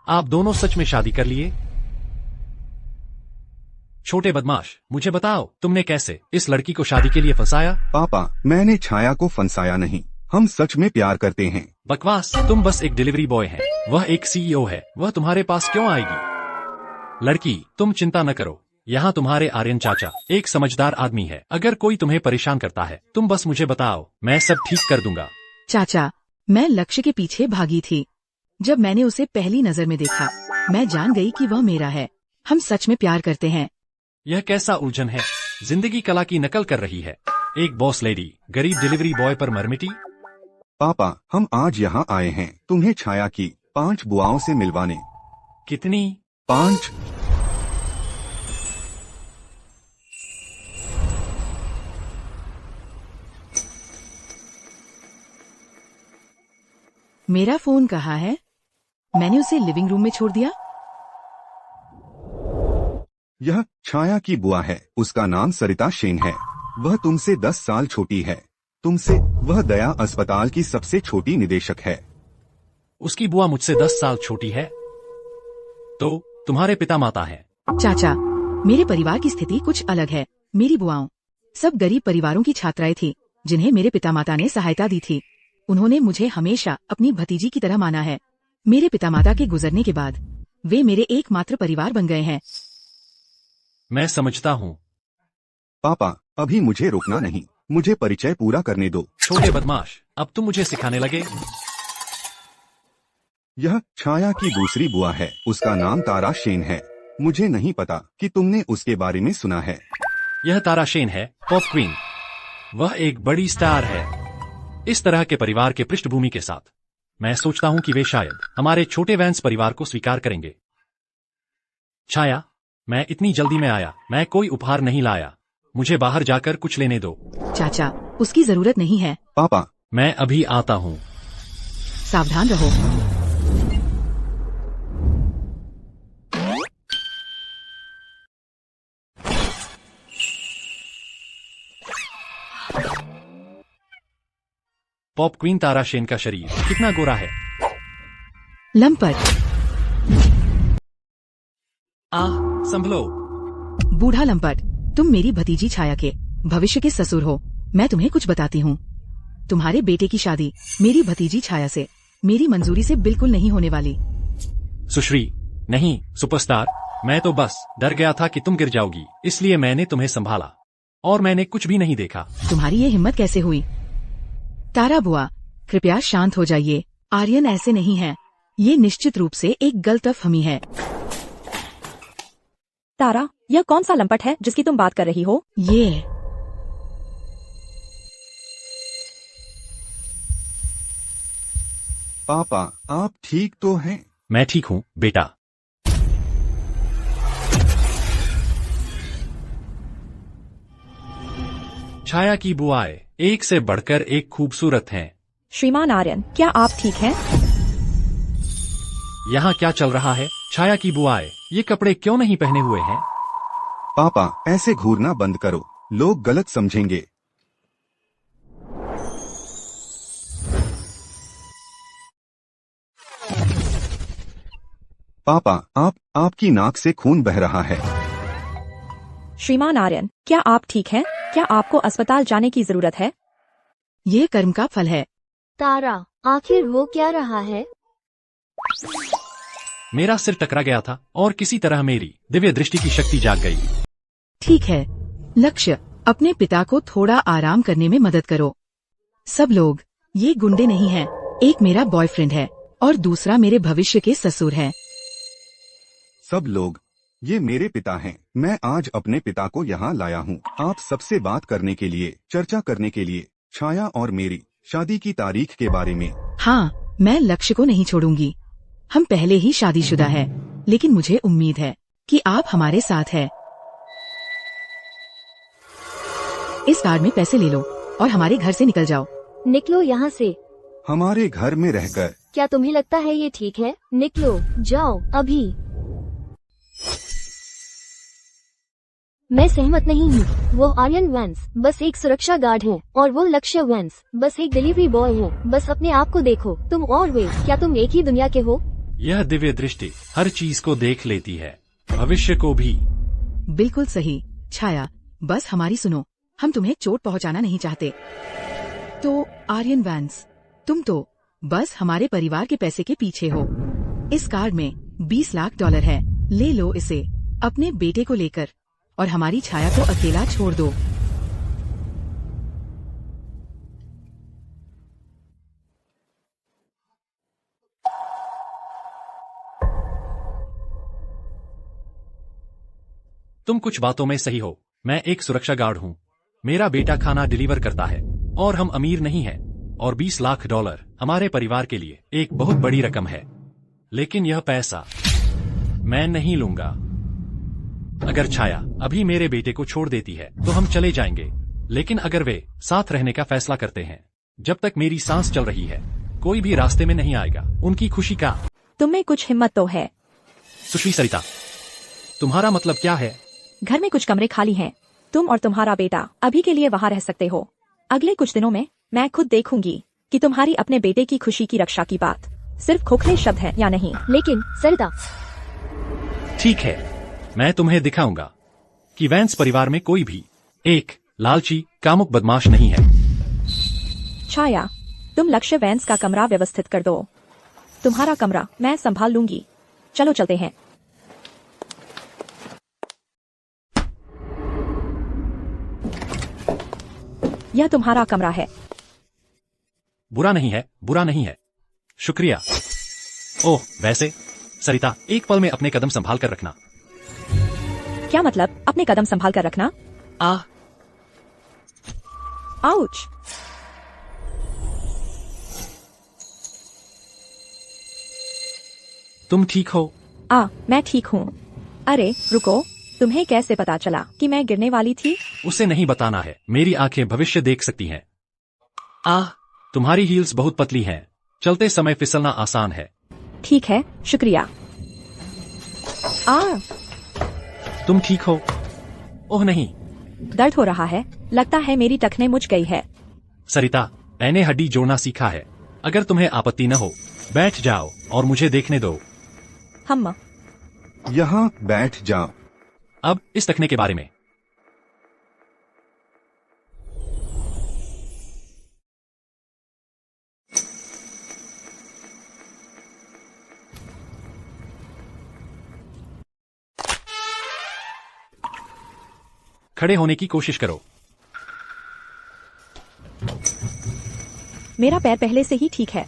आप दोनों सच में शादी कर लिए? छोटे बदमाश, मुझे बताओ तुमने कैसे इस लड़की को शादी के लिए फंसाया? पापा, मैंने छाया को फंसाया नहीं, हम सच में प्यार करते हैं। बकवास, तुम बस एक डिलीवरी बॉय हैं, वह एक सीईओ है, वह तुम्हारे पास क्यों आएगी? लड़की, तुम चिंता न करो, यहाँ तुम्हारे आर्यन चाचा एक समझदार आदमी है। अगर कोई तुम्हें परेशान करता है तुम बस मुझे बताओ, मैं सब ठीक कर दूंगा। चाचा, मैं लक्ष्य के पीछे भागी थी। जब मैंने उसे पहली नजर में देखा मैं जान गई कि वह मेरा है। हम सच में प्यार करते हैं। यह कैसा उलझन है? जिंदगी कला की नकल कर रही है। एक बॉस लेडी गरीब डिलीवरी बॉय पर मर मिटी। पापा, हम आज यहाँ आए हैं तुम्हें छाया की 5 बुआओं से मिलवाने। कितनी? 5। मेरा फोन कहाँ है? मैंने उसे लिविंग रूम में छोड़ दिया। यह छाया की बुआ है, उसका नाम सरिता सेन है। वह तुमसे 10 साल छोटी है। तुमसे वह दया अस्पताल की सबसे छोटी निदेशक है। उसकी बुआ मुझसे 10 साल छोटी है? तो तुम्हारे पिता माता हैं? चाचा, मेरे परिवार की स्थिति कुछ अलग है। मेरी बुआओं सब गरीब परिवारों की छात्राएं थी जिन्हें मेरे पिता माता ने सहायता दी थी। उन्होंने मुझे हमेशा अपनी भतीजी की तरह माना है। मेरे पिता माता के गुजरने के बाद वे मेरे एकमात्र परिवार बन गए हैं। मैं समझता हूँ। पापा, अभी मुझे रोकना नहीं, मुझे परिचय पूरा करने दो। छोटे बदमाश, अब तुम मुझे सिखाने लगे? यह छाया की दूसरी बुआ है, उसका नाम तारा सेन है। मुझे नहीं पता कि तुमने उसके बारे में सुना है। यह तारा सेन है, पॉप क्वीन। वह एक बड़ी स्टार है। इस तरह के परिवार के पृष्ठभूमि के साथ मैं सोचता हूँ कि वे शायद हमारे छोटे वैंस परिवार को स्वीकार करेंगे। छाया, मैं इतनी जल्दी में आया, मैं कोई उपहार नहीं लाया। मुझे बाहर जाकर कुछ लेने दो। चाचा, उसकी जरूरत नहीं है। पापा, मैं अभी आता हूँ। सावधान रहो। पॉप क्वीन तारा सेन का शरीर कितना गोरा है। लंपट। संभलो। बूढ़ा लंपट, तुम मेरी भतीजी छाया के भविष्य के ससुर हो। मैं तुम्हें कुछ बताती हूँ। तुम्हारे बेटे की शादी मेरी भतीजी छाया से मेरी मंजूरी से बिल्कुल नहीं होने वाली। सुश्री, नहीं सुपरस्टार, मैं तो बस डर गया था कि तुम गिर जाओगी, इसलिए मैंने तुम्हें संभाला और मैंने कुछ भी नहीं देखा। तुम्हारी ये हिम्मत कैसे हुई? तारा बुआ, कृपया शांत हो जाइए। आर्यन ऐसे नहीं है। ये निश्चित रूप से एक गलतफहमी है। तारा, यह कौन सा लंपट है जिसकी तुम बात कर रही हो? ये पापा, आप ठीक तो हैं? मैं ठीक हूँ बेटा। छाया की बुआएं एक से बढ़कर एक खूबसूरत हैं। श्रीमान आर्यन, क्या आप ठीक हैं? यहाँ क्या चल रहा है? छाया की बुआएं ये कपड़े क्यों नहीं पहने हुए हैं? पापा, ऐसे घूरना बंद करो, लोग गलत समझेंगे। पापा, आपकी नाक से खून बह रहा है। श्रीमान आर्यन, क्या आप ठीक हैं? क्या आपको अस्पताल जाने की जरूरत है? ये कर्म का फल है। तारा, आखिर वो क्या रहा है? मेरा सिर टकरा गया था और किसी तरह मेरी दिव्य दृष्टि की शक्ति जाग गई। ठीक है लक्ष्य, अपने पिता को थोड़ा आराम करने में मदद करो। सब लोग, ये गुंडे नहीं हैं। एक मेरा बॉयफ्रेंड है और दूसरा मेरे भविष्य के ससुर हैं। सब लोग, ये मेरे पिता हैं। मैं आज अपने पिता को यहाँ लाया हूँ आप सबसे बात करने के लिए, चर्चा करने के लिए, छाया और मेरी शादी की तारीख के बारे में। हाँ, मैं लक्ष्य को नहीं छोड़ूंगी। हम पहले ही शादीशुदा है, लेकिन मुझे उम्मीद है कि आप हमारे साथ हैं। इस कार्ड में पैसे ले लो और हमारे घर से निकल जाओ। निकलो यहाँ से। हमारे घर में रहकर क्या तुम्हें लगता है ये ठीक है? निकलो, जाओ अभी। मैं सहमत नहीं हूँ। वो आर्यन वैंस बस एक सुरक्षा गार्ड है और वो लक्ष्य वैंस बस एक डिलीवरी बॉय है। बस अपने आप को देखो, तुम और वे, क्या तुम एक ही दुनिया के हो? यह दिव्य दृष्टि हर चीज को देख लेती है, भविष्य को भी। बिल्कुल सही छाया, बस हमारी सुनो, हम तुम्हें चोट पहुंचाना नहीं चाहते। तो आर्यन वैंस, तुम तो बस हमारे परिवार के पैसे के पीछे हो। इस कार्ड में $20 लाख है, ले लो इसे अपने बेटे को लेकर और हमारी छाया को अकेला छोड़ दो। तुम कुछ बातों में सही हो। मैं एक सुरक्षा गार्ड हूँ। मेरा बेटा खाना डिलीवर करता है और हम अमीर नहीं हैं। और $20 लाख हमारे परिवार के लिए एक बहुत बड़ी रकम है। लेकिन यह पैसा मैं नहीं लूंगा। अगर छाया अभी मेरे बेटे को छोड़ देती है तो हम चले जाएंगे। लेकिन अगर वे साथ रहने का फैसला करते हैं, जब तक मेरी सांस चल रही है, कोई भी रास्ते में नहीं आएगा उनकी खुशी का। तुम्हें कुछ हिम्मत तो है। सुश्री सरिता, तुम्हारा मतलब क्या है? घर में कुछ कमरे खाली हैं। तुम और तुम्हारा बेटा अभी के लिए वहाँ रह सकते हो। अगले कुछ दिनों में मैं खुद देखूंगी कि तुम्हारी अपने बेटे की खुशी की रक्षा की बात सिर्फ खोखले शब्द है या नहीं। लेकिन सरिता, ठीक है, मैं तुम्हें दिखाऊंगा कि वैंस परिवार में कोई भी एक लालची कामुक बदमाश नहीं है। छाया, तुम लक्ष्य वैंस का कमरा व्यवस्थित कर दो। तुम्हारा कमरा मैं संभाल लूंगी। चलो चलते हैं। यह तुम्हारा कमरा है। बुरा नहीं है, बुरा नहीं है। शुक्रिया। ओह, वैसे सरिता, एक पल में अपने कदम संभाल कर रखना। क्या मतलब अपने कदम संभाल कर रखना? आउच। तुम ठीक हो? मैं ठीक हूँ। अरे रुको, तुम्हें कैसे पता चला कि मैं गिरने वाली थी? उसे नहीं बताना है। मेरी आंखें भविष्य देख सकती हैं। तुम्हारी हील्स बहुत पतली हैं। चलते समय फिसलना आसान है। ठीक है, शुक्रिया। तुम ठीक हो? ओह नहीं। दर्द हो रहा है। लगता है मेरी टखने मुझ गई है। सरिता, मैंने हड्डी जोड़ना सीखा है। अगर तुम्हें आपत्ति न हो, बैठ जाओ और मुझे देखने दो। हम यहाँ बैठ जाओ। अब इस टखने के बारे में। खड़े होने की कोशिश करो। मेरा पैर पहले से ही ठीक है।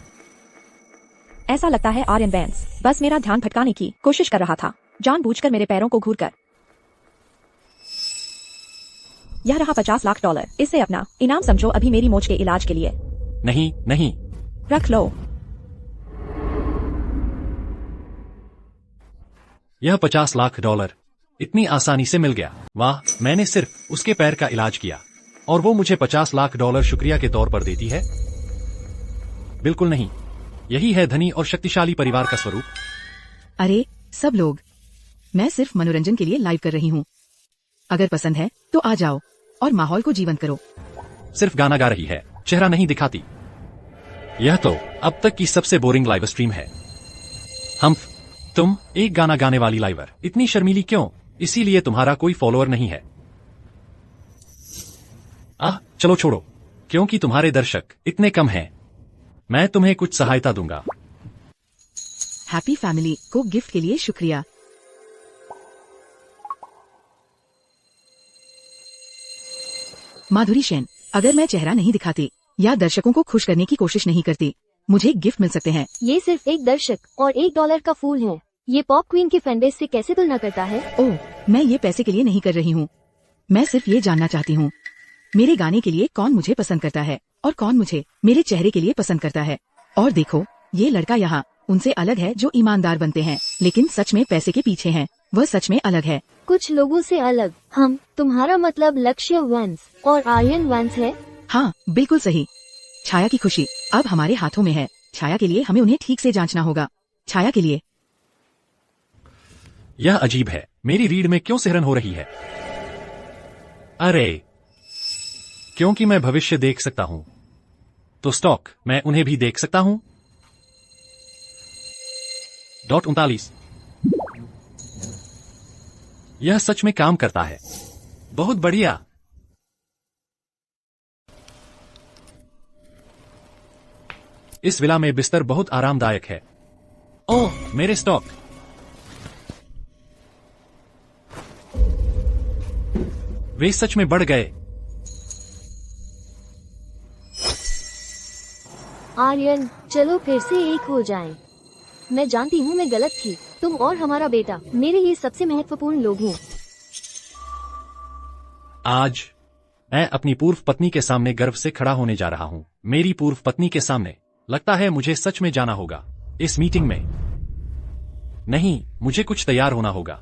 ऐसा लगता है आर्यन वैंस बस मेरा ध्यान भटकाने की कोशिश कर रहा था, जानबूझकर मेरे पैरों को घूरकर। यह रहा $50 लाख। इसे अपना इनाम समझो अभी मेरी मोच के इलाज के लिए। नहीं नहीं, रख लो। यह $50 लाख इतनी आसानी से मिल गया। वाह, मैंने सिर्फ उसके पैर का इलाज किया और वो मुझे $50 लाख शुक्रिया के तौर पर देती है? बिल्कुल नहीं। यही है धनी और शक्तिशाली परिवार का स्वरूप। अरे सब लोग, मैं सिर्फ मनोरंजन के लिए लाइव कर रही हूँ। अगर पसंद है तो आ जाओ और माहौल को जीवंत करो। सिर्फ गाना गा रही है, चेहरा नहीं दिखाती। यह तो अब तक की सबसे बोरिंग लाइव स्ट्रीम है। तुम एक गाना गाने वाली लाइवर इतनी शर्मीली क्यों? इसीलिए तुम्हारा कोई फॉलोअर नहीं है। चलो छोड़ो, क्योंकि तुम्हारे दर्शक इतने कम हैं। मैं तुम्हें कुछ सहायता दूंगा। हैप्पी फैमिली को गिफ्ट के लिए शुक्रिया। माधुरी सेन, अगर मैं चेहरा नहीं दिखाती या दर्शकों को खुश करने की कोशिश नहीं करती, मुझे गिफ्ट मिल सकते हैं। ये सिर्फ एक दर्शक और $1 का फूल है। ये पॉप क्वीन की फैनबेस से कैसे तुलना करता है? ओह, मैं ये पैसे के लिए नहीं कर रही हूँ। मैं सिर्फ ये जानना चाहती हूँ, मेरे गाने के लिए कौन मुझे पसंद करता है और कौन मुझे मेरे चेहरे के लिए पसंद करता है। और देखो, ये लड़का यहाँ उनसे अलग है जो ईमानदार बनते हैं लेकिन सच में पैसे के पीछे हैं। वह सच में अलग है। कुछ लोगों से अलग। तुम्हारा मतलब लक्ष्य वैंस और आर्यन वैंस है? हाँ, बिल्कुल सही। छाया की खुशी अब हमारे हाथों में है। छाया के लिए हमें उन्हें ठीक से जांचना होगा। छाया के लिए। यह अजीब है, मेरी रीढ़ में क्यों सिहरन हो रही है? अरे, क्योंकि मैं भविष्य देख सकता हूं, तो स्टॉक मैं उन्हें भी देख सकता हूं। 39. यह सच में काम करता है। बहुत बढ़िया। इस विला में बिस्तर बहुत आरामदायक है। ओह, मेरे स्टॉक। वे सच में बढ़ गए। आर्यन, चलो फिर से एक हो जाएं। मैं जानती हूँ मैं गलत थी। तुम और हमारा बेटा मेरे लिए सबसे महत्वपूर्ण लोग हैं। आज मैं अपनी पूर्व पत्नी के सामने गर्व से खड़ा होने जा रहा हूं। मेरी पूर्व पत्नी के सामने। लगता है मुझे सच में जाना होगा इस मीटिंग में। नहीं, मुझे कुछ तैयार होना होगा।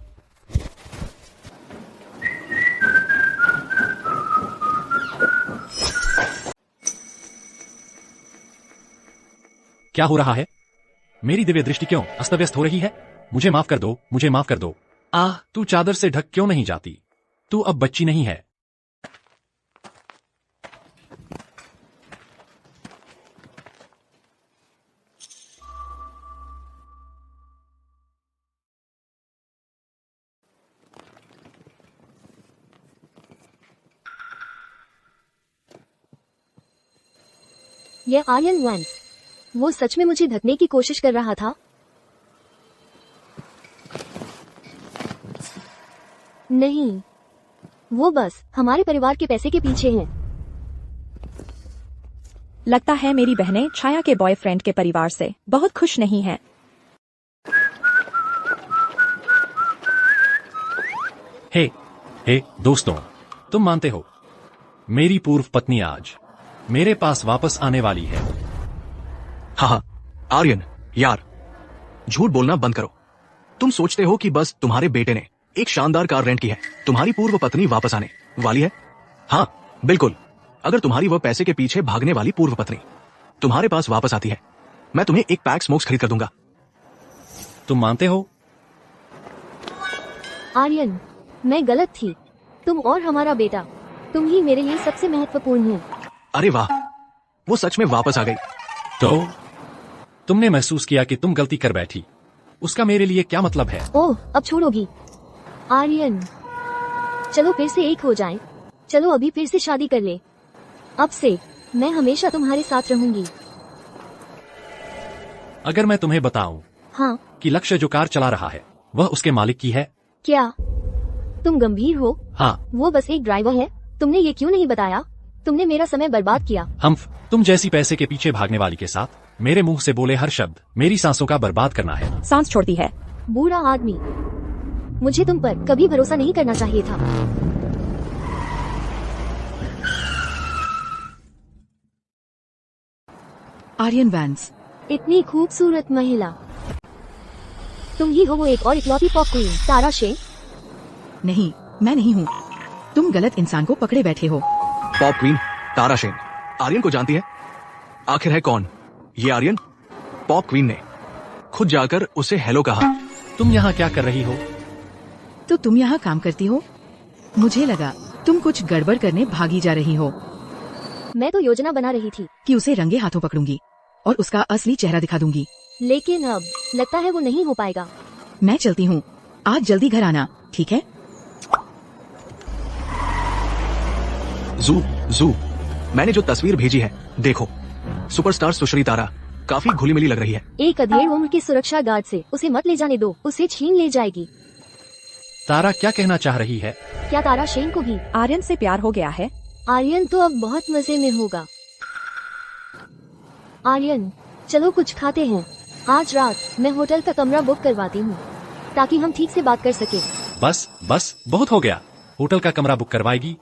क्या हो रहा है? मेरी दिव्य दृष्टि क्यों अस्त व्यस्त हो रही है? मुझे माफ कर दो, मुझे माफ कर दो। तू चादर से ढक क्यों नहीं जाती? तू अब बच्ची नहीं है। यह आर्यन वैंस, वो सच में मुझे ढकने की कोशिश कर रहा था? नहीं, वो बस हमारे परिवार के पैसे के पीछे हैं। लगता है मेरी बहनें छाया के बॉयफ्रेंड के परिवार से बहुत खुश नहीं हैं। हे दोस्तों, तुम मानते हो मेरी पूर्व पत्नी आज मेरे पास वापस आने वाली है। हाँ, आर्यन यार, झूठ बोलना बंद करो। तुम सोचते हो कि बस तुम्हारे बेटे ने एक शानदार कार रेंट की है, तुम्हारी पूर्व पत्नी वापस आने वाली है। हाँ बिल्कुल, अगर तुम्हारी वह पैसे के पीछे भागने वाली पूर्व पत्नी तुम्हारे पास वापस आती है, मैं तुम्हें एक पैक स्मोक्स खरीद कर दूंगा। तुम मानते हो? आर्यन, मैं गलत थी। तुम और हमारा बेटा, तुम ही मेरे लिए सबसे महत्वपूर्ण हो। अरे वाह, वो सच में वापस आ गई। तो तुमने महसूस किया कि तुम गलती कर बैठी, उसका मेरे लिए क्या मतलब है? ओह, अब छोड़ोगी? आर्यन, चलो फिर से एक हो जाएं। चलो अभी फिर से शादी कर ले। अब से मैं हमेशा तुम्हारे साथ रहूंगी। अगर मैं तुम्हें बताऊं हाँ, कि लक्ष्य जो कार चला रहा है वह उसके मालिक की है। क्या तुम गंभीर हो? हाँ, वो बस एक ड्राइवर है। तुमने ये क्यों नहीं बताया? तुमने मेरा समय बर्बाद किया। हम्फ, तुम जैसी पैसे के पीछे भागने वाली के साथ मेरे मुंह से बोले हर शब्द मेरी सांसों का बर्बाद करना है। सांस छोड़ती है। बूढ़ा आदमी, मुझे तुम पर कभी भरोसा नहीं करना चाहिए था। आर्यन वैंस, इतनी खूबसूरत महिला। तुम ही हो वो एक और इकलौती पॉप क्वीन, तारा शेन? नहीं, मैं नहीं हूँ। तुम गलत इंसान को पकड़े बैठे हो। पॉप क्वीन तारा शेन आर्यन को जानती है? आखिर है कौन ये आर्यन? पॉप क्वीन ने खुद जाकर उसे हेलो कहा। तुम यहाँ क्या कर रही हो? तो तुम यहाँ काम करती हो? मुझे लगा तुम कुछ गड़बड़ करने भागी जा रही हो। मैं तो योजना बना रही थी कि उसे रंगे हाथों पकड़ूंगी और उसका असली चेहरा दिखा दूंगी। लेकिन अब लगता है वो नहीं हो पाएगा। मैं चलती हूँ, आज जल्दी घर आना, ठीक है? जू, मैंने जो तस्वीर भेजी है देखो। सुपरस्टार सुश्री तारा काफी घुली मिली लग रही है। एक अधेड़ उम्र के सुरक्षा गार्ड से उसे मत ले जाने दो, उसे छीन ले जाएगी। तारा क्या कहना चाह रही है? क्या तारा शेन को भी आर्यन से प्यार हो गया है? आर्यन तो अब बहुत मजे में होगा। आर्यन, चलो कुछ खाते हैं। आज रात मैं होटल का कमरा बुक करवाती हूँ ताकि हम ठीक से बात कर सके। बस बहुत हो गया। होटल का कमरा बुक करवाएगी?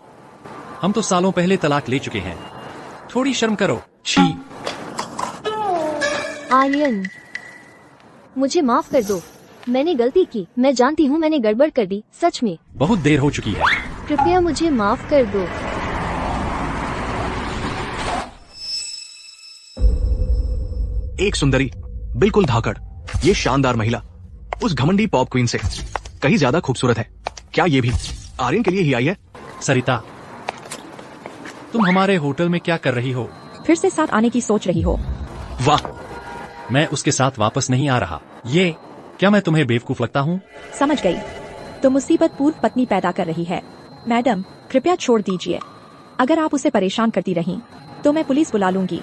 हम तो सालों पहले तलाक ले चुके हैं। थोड़ी शर्म करो। छी। आर्यन, मुझे माफ कर दो, मैंने गलती की। मैं जानती हूँ मैंने गड़बड़ कर दी, सच में। बहुत देर हो चुकी है। कृपया मुझे माफ कर दो। एक सुंदरी, बिल्कुल धाकड़, ये शानदार महिला उस घमंडी पॉप क्वीन से कहीं ज्यादा खूबसूरत है। क्या ये भी आर्यन के लिए ही आई है? सरिता, तुम हमारे होटल में क्या कर रही हो? फिर से साथ आने की सोच रही हो? वाह, मैं उसके साथ वापस नहीं आ रहा। ये क्या मैं तुम्हें बेवकूफ लगता हूँ? समझ गई। तो मुसीबत पूर्व पत्नी पैदा कर रही है। मैडम, कृपया छोड़ दीजिए। अगर आप उसे परेशान करती रहीं, तो मैं पुलिस बुला लूंगी।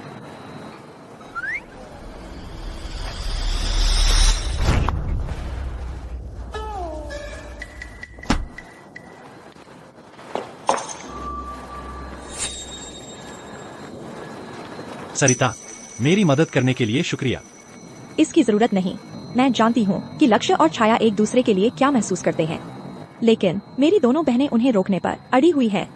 सरिता, मेरी मदद करने के लिए शुक्रिया। इसकी जरूरत नहीं। मैं जानती हूँ कि लक्ष्य और छाया एक दूसरे के लिए क्या महसूस करते हैं, लेकिन मेरी दोनों बहनें उन्हें रोकने पर अड़ी हुई हैं।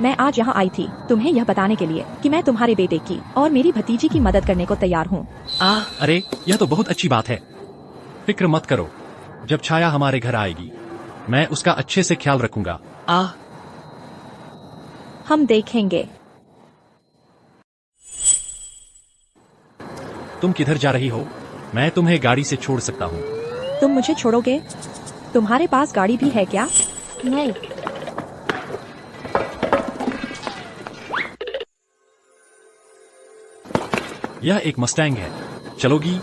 मैं आज यहाँ आई थी तुम्हें यह बताने के लिए कि मैं तुम्हारे बेटे की और मेरी भतीजी की मदद करने को तैयार हूँ। अरे, यह तो बहुत अच्छी बात है। फिक्र मत करो, जब छाया हमारे घर आएगी, मैं उसका अच्छे से ख्याल रखूंगा। हम देखेंगे। तुम किधर जा रही हो? मैं तुम्हें गाड़ी से छोड़ सकता हूँ। तुम मुझे छोड़ोगे? तुम्हारे पास गाड़ी भी है क्या? नहीं। यह एक मस्टैंग है, चलोगी?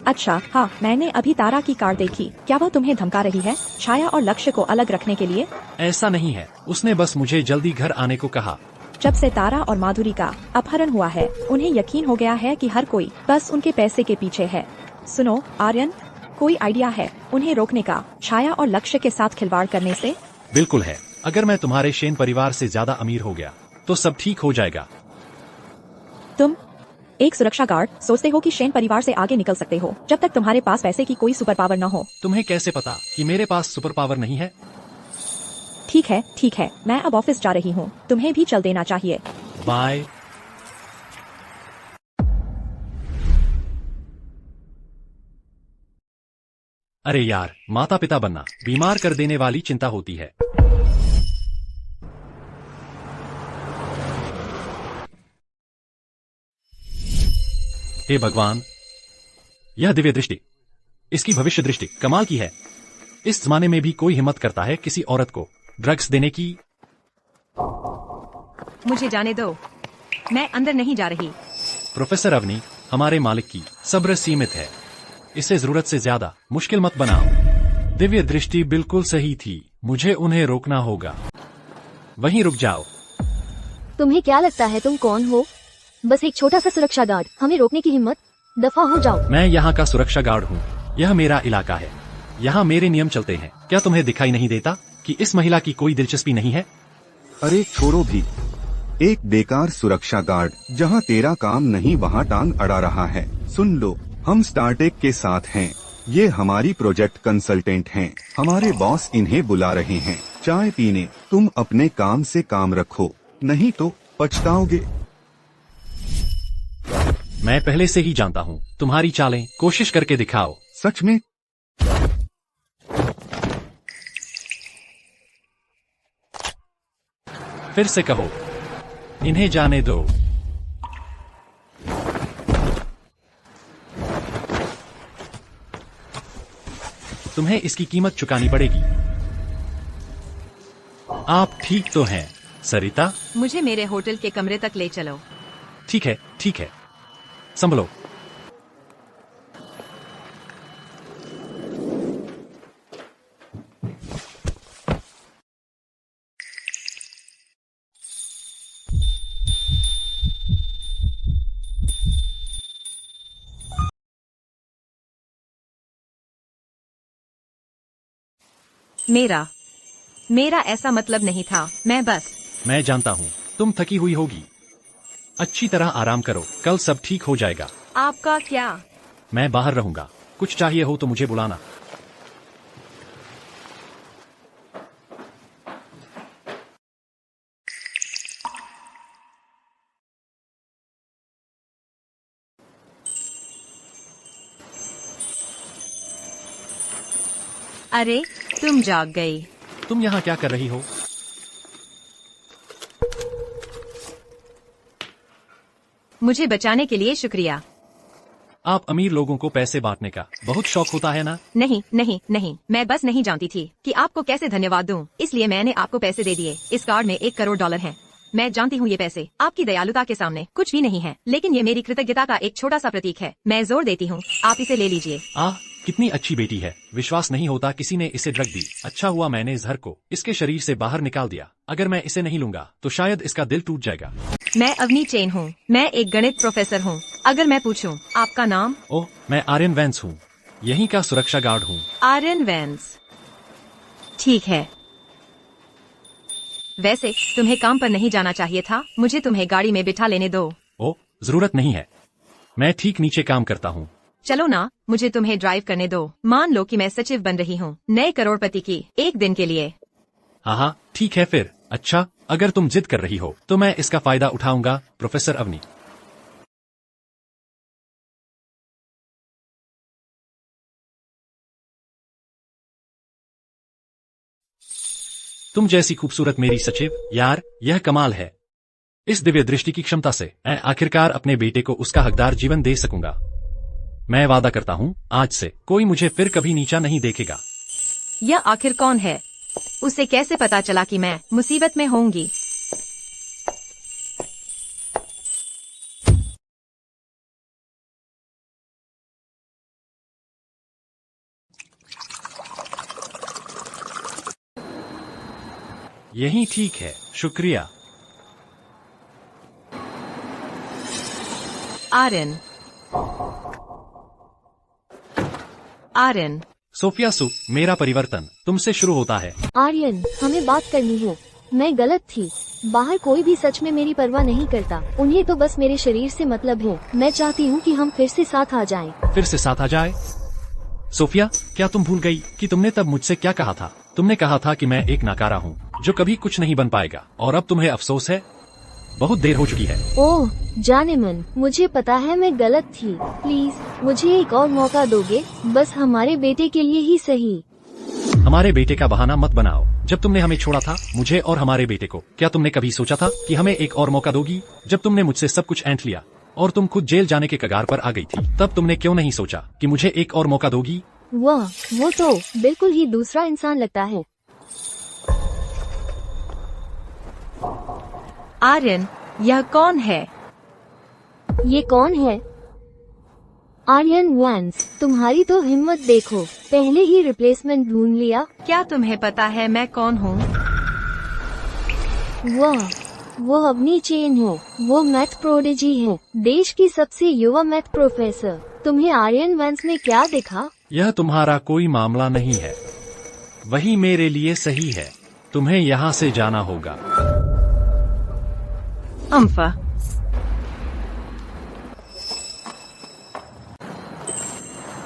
अच्छा हाँ, मैंने अभी तारा की कार देखी। क्या वह तुम्हें धमका रही है, छाया और लक्ष्य को अलग रखने के लिए? ऐसा नहीं है, उसने बस मुझे जल्दी घर आने को कहा। जब से तारा और माधुरी का अपहरण हुआ है, उन्हें यकीन हो गया है कि हर कोई बस उनके पैसे के पीछे है। सुनो आर्यन, कोई आइडिया है उन्हें रोकने का, छाया और लक्ष्य के साथ खिलवाड़ करने से? बिल्कुल है। अगर मैं तुम्हारे शेन परिवार से ज्यादा अमीर हो गया, तो सब ठीक हो जाएगा। तुम एक सुरक्षा गार्ड सोचते हो कि शेन परिवार से आगे निकल सकते हो, जब तक तुम्हारे पास पैसे की कोई सुपर पावर न हो? तुम्हें कैसे पता कि मेरे पास सुपर पावर नहीं है? ठीक है, मैं अब ऑफिस जा रही हूँ। तुम्हें भी चल देना चाहिए। बाय। अरे यार, माता पिता बनना बीमार कर देने वाली चिंता होती है। हे भगवान, यह दिव्य दृष्टि, इसकी भविष्य दृष्टि कमाल की है। इस जमाने में भी कोई हिम्मत करता है किसी औरत को ड्रग्स देने की? मुझे जाने दो, मैं अंदर नहीं जा रही। प्रोफेसर अवनी, हमारे मालिक की सब्र सीमित है, इसे जरूरत से ज्यादा मुश्किल मत बनाओ। दिव्य दृष्टि बिल्कुल सही थी, मुझे उन्हें रोकना होगा। वहीं रुक जाओ। तुम्हें क्या लगता है तुम कौन हो? बस एक छोटा सा सुरक्षा गार्ड, हमें रोकने की हिम्मत? दफा हो जाओ। मैं यहाँ का सुरक्षा गार्ड हूँ, यह मेरा इलाका है, यहाँ मेरे नियम चलते हैं। क्या तुम्हें दिखाई नहीं देता कि इस महिला की कोई दिलचस्पी नहीं है? अरे छोड़ो भी, एक बेकार सुरक्षा गार्ड, जहाँ तेरा काम नहीं वहाँ टांग अड़ा रहा है। सुन लो, हम स्टार्टेक के साथ हैं, ये हमारी प्रोजेक्ट कंसल्टेंट हैं, हमारे बॉस इन्हें बुला रहे हैं चाय पीने। तुम अपने काम से काम रखो, नहीं तो पछताओगे। मैं पहले से ही जानता हूँ तुम्हारी चालें, कोशिश करके दिखाओ। सच में? फिर से कहो, इन्हें जाने दो। तुम्हें इसकी कीमत चुकानी पड़ेगी। आप ठीक तो हैं सरिता? मुझे मेरे होटल के कमरे तक ले चलो। ठीक है, संभलो। मेरा ऐसा मतलब नहीं था, मैं जानता हूँ तुम थकी हुई होगी, अच्छी तरह आराम करो, कल सब ठीक हो जाएगा। आपका क्या? मैं बाहर रहूंगा, कुछ चाहिए हो तो मुझे बुलाना। अरे तुम जाग गई। तुम यहाँ क्या कर रही हो? मुझे बचाने के लिए शुक्रिया। आप अमीर लोगों को पैसे बांटने का बहुत शौक होता है ना? नहीं, मैं बस नहीं जानती थी कि आपको कैसे धन्यवाद दूं, इसलिए मैंने आपको पैसे दे दिए। इस कार्ड में $1 करोड़ हैं। मैं जानती हूँ ये पैसे आपकी दयालुता के सामने कुछ भी नहीं है, लेकिन ये मेरी कृतज्ञता का एक छोटा सा प्रतीक है। मैं जोर देती हूँ, आप इसे ले लीजिए। कितनी अच्छी बेटी है। विश्वास नहीं होता किसी ने इसे ड्रग दी। अच्छा हुआ मैंने जहर को इसके शरीर से बाहर निकाल दिया। अगर मैं इसे नहीं लूंगा तो शायद इसका दिल टूट जाएगा। मैं अवनी चेन हूँ। मैं एक गणित प्रोफेसर हूँ। अगर मैं पूछूं आपका नाम? ओह, मैं आर्यन वैंस हूँ, यहीं का सुरक्षा गार्ड हूँ। आर्यन वैंस, ठीक है। वैसे तुम्हें काम पर नहीं जाना चाहिए था। मुझे तुम्हें गाड़ी में बिठा लेने दो। ओह, जरूरत नहीं है, मैं ठीक नीचे काम करता हूँ। चलो ना, मुझे तुम्हें ड्राइव करने दो। मान लो कि मैं सचिव बन रही हूँ नए करोड़पति की, एक दिन के लिए। हाँ, ठीक है फिर। अच्छा, अगर तुम जिद कर रही हो तो मैं इसका फायदा उठाऊंगा, प्रोफेसर अवनी। तुम जैसी खूबसूरत मेरी सचिव, यार यह कमाल है। इस दिव्य दृष्टि की क्षमता से मैं आखिरकार अपने बेटे को उसका हकदार जीवन दे सकूंगा। मैं वादा करता हूँ, आज से कोई मुझे फिर कभी नीचा नहीं देखेगा। यह आखिर कौन है? उसे कैसे पता चला कि मैं मुसीबत में होंगी? यही ठीक है, शुक्रिया। आर्यन, आर्यन। सोफिया सूप, मेरा परिवर्तन तुमसे शुरू होता है। आर्यन, हमें बात करनी है। मैं गलत थी। बाहर कोई भी सच में मेरी परवाह नहीं करता। उन्हें तो बस मेरे शरीर से मतलब है। मैं चाहती हूँ कि हम फिर से साथ आ जाएं। फिर से साथ आ जाए? सोफिया, क्या तुम भूल गई कि तुमने तब मुझसे क्या कहा था? तुमने कहा था कि मैं एक नाकारा हूँ जो कभी कुछ नहीं बन पाएगा, और अब तुम्हें अफसोस है? बहुत देर हो चुकी है। ओह जाने मन, मुझे पता है मैं गलत थी। प्लीज मुझे एक और मौका दोगे? बस हमारे बेटे के लिए ही सही। हमारे बेटे का बहाना मत बनाओ। जब तुमने हमें छोड़ा था, मुझे और हमारे बेटे को, क्या तुमने कभी सोचा था कि हमें एक और मौका दोगी? जब तुमने मुझसे सब कुछ ऐंठ लिया और तुम खुद जेल जाने के कगार पर आ गई थी, तब तुमने क्यों नहीं सोचा कि मुझे एक और मौका दोगी? वो तो बिल्कुल ही दूसरा इंसान लगता है। आर्यन, यह कौन है? ये कौन है? आर्यन वैंस, तुम्हारी तो हिम्मत देखो, पहले ही रिप्लेसमेंट ढूंढ लिया। क्या तुम्हें पता है मैं कौन हूँ? वो अवनी चेन है। वो मैथ प्रोडिजी है, देश की सबसे युवा मैथ प्रोफेसर। तुम्हें आर्यन वैंस में क्या देखा? यह तुम्हारा कोई मामला नहीं है। वही मेरे लिए सही है। तुम्हें यहाँ से जाना होगा। अम्फा,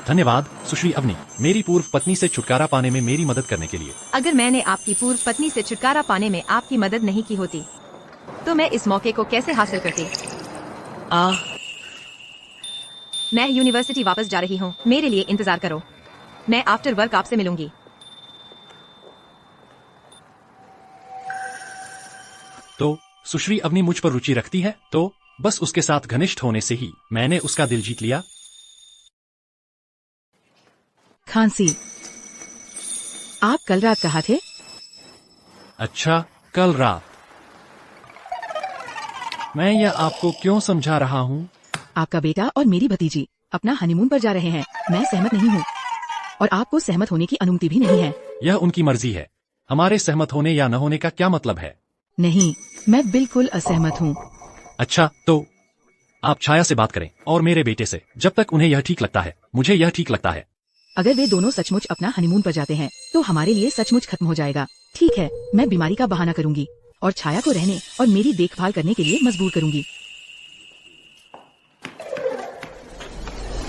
धन्यवाद सुश्री अवनी, मेरी पूर्व पत्नी से छुटकारा पाने में मेरी मदद करने के लिए। अगर मैंने आपकी पूर्व पत्नी से छुटकारा पाने में आपकी मदद नहीं की होती तो मैं इस मौके को कैसे हासिल करती? मैं यूनिवर्सिटी वापस जा रही हूँ, मेरे लिए इंतजार करो। मैं आफ्टर वर्क आपसे मिलूंगी। तो सुश्री अवनी मुझ पर रुचि रखती है, तो बस उसके साथ घनिष्ठ होने से ही मैंने उसका दिल जीत लिया। खांसी, आप कल रात कहाँ थे? अच्छा, कल रात। मैं यह आपको क्यों समझा रहा हूँ? आपका बेटा और मेरी भतीजी अपना हनीमून पर जा रहे हैं। मैं सहमत नहीं हूँ और आपको सहमत होने की अनुमति भी नहीं है। यह उनकी मर्जी है। हमारे सहमत होने या न होने का क्या मतलब है? नहीं, मैं बिल्कुल असहमत हूँ। अच्छा, तो आप छाया से बात करें और मेरे बेटे से, जब तक उन्हें यह ठीक लगता है। मुझे यह ठीक लगता है। अगर वे दोनों सचमुच अपना हनीमून पर जाते हैं तो हमारे लिए सचमुच खत्म हो जाएगा। ठीक है, मैं बीमारी का बहाना करूंगी और छाया को रहने और मेरी देखभाल करने के लिए मजबूर करूंगी।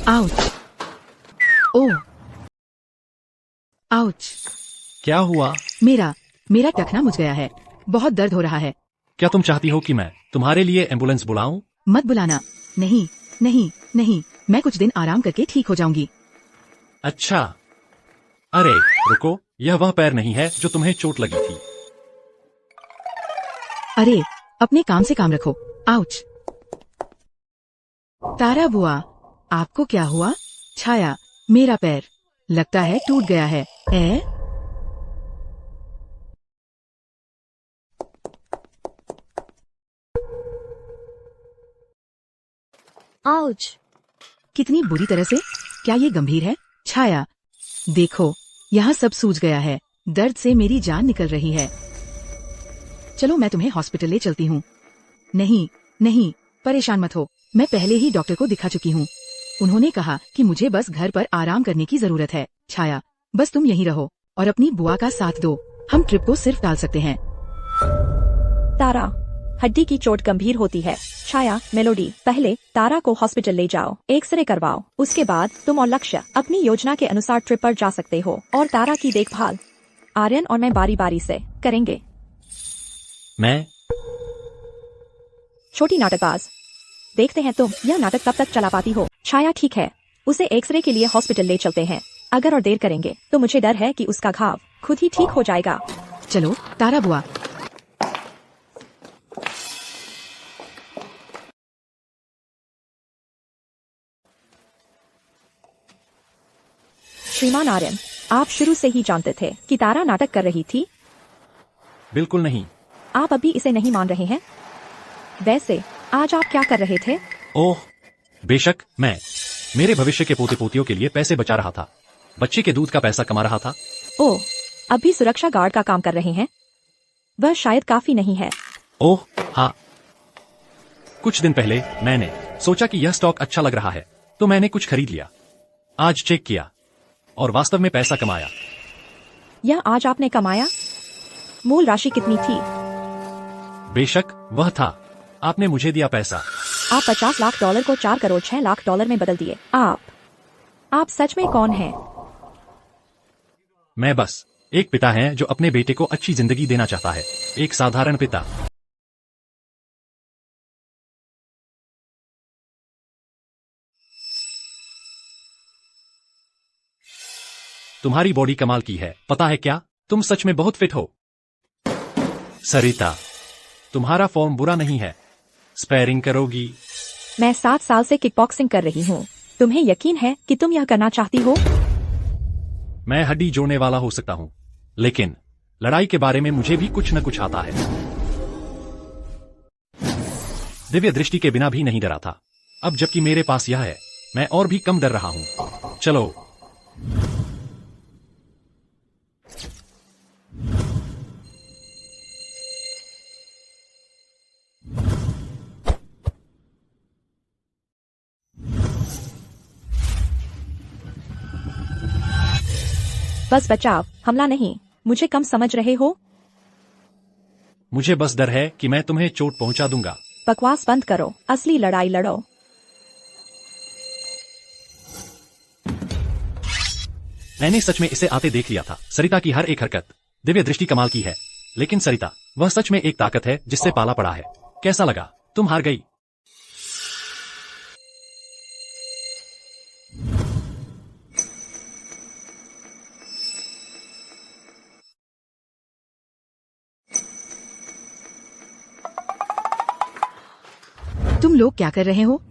आउच, ओह, आउच। क्या हुआ? मेरा टखना मुझ गया है। बहुत दर्द हो रहा है। क्या तुम चाहती हो कि मैं तुम्हारे लिए एम्बुलेंस बुलाऊं? मत बुलाना। नहीं नहीं नहीं, मैं कुछ दिन आराम करके ठीक हो जाऊंगी। अच्छा, अरे रुको, यह वह पैर नहीं है जो तुम्हें चोट लगी थी। अरे, अपने काम से काम रखो। आउच। तारा बुआ, आपको क्या हुआ? छाया, मेरा पैर लगता है टूट गया है। आउच। कितनी बुरी तरह से? क्या ये गंभीर है? छाया, देखो, यहाँ सब सूज गया है। दर्द से मेरी जान निकल रही है। चलो मैं तुम्हें हॉस्पिटल ले चलती हूँ। नहीं, नहीं, परेशान मत हो। मैं पहले ही डॉक्टर को दिखा चुकी हूँ। उन्होंने कहा कि मुझे बस घर पर आराम करने की जरूरत है। छाया, बस तुम यहीं रहो और अपनी बुआ का साथ दो। हम ट्रिप को सिर्फ टाल सकते हैं। तारा, हड्डी की चोट गंभीर होती है। छाया, मेलोडी, पहले तारा को हॉस्पिटल ले जाओ, एक्सरे करवाओ। उसके बाद तुम और लक्ष्य अपनी योजना के अनुसार ट्रिप पर जा सकते हो और तारा की देखभाल आर्यन और मैं बारी बारी से करेंगे। मैं छोटी नाटकबाज, देखते हैं तुम यह नाटक कब तक चला पाती हो। छाया, ठीक है, उसे एक्सरे के लिए हॉस्पिटल ले चलते हैं। अगर और देर करेंगे तो मुझे डर है कि उसका घाव खुद ही ठीक हो जाएगा। चलो तारा बुआ। श्रीमान आर्यन, आप शुरू से ही जानते थे कि तारा नाटक कर रही थी। बिल्कुल नहीं। आप अभी इसे नहीं मान रहे हैं? वैसे आज आप क्या कर रहे थे? ओह, बेशक मैं मेरे भविष्य के पोते पोतियों के लिए पैसे बचा रहा था। बच्चे के दूध का पैसा कमा रहा था। ओह, अभी सुरक्षा गार्ड का काम कर रहे हैं? वह शायद काफी नहीं है। ओह हाँ, कुछ दिन पहले मैंने सोचा कि यह स्टॉक अच्छा लग रहा है तो मैंने कुछ खरीद लिया। आज चेक किया और वास्तव में पैसा कमाया। यह आज आपने कमाया? मूल राशि कितनी थी? बेशक वह था, आपने मुझे दिया पैसा। आप 50 लाख डॉलर को 4 करोड़ 6 लाख डॉलर में बदल दिए। आप सच में कौन हैं? मैं बस एक पिता है जो अपने बेटे को अच्छी जिंदगी देना चाहता है। एक साधारण पिता। तुम्हारी बॉडी कमाल की है, पता है क्या? तुम सच में बहुत फिट हो। सरिता, तुम्हारा फॉर्म बुरा नहीं है। स्पैरिंग करोगी? मैं 7 साल से किकबॉक्सिंग कर रही हूँ। तुम्हें यकीन है कि तुम यह करना चाहती हो? मैं हड्डी जोड़ने वाला हो सकता हूँ, लेकिन लड़ाई के बारे में मुझे भी कुछ न कुछ आता है। दिव्य दृष्टि के बिना भी नहीं डरा था। अब जबकि मेरे पास यह है, मैं और भी कम डर रहा हूँ। चलो। बस बचाव, हमला नहीं। मुझे कम समझ रहे हो? मुझे बस डर है कि मैं तुम्हें चोट पहुंचा दूंगा। बकवास बंद करो, असली लड़ाई लड़ो। मैंने सच में इसे आते देख लिया था। सरिता की हर एक हरकत दिव्य दृष्टि कमाल की है, लेकिन सरिता, वह सच में एक ताकत है जिससे पाला पड़ा है। कैसा लगा? तुम हार गई। तुम लोग क्या कर रहे हो?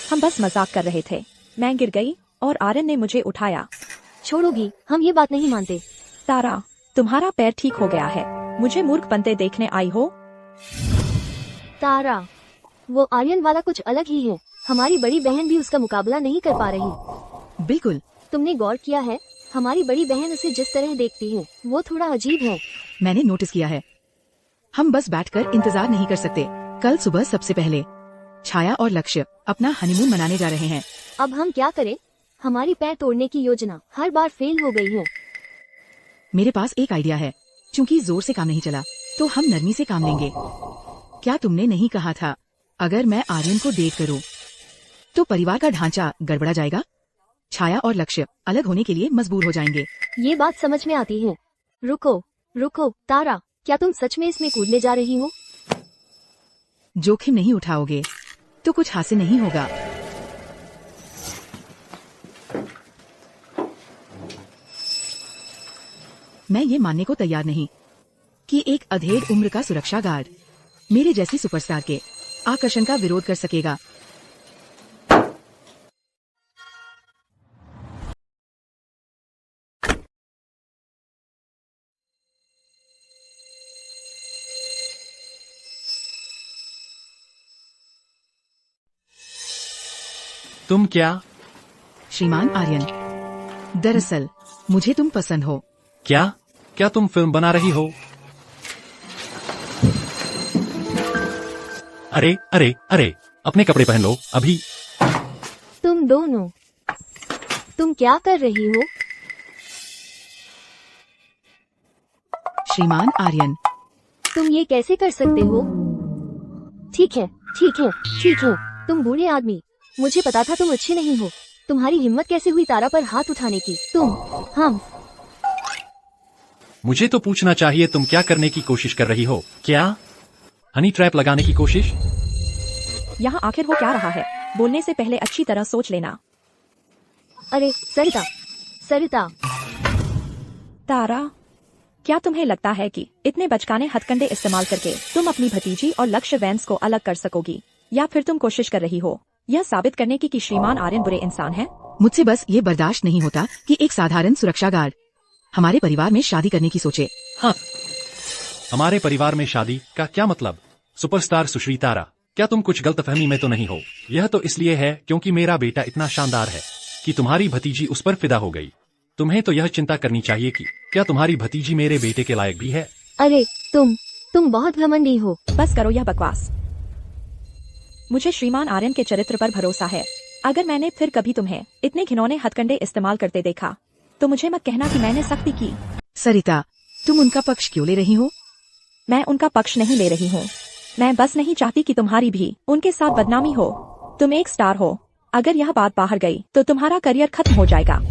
हम बस मजाक कर रहे थे। मैं गिर गई और आर्यन ने मुझे उठाया। छोड़ो भी, हम ये बात नहीं मानते। तारा, तुम्हारा पैर ठीक हो गया है। मुझे मूर्ख बनते देखने आई हो? तारा, वो आर्यन वाला कुछ अलग ही है। हमारी बड़ी बहन भी उसका मुकाबला नहीं कर पा रही। बिल्कुल। तुमने गौर किया है, हमारी बड़ी बहन उसे जिस तरह देखती है वो थोड़ा अजीब है। मैंने नोटिस किया है। हम बस बैठकर इंतजार नहीं कर सकते। कल सुबह सबसे पहले छाया और लक्ष्य अपना हनीमून मनाने जा रहे हैं। अब हम क्या करें? हमारी पैर तोड़ने की योजना हर बार फेल हो गई है। मेरे पास एक आइडिया है। चूंकि जोर से काम नहीं चला, तो हम नरमी से काम लेंगे। क्या तुमने नहीं कहा था, अगर मैं आर्यन को डेट करूं, तो परिवार का ढांचा गड़बड़ा जाएगा? छाया और लक्ष्य अलग होने के लिए मजबूर हो जाएंगे। ये बात समझ में आती है। रुको रुको तारा, क्या तुम सच में इसमें कूदने जा रही हो? जोखिम नहीं उठाओगे तो कुछ हासिल नहीं होगा। मैं ये मानने को तैयार नहीं कि एक अधेड़ उम्र का सुरक्षा गार्ड मेरे जैसी सुपरस्टार के आकर्षण का विरोध कर सकेगा। तुम क्या? श्रीमान आर्यन, दरअसल मुझे तुम पसंद हो। क्या? क्या तुम फिल्म बना रही हो? अरे अरे अरे, अपने कपड़े पहन लो अभी। तुम दोनों, तुम क्या कर रही हो? श्रीमान आर्यन, तुम ये कैसे कर सकते हो? ठीक है, ठीक है, ठीक है। तुम बूढ़े आदमी, मुझे पता था तुम अच्छे नहीं हो। तुम्हारी हिम्मत कैसे हुई तारा पर हाथ उठाने की? हम मुझे तो पूछना चाहिए, तुम क्या करने की कोशिश कर रही हो? क्या हनी ट्रैप लगाने की कोशिश? यहाँ आखिर हो क्या रहा है? बोलने से पहले अच्छी तरह सोच लेना। अरे सरिता, सरिता, तारा, क्या तुम्हें लगता है कि इतने बचकाने हथकंडे इस्तेमाल करके तुम अपनी भतीजी और लक्ष्य वैंस को अलग कर सकोगी? या फिर तुम कोशिश कर रही हो यह साबित करने की कि श्रीमान आर्यन बुरे इंसान हैं? मुझसे बस ये बर्दाश्त नहीं होता कि एक साधारण सुरक्षा गार्ड हमारे परिवार में शादी करने की सोचे। हाँ, हमारे परिवार में शादी का क्या मतलब? सुपरस्टार सुश्री तारा, क्या तुम कुछ गलतफहमी में तो नहीं हो? यह तो इसलिए है क्योंकि मेरा बेटा इतना शानदार है कि तुम्हारी भतीजी उस पर फिदा हो गई। तुम्हें तो यह चिंता करनी चाहिए कि क्या तुम्हारी भतीजी मेरे बेटे के लायक भी है? अरे तुम बहुत घमंडी हो। बस करो यह बकवास। मुझे श्रीमान आर्यन के चरित्र पर भरोसा है। अगर मैंने फिर कभी तुम्हें इतने घिनौने हथकंडे इस्तेमाल करते देखा तो मुझे मत कहना कि मैंने सख्ती की। सरिता, तुम उनका पक्ष क्यों ले रही हो? मैं उनका पक्ष नहीं ले रही हूँ। मैं बस नहीं चाहती कि तुम्हारी भी उनके साथ बदनामी हो। तुम एक स्टार हो। अगर यह बात बाहर गई तो तुम्हारा करियर खत्म हो जाएगा।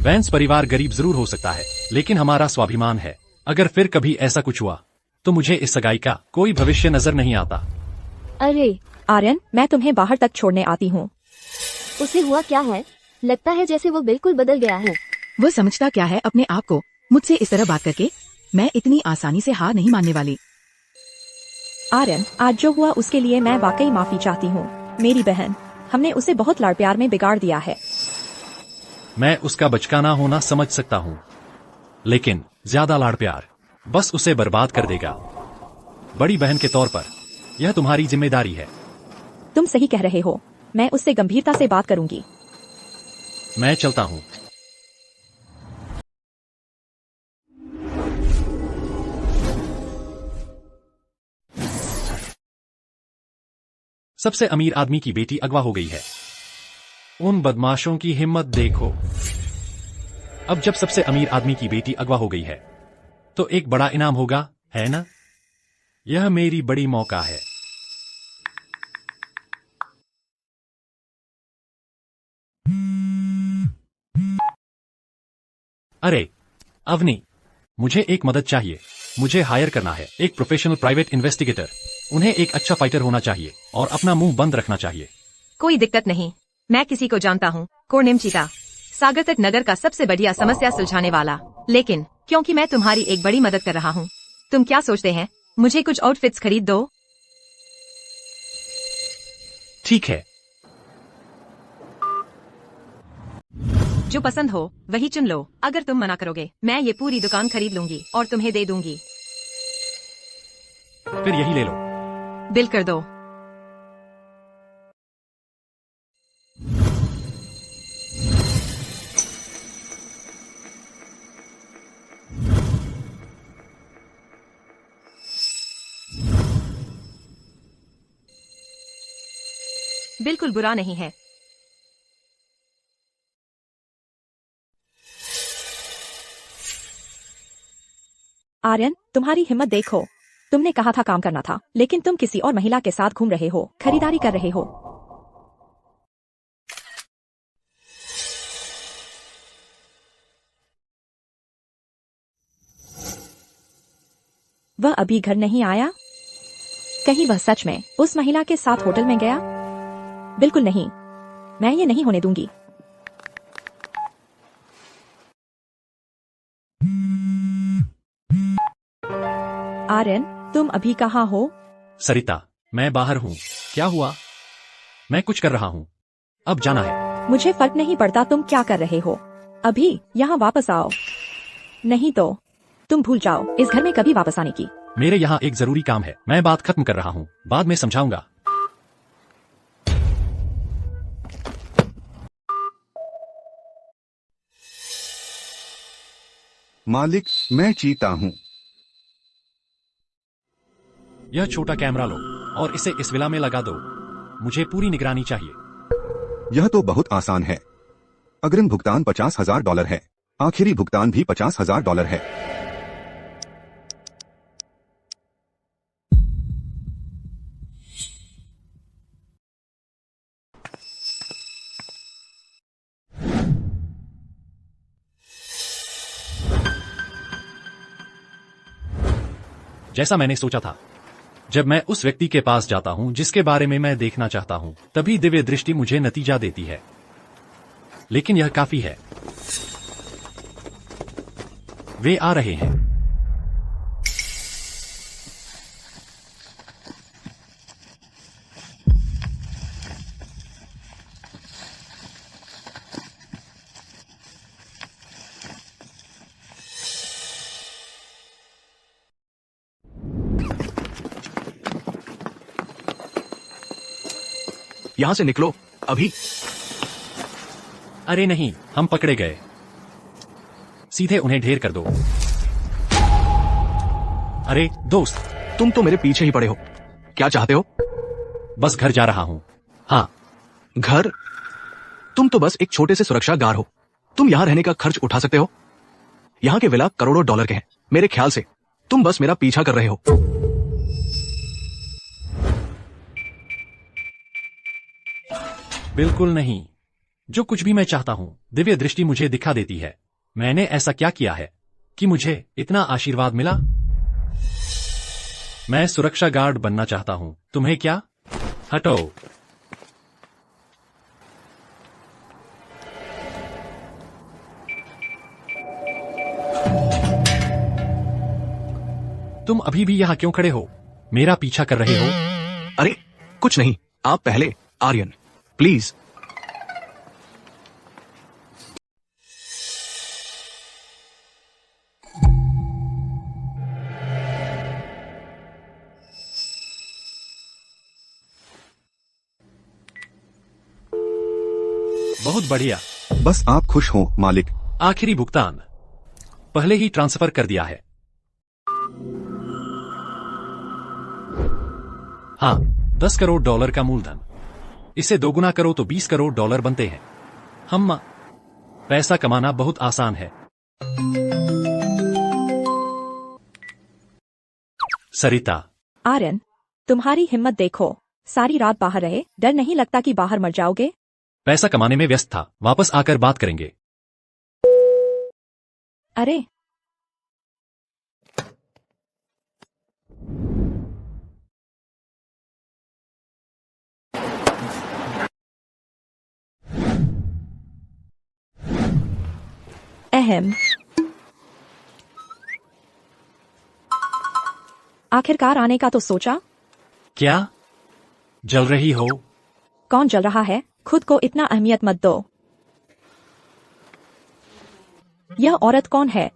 वैंस परिवार गरीब जरूर हो सकता है, लेकिन हमारा स्वाभिमान है। अगर फिर कभी ऐसा कुछ हुआ तो मुझे इस सगाई का कोई भविष्य नजर नहीं आता। अरे आर्यन, मैं तुम्हें बाहर तक छोड़ने आती हूँ। उसे हुआ क्या है? लगता है जैसे वो बिल्कुल बदल गया है। वह समझता क्या है अपने आप को? मुझसे इस तरह बात करके मैं इतनी आसानी से हार नहीं मानने वाली। आर्यन, आज जो हुआ उसके लिए मैं वाकई माफी चाहती हूँ। मेरी बहन, हमने उसे बहुत लाड़ प्यार में बिगाड़ दिया है। मैं उसका बचकाना होना समझ सकता हूँ, लेकिन ज्यादा लाड़ प्यार बस उसे बर्बाद कर देगा। बड़ी बहन के तौर पर यह तुम्हारी जिम्मेदारी है। तुम सही कह रहे हो। मैं उससे गंभीरता से बात करूंगी। मैं चलता हूँ। सबसे अमीर आदमी की बेटी अगवा हो गई है। उन बदमाशों की हिम्मत देखो। अब जब सबसे अमीर आदमी की बेटी अगवा हो गई है तो एक बड़ा इनाम होगा, है ना? यह मेरी बड़ी मौका है। अरे अवनी, मुझे एक मदद चाहिए। मुझे हायर करना है एक प्रोफेशनल प्राइवेट इन्वेस्टिगेटर। उन्हें एक अच्छा फाइटर होना चाहिए और अपना मुंह बंद रखना चाहिए। कोई दिक्कत नहीं, मैं किसी को जानता हूँ। कोर्निम चीता, सागर तक नगर का सबसे बढ़िया समस्या सुलझाने वाला। लेकिन क्योंकि मैं तुम्हारी एक बड़ी मदद कर रहा हूँ, तुम क्या सोचते हैं? मुझे कुछ आउटफिट्स खरीद दो। ठीक है, जो पसंद हो वही चुन लो। अगर तुम मना करोगे मैं ये पूरी दुकान खरीद लूंगी और तुम्हें दे दूंगी। फिर यही ले लो। बिल कर दो। बिल्कुल बुरा नहीं है। आर्यन, तुम्हारी हिम्मत देखो। तुमने कहा था काम करना था, लेकिन तुम किसी और महिला के साथ घूम रहे हो, खरीदारी कर रहे हो। वह अभी घर नहीं आया? कहीं वह सच में उस महिला के साथ होटल में गया? बिल्कुल नहीं, मैं ये नहीं होने दूंगी। आर्यन, तुम अभी कहाँ हो? सरिता, मैं बाहर हूँ। क्या हुआ? मैं कुछ कर रहा हूँ। अब जाना है। मुझे फर्क नहीं पड़ता तुम क्या कर रहे हो। अभी यहाँ वापस आओ, नहीं तो तुम भूल जाओ इस घर में कभी वापस आने की। मेरे यहाँ एक जरूरी काम है। मैं बात खत्म कर रहा हूँ, बाद में समझाऊंगा। मालिक, मैं चीता हूँ। यह छोटा कैमरा लो और इसे इस विला में लगा दो। मुझे पूरी निगरानी चाहिए। यह तो बहुत आसान है। अग्रिम भुगतान $50,000 है। आखिरी भुगतान भी $50,000 है। जैसा मैंने सोचा था, जब मैं उस व्यक्ति के पास जाता हूं जिसके बारे में मैं देखना चाहता हूं, तभी दिव्य दृष्टि मुझे नतीजा देती है। लेकिन यह काफी है। वे आ रहे हैं। यहां से निकलो अभी। अरे नहीं, हम पकड़े गए। सीधे उन्हें ढेर कर दो। अरे दोस्त, तुम तो मेरे पीछे ही पड़े हो। क्या चाहते हो? बस घर जा रहा हूं। हाँ, घर? तुम तो बस एक छोटे से सुरक्षा गार्ड हो। तुम यहां रहने का खर्च उठा सकते हो? यहां के विला करोड़ों डॉलर के हैं। मेरे ख्याल से तुम बस मेरा पीछा कर रहे हो। बिल्कुल नहीं। जो कुछ भी मैं चाहता हूं, दिव्य दृष्टि मुझे दिखा देती है। मैंने ऐसा क्या किया है कि मुझे इतना आशीर्वाद मिला? मैं सुरक्षा गार्ड बनना चाहता हूं। तुम्हें क्या? हटो। तुम अभी भी यहां क्यों खड़े हो? मेरा पीछा कर रहे हो? अरे कुछ नहीं, आप पहले। आर्यन प्लीज। बहुत बढ़िया। बस आप खुश हो मालिक। आखिरी भुगतान पहले ही ट्रांसफर कर दिया है। हाँ, $10 करोड़ का मूलधन। इसे दोगुना करो तो $20 करोड़ बनते हैं। हम पैसा कमाना बहुत आसान है। सरिता, आर्यन, तुम्हारी हिम्मत देखो। सारी रात बाहर रहे, डर नहीं लगता कि बाहर मर जाओगे? पैसा कमाने में व्यस्त था। वापस आकर बात करेंगे। अरे अहम। आखिरकार आने का तो सोचा। क्या जल रही हो? कौन जल रहा है? खुद को इतना अहमियत मत दो। यह औरत कौन है?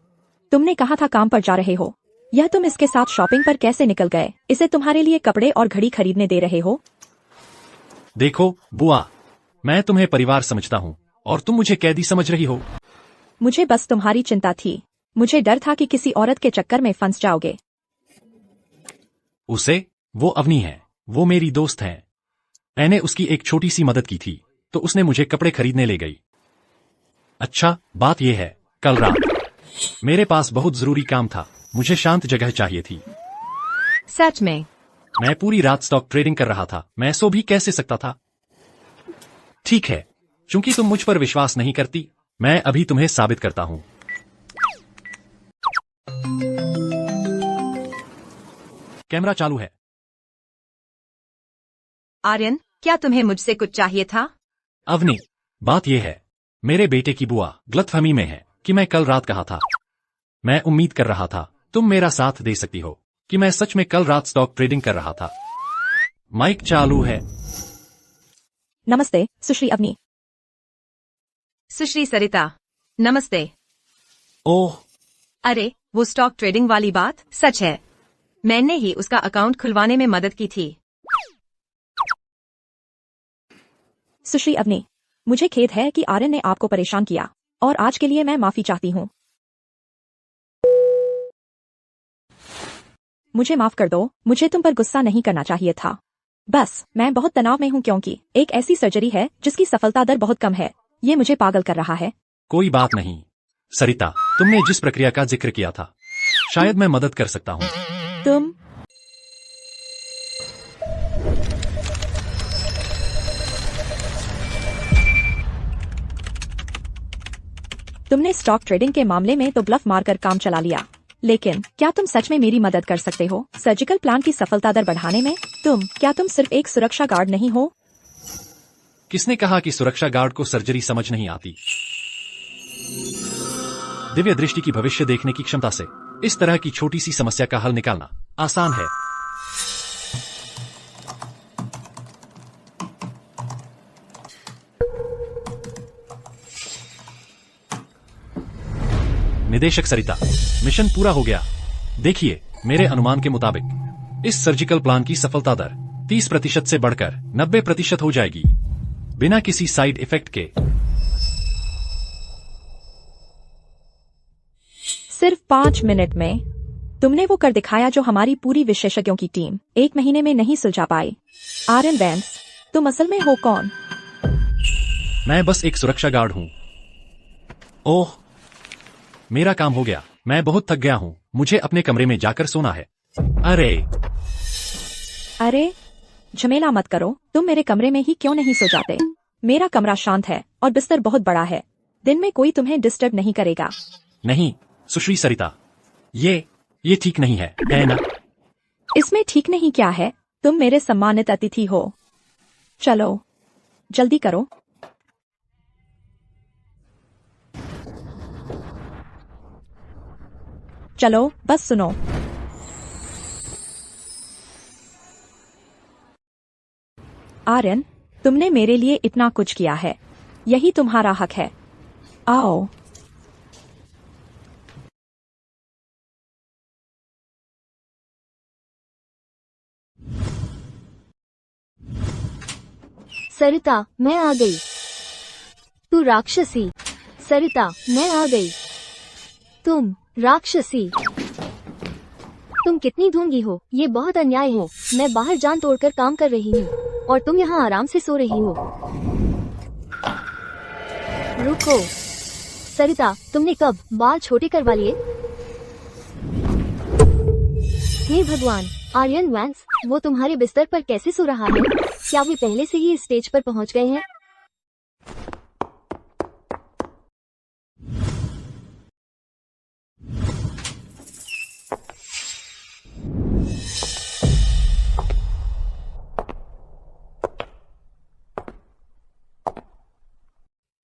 तुमने कहा था काम पर जा रहे हो। यह तुम इसके साथ शॉपिंग पर कैसे निकल गए? इसे तुम्हारे लिए कपड़े और घड़ी खरीदने दे रहे हो? देखो बुआ, मैं तुम्हें परिवार समझता हूँ और तुम मुझे कैदी समझ रही हो। मुझे बस तुम्हारी चिंता थी। मुझे डर था कि किसी औरत के चक्कर में फंस जाओगे। उसे? वो अवनी है। वो मेरी दोस्त है। मैंने उसकी एक छोटी सी मदद की थी, तो उसने मुझे कपड़े खरीदने ले गई। अच्छा, बात यह है, कल रात मेरे पास बहुत जरूरी काम था। मुझे शांत जगह चाहिए थी। सच में? मैं पूरी रात स्टॉक ट्रेडिंग कर रहा था। मैं सो भी कैसे सकता था? ठीक है, चूंकि तुम मुझ पर विश्वास नहीं करती, मैं अभी तुम्हें साबित करता हूं। कैमरा चालू है। आर्यन, क्या तुम्हें मुझसे कुछ चाहिए था? अवनी, बात यह है, मेरे बेटे की बुआ गलतफहमी में है कि मैं कल रात कहा था। मैं उम्मीद कर रहा था तुम मेरा साथ दे सकती हो कि मैं सच में कल रात स्टॉक ट्रेडिंग कर रहा था। माइक चालू है। नमस्ते सुश्री अवनी। सुश्री सरिता, नमस्ते। ओह, अरे, वो स्टॉक ट्रेडिंग वाली बात सच है। मैंने ही उसका अकाउंट खुलवाने में मदद की थी। सुश्री अवनी, मुझे खेद है कि आर्यन ने आपको परेशान किया और आज के लिए मैं माफी चाहती हूँ। मुझे माफ कर दो, मुझे तुम पर गुस्सा नहीं करना चाहिए था। बस मैं बहुत तनाव में हूँ क्योंकि एक ऐसी सर्जरी है जिसकी सफलता दर बहुत कम है। ये मुझे पागल कर रहा है। कोई बात नहीं सरिता, तुमने जिस प्रक्रिया का जिक्र किया था शायद मैं मदद कर सकता हूँ। तुम तुमने स्टॉक ट्रेडिंग के मामले में तो ब्लफ मारकर काम चला लिया, लेकिन क्या तुम सच में मेरी मदद कर सकते हो सर्जिकल प्लान की सफलता दर बढ़ाने में? क्या तुम सिर्फ एक सुरक्षा गार्ड नहीं हो? किसने कहा कि सुरक्षा गार्ड को सर्जरी समझ नहीं आती? दिव्य दृष्टि की भविष्य देखने की क्षमता से इस तरह की छोटी सी समस्या का हल निकालना आसान है। निदेशक सरिता, मिशन पूरा हो गया। देखिए, मेरे अनुमान के मुताबिक इस सर्जिकल प्लान की सफलता दर 30% से बढ़कर 90% हो जाएगी, बिना किसी साइड इफेक्ट के। सिर्फ 5 मिनट में तुमने वो कर दिखाया जो हमारी पूरी विशेषज्ञों की टीम 1 महीने में नहीं सुलझा पाई। आर्यन वैंस, तुम असल में हो कौन? मैं बस एक सुरक्षा गार्ड हूं। ओह, मेरा काम हो गया। मैं बहुत थक गया हूं, मुझे अपने कमरे में जाकर सोना है। अरे झमेला मत करो, तुम मेरे कमरे में ही क्यों नहीं सो जाते? मेरा कमरा शांत है और बिस्तर बहुत बड़ा है। दिन में कोई तुम्हें डिस्टर्ब नहीं करेगा। नहीं सुश्री सरिता, ये ठीक नहीं है ना? इसमें ठीक नहीं क्या है? तुम मेरे सम्मानित अतिथि हो। चलो जल्दी करो। चलो बस सुनो। आर्यन, तुमने मेरे लिए इतना कुछ किया है, यही तुम्हारा हक है। आओ। सरिता, मैं आ गई। तू राक्षसी। सरिता, मैं आ गई। तुम राक्षसी, तुम कितनी ढोंगी हो, ये बहुत अन्याय है। मैं बाहर जान तोड़कर काम कर रही हूँ और तुम यहाँ आराम से सो रही हो। रुको सरिता, तुमने कब बाल छोटे करवा लिए? हे भगवान, आर्यन वैंस, वो तुम्हारे बिस्तर पर कैसे सो रहा है? क्या वे पहले से ही इस स्टेज पर पहुँच गए हैं?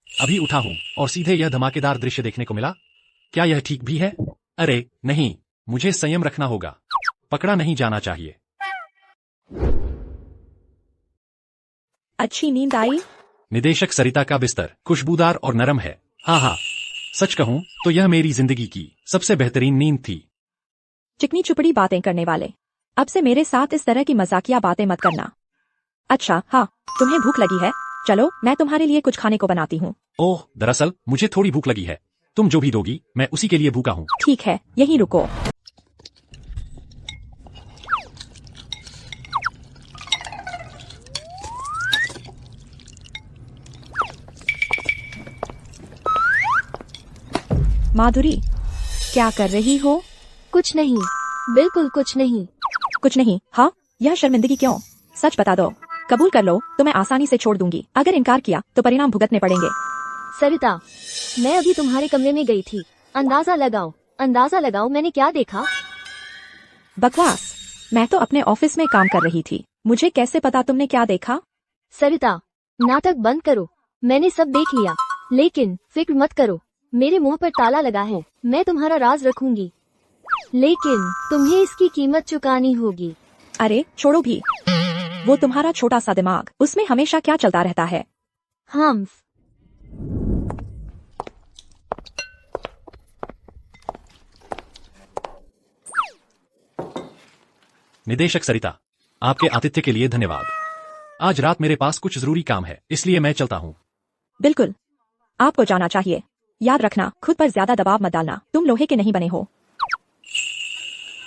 अभी उठा हूं और सीधे यह धमाकेदार दृश्य देखने को मिला। क्या यह ठीक भी है? अरे नहीं, मुझे संयम रखना होगा, पकड़ा नहीं जाना चाहिए। अच्छी नींद आई? निदेशक सरिता का बिस्तर खुशबूदार और नरम है। हाँ, सच कहूं तो यह मेरी जिंदगी की सबसे बेहतरीन नींद थी। चिकनी चुपड़ी बातें करने वाले, अब से मेरे साथ इस तरह की मजाकिया बातें मत करना। अच्छा हाँ, तुम्हें भूख लगी है? चलो मैं तुम्हारे लिए कुछ खाने को बनाती हूँ। ओह, दरअसल मुझे थोड़ी भूख लगी है। तुम जो भी दोगी मैं उसी के लिए भूखा हूँ। ठीक है, यहीं रुको। माधुरी, क्या कर रही हो? कुछ नहीं, बिल्कुल कुछ नहीं। कुछ नहीं? हाँ, यह शर्मिंदगी क्यों? सच बता दो, कबूल कर लो तो मैं आसानी से छोड़ दूंगी। अगर इनकार किया तो परिणाम भुगतने पड़ेंगे। सरिता, मैं अभी तुम्हारे कमरे में गई थी। अंदाजा लगाओ मैंने क्या देखा? बकवास, मैं तो अपने ऑफिस में काम कर रही थी, मुझे कैसे पता तुमने क्या देखा? सरिता, नाटक बंद करो, मैंने सब देख लिया। लेकिन फिक्र मत करो, मेरे मुंह पर ताला लगा है, मैं तुम्हारा राज रखूंगी, लेकिन तुम्हें इसकी कीमत चुकानी होगी। अरे छोड़ो भी, वो तुम्हारा छोटा सा दिमाग, उसमें हमेशा क्या चलता रहता है? हम्फ। निदेशक सरिता, आपके आतिथ्य के लिए धन्यवाद। आज रात मेरे पास कुछ जरूरी काम है, इसलिए मैं चलता हूँ। बिल्कुल, आपको जाना चाहिए। याद रखना, खुद पर ज्यादा दबाव मत डालना, तुम लोहे के नहीं बने हो।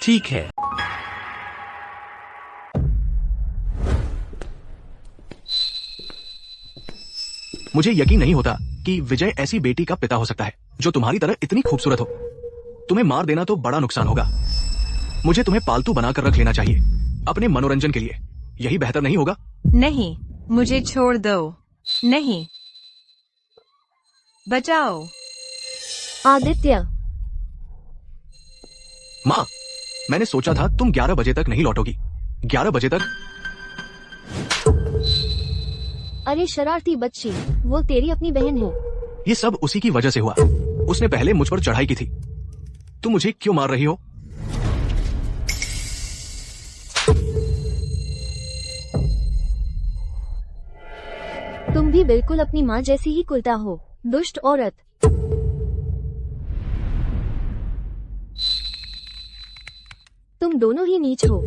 ठीक है। मुझे यकीन नहीं होता कि विजय ऐसी बेटी का पिता हो सकता है जो तुम्हारी तरह इतनी खूबसूरत हो। तुम्हें मार देना तो बड़ा नुकसान होगा। मुझे तुम्हें पालतू बनाकर रख लेना चाहिए अपने मनोरंजन के लिए। यही बेहतर नहीं होगा? नहीं, मुझे छोड़ दो। नहीं, बचाओ। आदित्य, माँ, मैंने सोचा था तुम 11 बजे तक नहीं लौटोगी। 11 बजे तक? अरे शरारती बच्ची, वो तेरी अपनी बहन है। ये सब उसी की वजह से हुआ। उसने पहले मुझ पर चढ़ाई की थी। तुम मुझे क्यों मार रही हो? तुम भी बिल्कुल अपनी माँ जैसी ही कुलता हो, दुष्ट औरत। तुम दोनों ही नीच हो।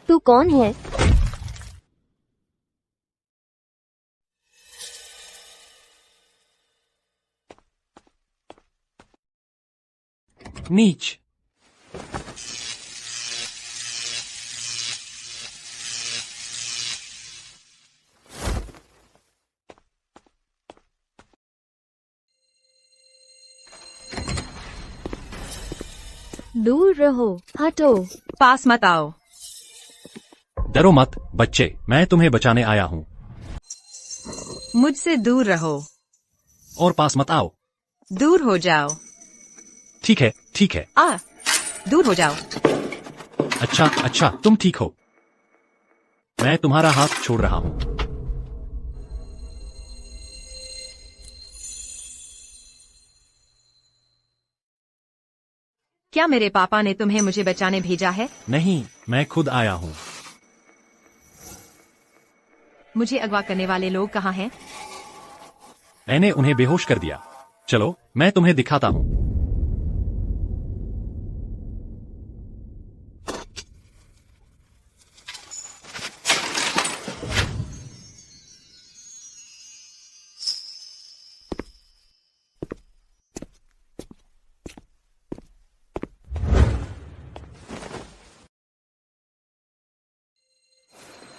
तू कौन है? नीच। दूर रहो, हटो। पास मत आओ। डरो मत बच्चे, मैं तुम्हें बचाने आया हूँ। मुझसे दूर रहो। और पास मत आओ। दूर हो जाओ। ठीक है, ठीक है। दूर हो जाओ। अच्छा अच्छा, तुम ठीक हो। मैं तुम्हारा हाथ छोड़ रहा हूँ। क्या मेरे पापा ने तुम्हें मुझे बचाने भेजा है? नहीं, मैं खुद आया हूँ। मुझे अगवा करने वाले लोग कहाँ हैं? मैंने उन्हें बेहोश कर दिया। चलो, मैं तुम्हें दिखाता हूँ।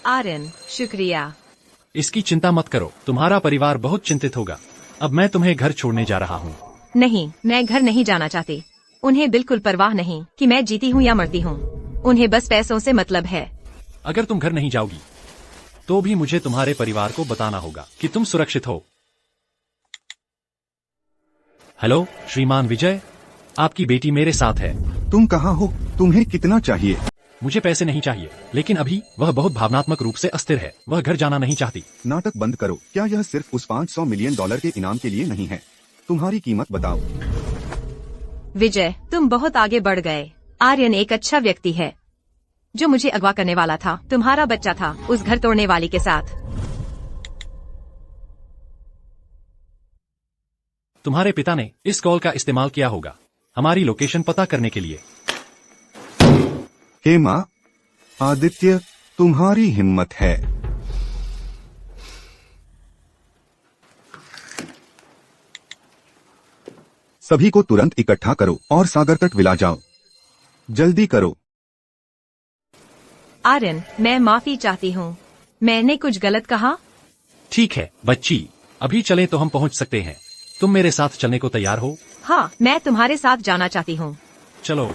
आर्यन, शुक्रिया। इसकी चिंता मत करो, तुम्हारा परिवार बहुत चिंतित होगा। अब मैं तुम्हें घर छोड़ने जा रहा हूँ। नहीं, मैं घर नहीं जाना चाहती। उन्हें बिल्कुल परवाह नहीं कि मैं जीती हूँ या मरती हूँ। उन्हें बस पैसों से मतलब है। अगर तुम घर नहीं जाओगी तो भी मुझे तुम्हारे परिवार को बताना होगा कि तुम सुरक्षित हो। हेलो श्रीमान विजय, आपकी बेटी मेरे साथ है। तुम कहाँ हो? तुम्हें कितना चाहिए? मुझे पैसे नहीं चाहिए, लेकिन अभी वह बहुत भावनात्मक रूप से अस्थिर है। वह घर जाना नहीं चाहती। नाटक बंद करो। क्या यह सिर्फ उस $500 मिलियन के इनाम के लिए नहीं है? तुम्हारी कीमत बताओ। विजय, तुम बहुत आगे बढ़ गए। आर्यन एक अच्छा व्यक्ति है जो मुझे अगवा करने वाला था। तुम्हारा बच्चा था उस घर तोड़ने वाली के साथ। तुम्हारे पिता ने इस कॉल का इस्तेमाल किया होगा हमारी लोकेशन पता करने के लिए। हे माँ, आदित्य, तुम्हारी हिम्मत है। सभी को तुरंत इकट्ठा करो और सागर तट विला जाओ। जल्दी करो। आर्यन, मैं माफी चाहती हूँ। मैंने कुछ गलत कहा? ठीक है बच्ची, अभी चलें तो हम पहुंच सकते हैं। तुम मेरे साथ चलने को तैयार हो? हाँ, मैं तुम्हारे साथ जाना चाहती हूँ। चलो।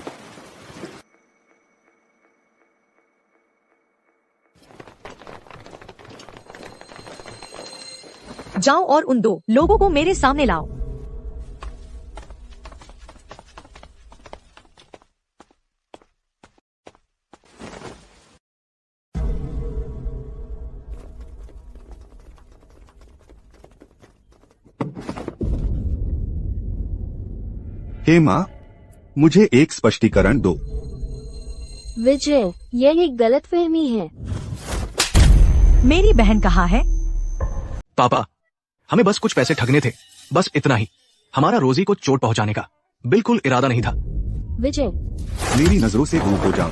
जाओ और उन 2 लोगों को मेरे सामने लाओ। हे माँ, मुझे एक स्पष्टीकरण दो। विजय, यह एक गलतफहमी है। मेरी बहन कहाँ है? पापा, हमें बस कुछ पैसे ठगने थे, बस इतना ही। हमारा रोजी को चोट पहुंचाने का बिल्कुल इरादा नहीं था। विजय, मेरी नजरों से दूर हो जाओ।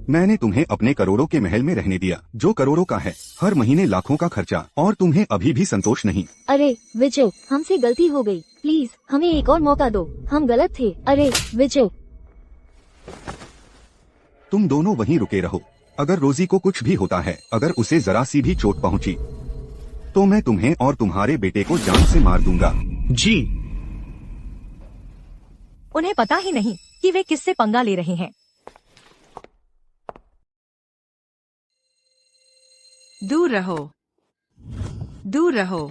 मैंने तुम्हें अपने करोड़ों के महल में रहने दिया, जो करोड़ों का है, हर महीने लाखों का खर्चा, और तुम्हें अभी भी संतोष नहीं। अरे विजय, हमसे गलती हो गई। प्लीज हमें एक और मौका दो, हम गलत थे। अरे विजय, तुम दोनों वहीं रुके रहो। अगर रोजी को कुछ भी होता है, अगर उसे जरा सी भी चोट पहुंची, तो मैं तुम्हें और तुम्हारे बेटे को जान से मार दूंगा। जी। उन्हें पता ही नहीं कि वे किससे पंगा ले रहे हैं। दूर रहो, दूर रहो।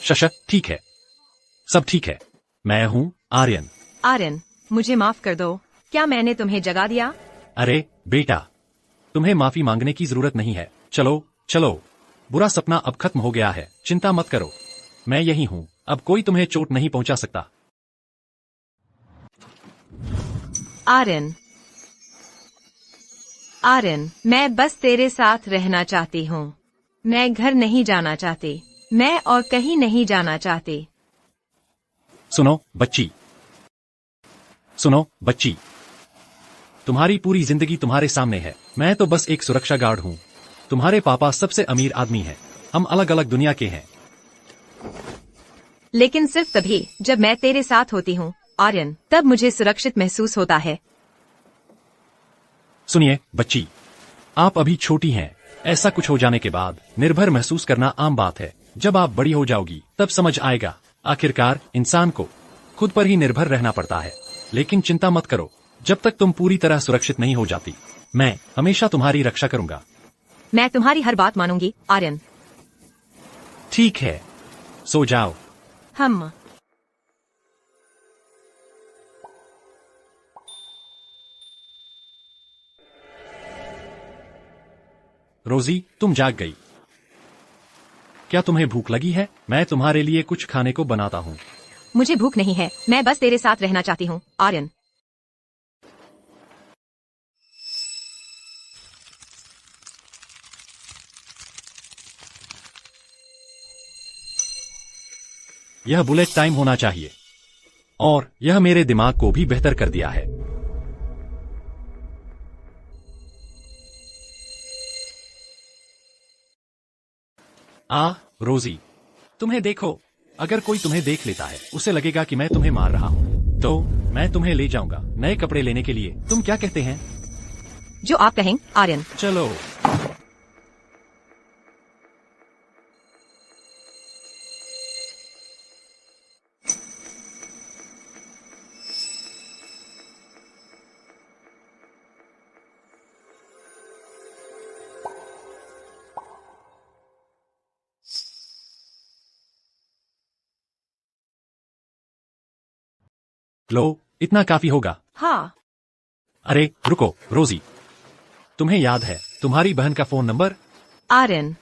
शश, ठीक है, सब ठीक है। मैं हूँ आर्यन। आर्यन, मुझे माफ कर दो। क्या मैंने तुम्हें जगा दिया? अरे बेटा, तुम्हें माफी मांगने की जरूरत नहीं है। चलो चलो, बुरा सपना अब खत्म हो गया है, चिंता मत करो। मैं यही हूँ, अब कोई तुम्हें चोट नहीं पहुंचा सकता। आर्यन, आर्यन, मैं बस तेरे साथ रहना चाहती हूँ। मैं घर नहीं जाना चाहती। मैं और कहीं नहीं जाना चाहती। सुनो बच्ची, सुनो बच्ची, तुम्हारी पूरी जिंदगी तुम्हारे सामने है। मैं तो बस एक सुरक्षा गार्ड हूँ। तुम्हारे पापा सबसे अमीर आदमी हैं। हम अलग अलग दुनिया के हैं। लेकिन सिर्फ तभी जब मैं तेरे साथ होती हूँ आर्यन, तब मुझे सुरक्षित महसूस होता है। सुनिए बच्ची, आप अभी छोटी हैं। ऐसा कुछ हो जाने के बाद निर्भर महसूस करना आम बात है। जब आप बड़ी हो जाओगी तब समझ आएगा। आखिरकार इंसान को खुद पर ही निर्भर रहना पड़ता है। लेकिन चिंता मत करो, जब तक तुम पूरी तरह सुरक्षित नहीं हो जाती, मैं हमेशा तुम्हारी रक्षा करूंगा। मैं तुम्हारी हर बात मानूंगी आर्यन। ठीक है, सो जाओ। हम रोजी, तुम जाग गई। क्या तुम्हें भूख लगी है? मैं तुम्हारे लिए कुछ खाने को बनाता हूँ। मुझे भूख नहीं है, मैं बस तेरे साथ रहना चाहती हूँ आर्यन। यह बुलेट टाइम होना चाहिए, और यह मेरे दिमाग को भी बेहतर कर दिया है। रोजी, तुम्हें देखो। अगर कोई तुम्हें देख लेता है, उसे लगेगा कि मैं तुम्हें मार रहा हूँ। तो मैं तुम्हें ले जाऊंगा नए कपड़े लेने के लिए। तुम क्या कहते हैं? जो आप कहें आर्यन। चलो। लो, इतना काफी होगा। हाँ। अरे रुको रोजी, तुम्हें याद है तुम्हारी बहन का फोन नंबर? आर्यन,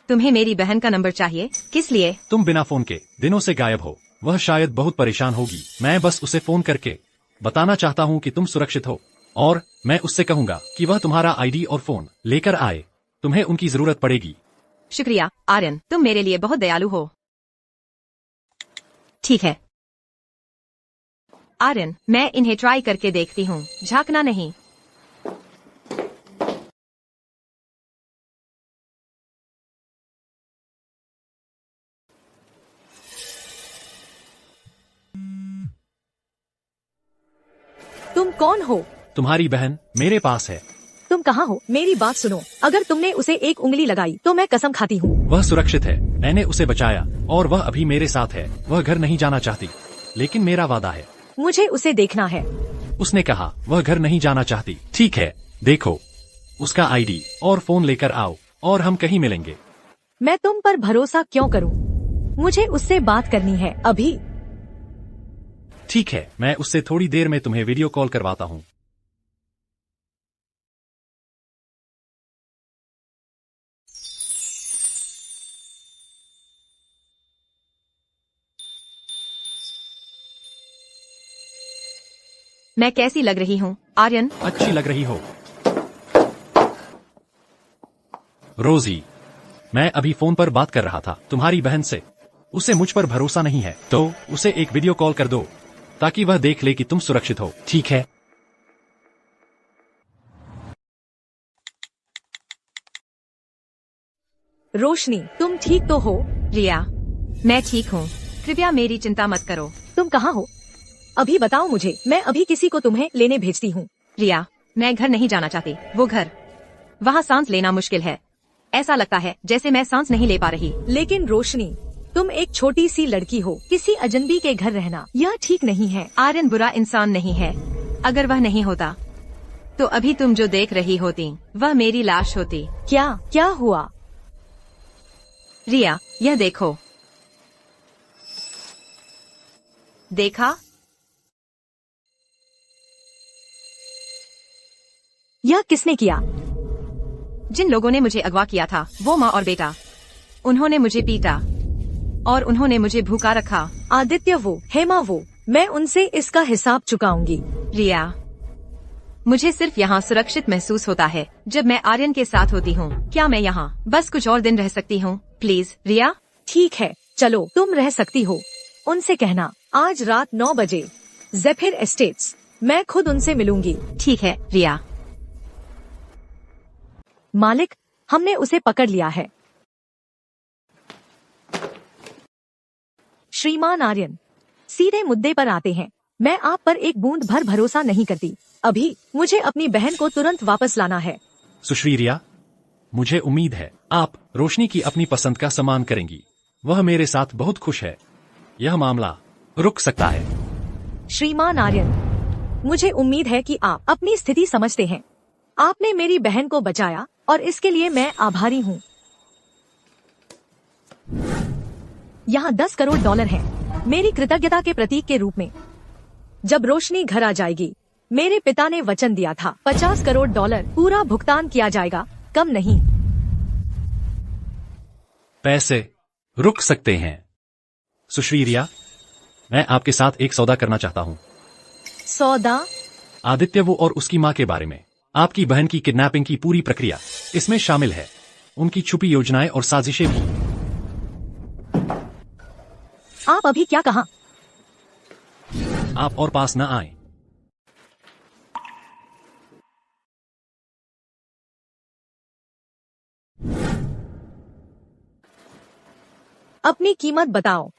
तुम्हें मेरी बहन का नंबर चाहिए? किस लिए? तुम बिना फोन के दिनों से गायब हो। वह शायद बहुत परेशान होगी। मैं बस उसे फोन करके बताना चाहता हूँ कि तुम सुरक्षित हो, और मैं उससे कहूंगा कि वह तुम्हारा आईडी और फोन लेकर आए। तुम्हें उनकी जरूरत पड़ेगी। शुक्रिया आर्यन, तुम मेरे लिए बहुत दयालु हो। ठीक है आर्यन, मैं इन्हें ट्राई करके देखती हूँ। झांकना नहीं। तुम कौन हो? तुम्हारी बहन मेरे पास है। तुम कहाँ हो? मेरी बात सुनो, अगर तुमने उसे एक उंगली लगाई तो मैं कसम खाती हूँ। वह सुरक्षित है। मैंने उसे बचाया और वह अभी मेरे साथ है। वह घर नहीं जाना चाहती, लेकिन मेरा वादा है। मुझे उसे देखना है। उसने कहा वह घर नहीं जाना चाहती। ठीक है, देखो उसका आईडी और फोन लेकर आओ और हम कहीं मिलेंगे। मैं तुम पर भरोसा क्यों करूं? मुझे उससे बात करनी है अभी। ठीक है, मैं उससे थोड़ी देर में तुम्हें वीडियो कॉल करवाता हूँ। मैं कैसी लग रही हूँ आर्यन? अच्छी लग रही हो रोजी। मैं अभी फोन पर बात कर रहा था तुम्हारी बहन से। उसे मुझ पर भरोसा नहीं है, तो उसे एक वीडियो कॉल कर दो ताकि वह देख ले कि तुम सुरक्षित हो। ठीक है? रोशनी, तुम ठीक तो हो? रिया, मैं ठीक हूँ, कृपया मेरी चिंता मत करो। तुम कहाँ हो? अभी बताओ मुझे, मैं अभी किसी को तुम्हें लेने भेजती हूँ। रिया, मैं घर नहीं जाना चाहती। वो घर, वहाँ सांस लेना मुश्किल है। ऐसा लगता है जैसे मैं सांस नहीं ले पा रही। लेकिन रोशनी, तुम एक छोटी सी लड़की हो, किसी अजनबी के घर रहना यह ठीक नहीं है। आर्यन बुरा इंसान नहीं है। अगर वह नहीं होता तो अभी तुम जो देख रही होती वह मेरी लाश होती। क्या हुआ? रिया, यह देखो। देखा? यह किसने किया? जिन लोगों ने मुझे अगवा किया था वो माँ और बेटा। उन्होंने मुझे पीटा और उन्होंने मुझे भूखा रखा। आदित्य वो, हेमा वो, मैं उनसे इसका हिसाब चुकाऊंगी। रिया, मुझे सिर्फ यहाँ सुरक्षित महसूस होता है जब मैं आर्यन के साथ होती हूँ। क्या मैं यहाँ बस कुछ और दिन रह सकती हूँ प्लीज? रिया, ठीक है, चलो तुम रह सकती हो। उनसे कहना आज रात 9 बजे ज़ेफिर एस्टेट्स, मैं खुद उनसे मिलूंगी। ठीक है रिया। मालिक, हमने उसे पकड़ लिया है। श्रीमान आर्यन, सीधे मुद्दे पर आते हैं। मैं आप पर एक बूंद भर भरोसा नहीं करती। अभी मुझे अपनी बहन को तुरंत वापस लाना है। सुश्री रिया, मुझे उम्मीद है आप रोशनी की अपनी पसंद का सम्मान करेंगी। वह मेरे साथ बहुत खुश है। यह मामला रुक सकता है। श्रीमान आर्यन, मुझे उम्मीद है कि आप अपनी स्थिति समझते हैं। आपने मेरी बहन को बचाया और इसके लिए मैं आभारी हूँ। यहाँ $10 करोड़ हैं, मेरी कृतज्ञता के प्रतीक के रूप में। जब रोशनी घर आ जाएगी, मेरे पिता ने वचन दिया था $50 करोड़ पूरा भुगतान किया जाएगा, कम नहीं। पैसे रुक सकते हैं। सुश्री रिया, मैं आपके साथ एक सौदा करना चाहता हूँ। सौदा? आदित्य वो और उसकी माँ के बारे में। आपकी बहन की किडनैपिंग की पूरी प्रक्रिया इसमें शामिल है, उनकी छुपी योजनाएं और साजिशें भी। आप अभी क्या कहा? आप और पास न आए। अपनी कीमत बताओ।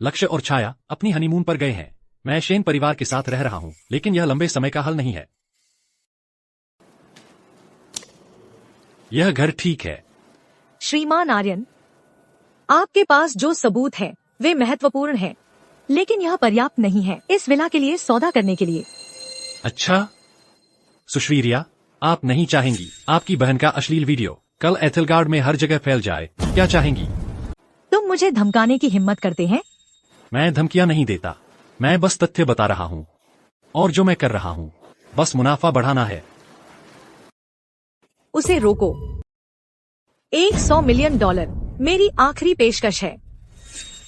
लक्ष्य और छाया अपनी हनीमून पर गए हैं। मैं शेन परिवार के साथ रह रहा हूँ, लेकिन यह लंबे समय का हल नहीं है। यह घर ठीक है। श्रीमान आर्यन, आपके पास जो सबूत हैं, वे महत्वपूर्ण हैं, लेकिन यह पर्याप्त नहीं है इस विला के लिए सौदा करने के लिए। अच्छा, सुश्री रिया, आप नहीं चाहेंगी आपकी बहन का अश्लील वीडियो कल एथलगार्ड में हर जगह फैल जाए? क्या चाहेंगी? तुम मुझे धमकाने की हिम्मत करते हैं? मैं धमकियां नहीं देता, मैं बस तथ्य बता रहा हूँ। और जो मैं कर रहा हूँ बस मुनाफा बढ़ाना है। उसे रोको। $100 मिलियन मेरी आखिरी पेशकश है।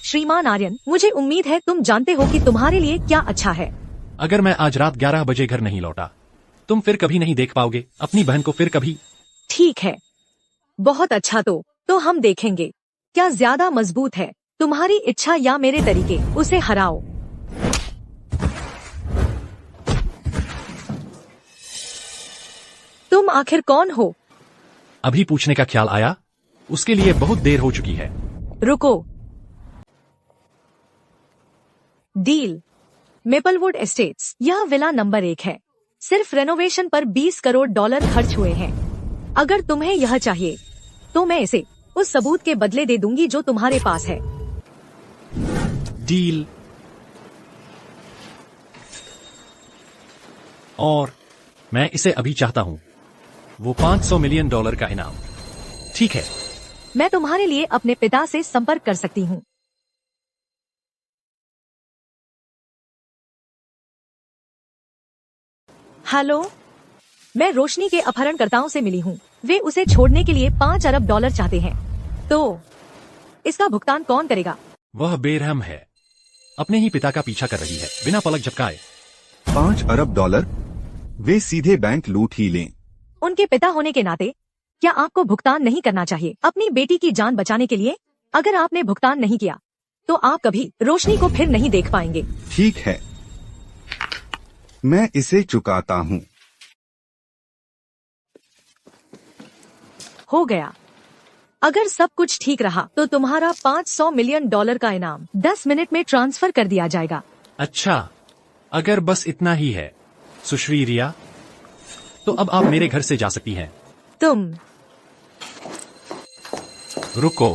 श्रीमान आर्यन, मुझे उम्मीद है तुम जानते हो कि तुम्हारे लिए क्या अच्छा है। अगर मैं आज रात 11 बजे घर नहीं लौटा, तुम फिर कभी नहीं देख पाओगे अपनी बहन को फिर कभी। ठीक है, बहुत अच्छा। तो हम देखेंगे क्या ज्यादा मजबूत है, तुम्हारी इच्छा या मेरे तरीके। उसे हराओ। तुम आखिर कौन हो? अभी पूछने का ख्याल आया? उसके लिए बहुत देर हो चुकी है। रुको। Deal, maplewood estates. यह विला नंबर 1 है। सिर्फ रेनोवेशन पर $20 करोड़ खर्च हुए हैं। अगर तुम्हें यह चाहिए तो मैं इसे उस सबूत के बदले दे दूंगी जो तुम्हारे पास है। डील। और मैं इसे अभी चाहता हूँ, वो $500 मिलियन का इनाम। ठीक है, मैं तुम्हारे लिए अपने पिता से संपर्क कर सकती हूँ। हेलो, मैं रोशनी के अपहरणकर्ताओं से मिली हूँ। वे उसे छोड़ने के लिए $5 अरब चाहते हैं। तो इसका भुगतान कौन करेगा? वह बेरहम है, अपने ही पिता का पीछा कर रही है बिना पलक झपकाए। $5 अरब? वे सीधे बैंक लूट ही लें। उनके पिता होने के नाते क्या आपको भुगतान नहीं करना चाहिए अपनी बेटी की जान बचाने के लिए? अगर आपने भुगतान नहीं किया तो आप कभी रोशनी को फिर नहीं देख पाएंगे। ठीक है, मैं इसे चुकाता हूँ। हो गया। अगर सब कुछ ठीक रहा तो तुम्हारा $500 मिलियन का इनाम 10 मिनट में ट्रांसफर कर दिया जाएगा। अच्छा, अगर बस इतना ही है सुश्री रिया, तो अब आप मेरे घर से जा सकती हैं। तुम रुको,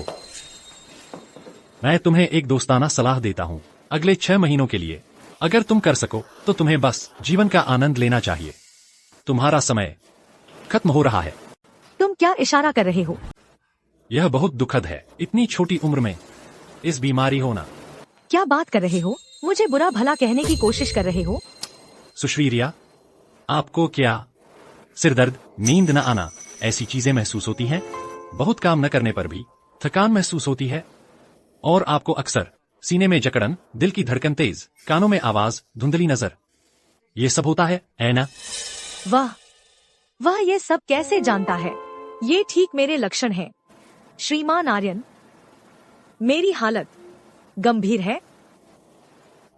मैं तुम्हें एक दोस्ताना सलाह देता हूँ। अगले 6 महीनों के लिए अगर तुम कर सको तो तुम्हें बस जीवन का आनंद लेना चाहिए। तुम्हारा समय खत्म हो रहा है। तुम क्या इशारा कर रहे हो? यह बहुत दुखद है, इतनी छोटी उम्र में इस बीमारी होना। क्या बात कर रहे हो? मुझे बुरा भला कहने की कोशिश कर रहे हो? सुश्री रिया, आपको क्या सिरदर्द, नींद न आना, ऐसी चीजें महसूस होती हैं? बहुत काम न करने पर भी थकान महसूस होती है? और आपको अक्सर सीने में जकड़न, दिल की धड़कन तेज, कानों में आवाज, धुंधली नजर, ये सब होता है ना? वह ये सब कैसे जानता है? ये ठीक मेरे लक्षण हैं। श्रीमान आर्यन, मेरी हालत गंभीर है।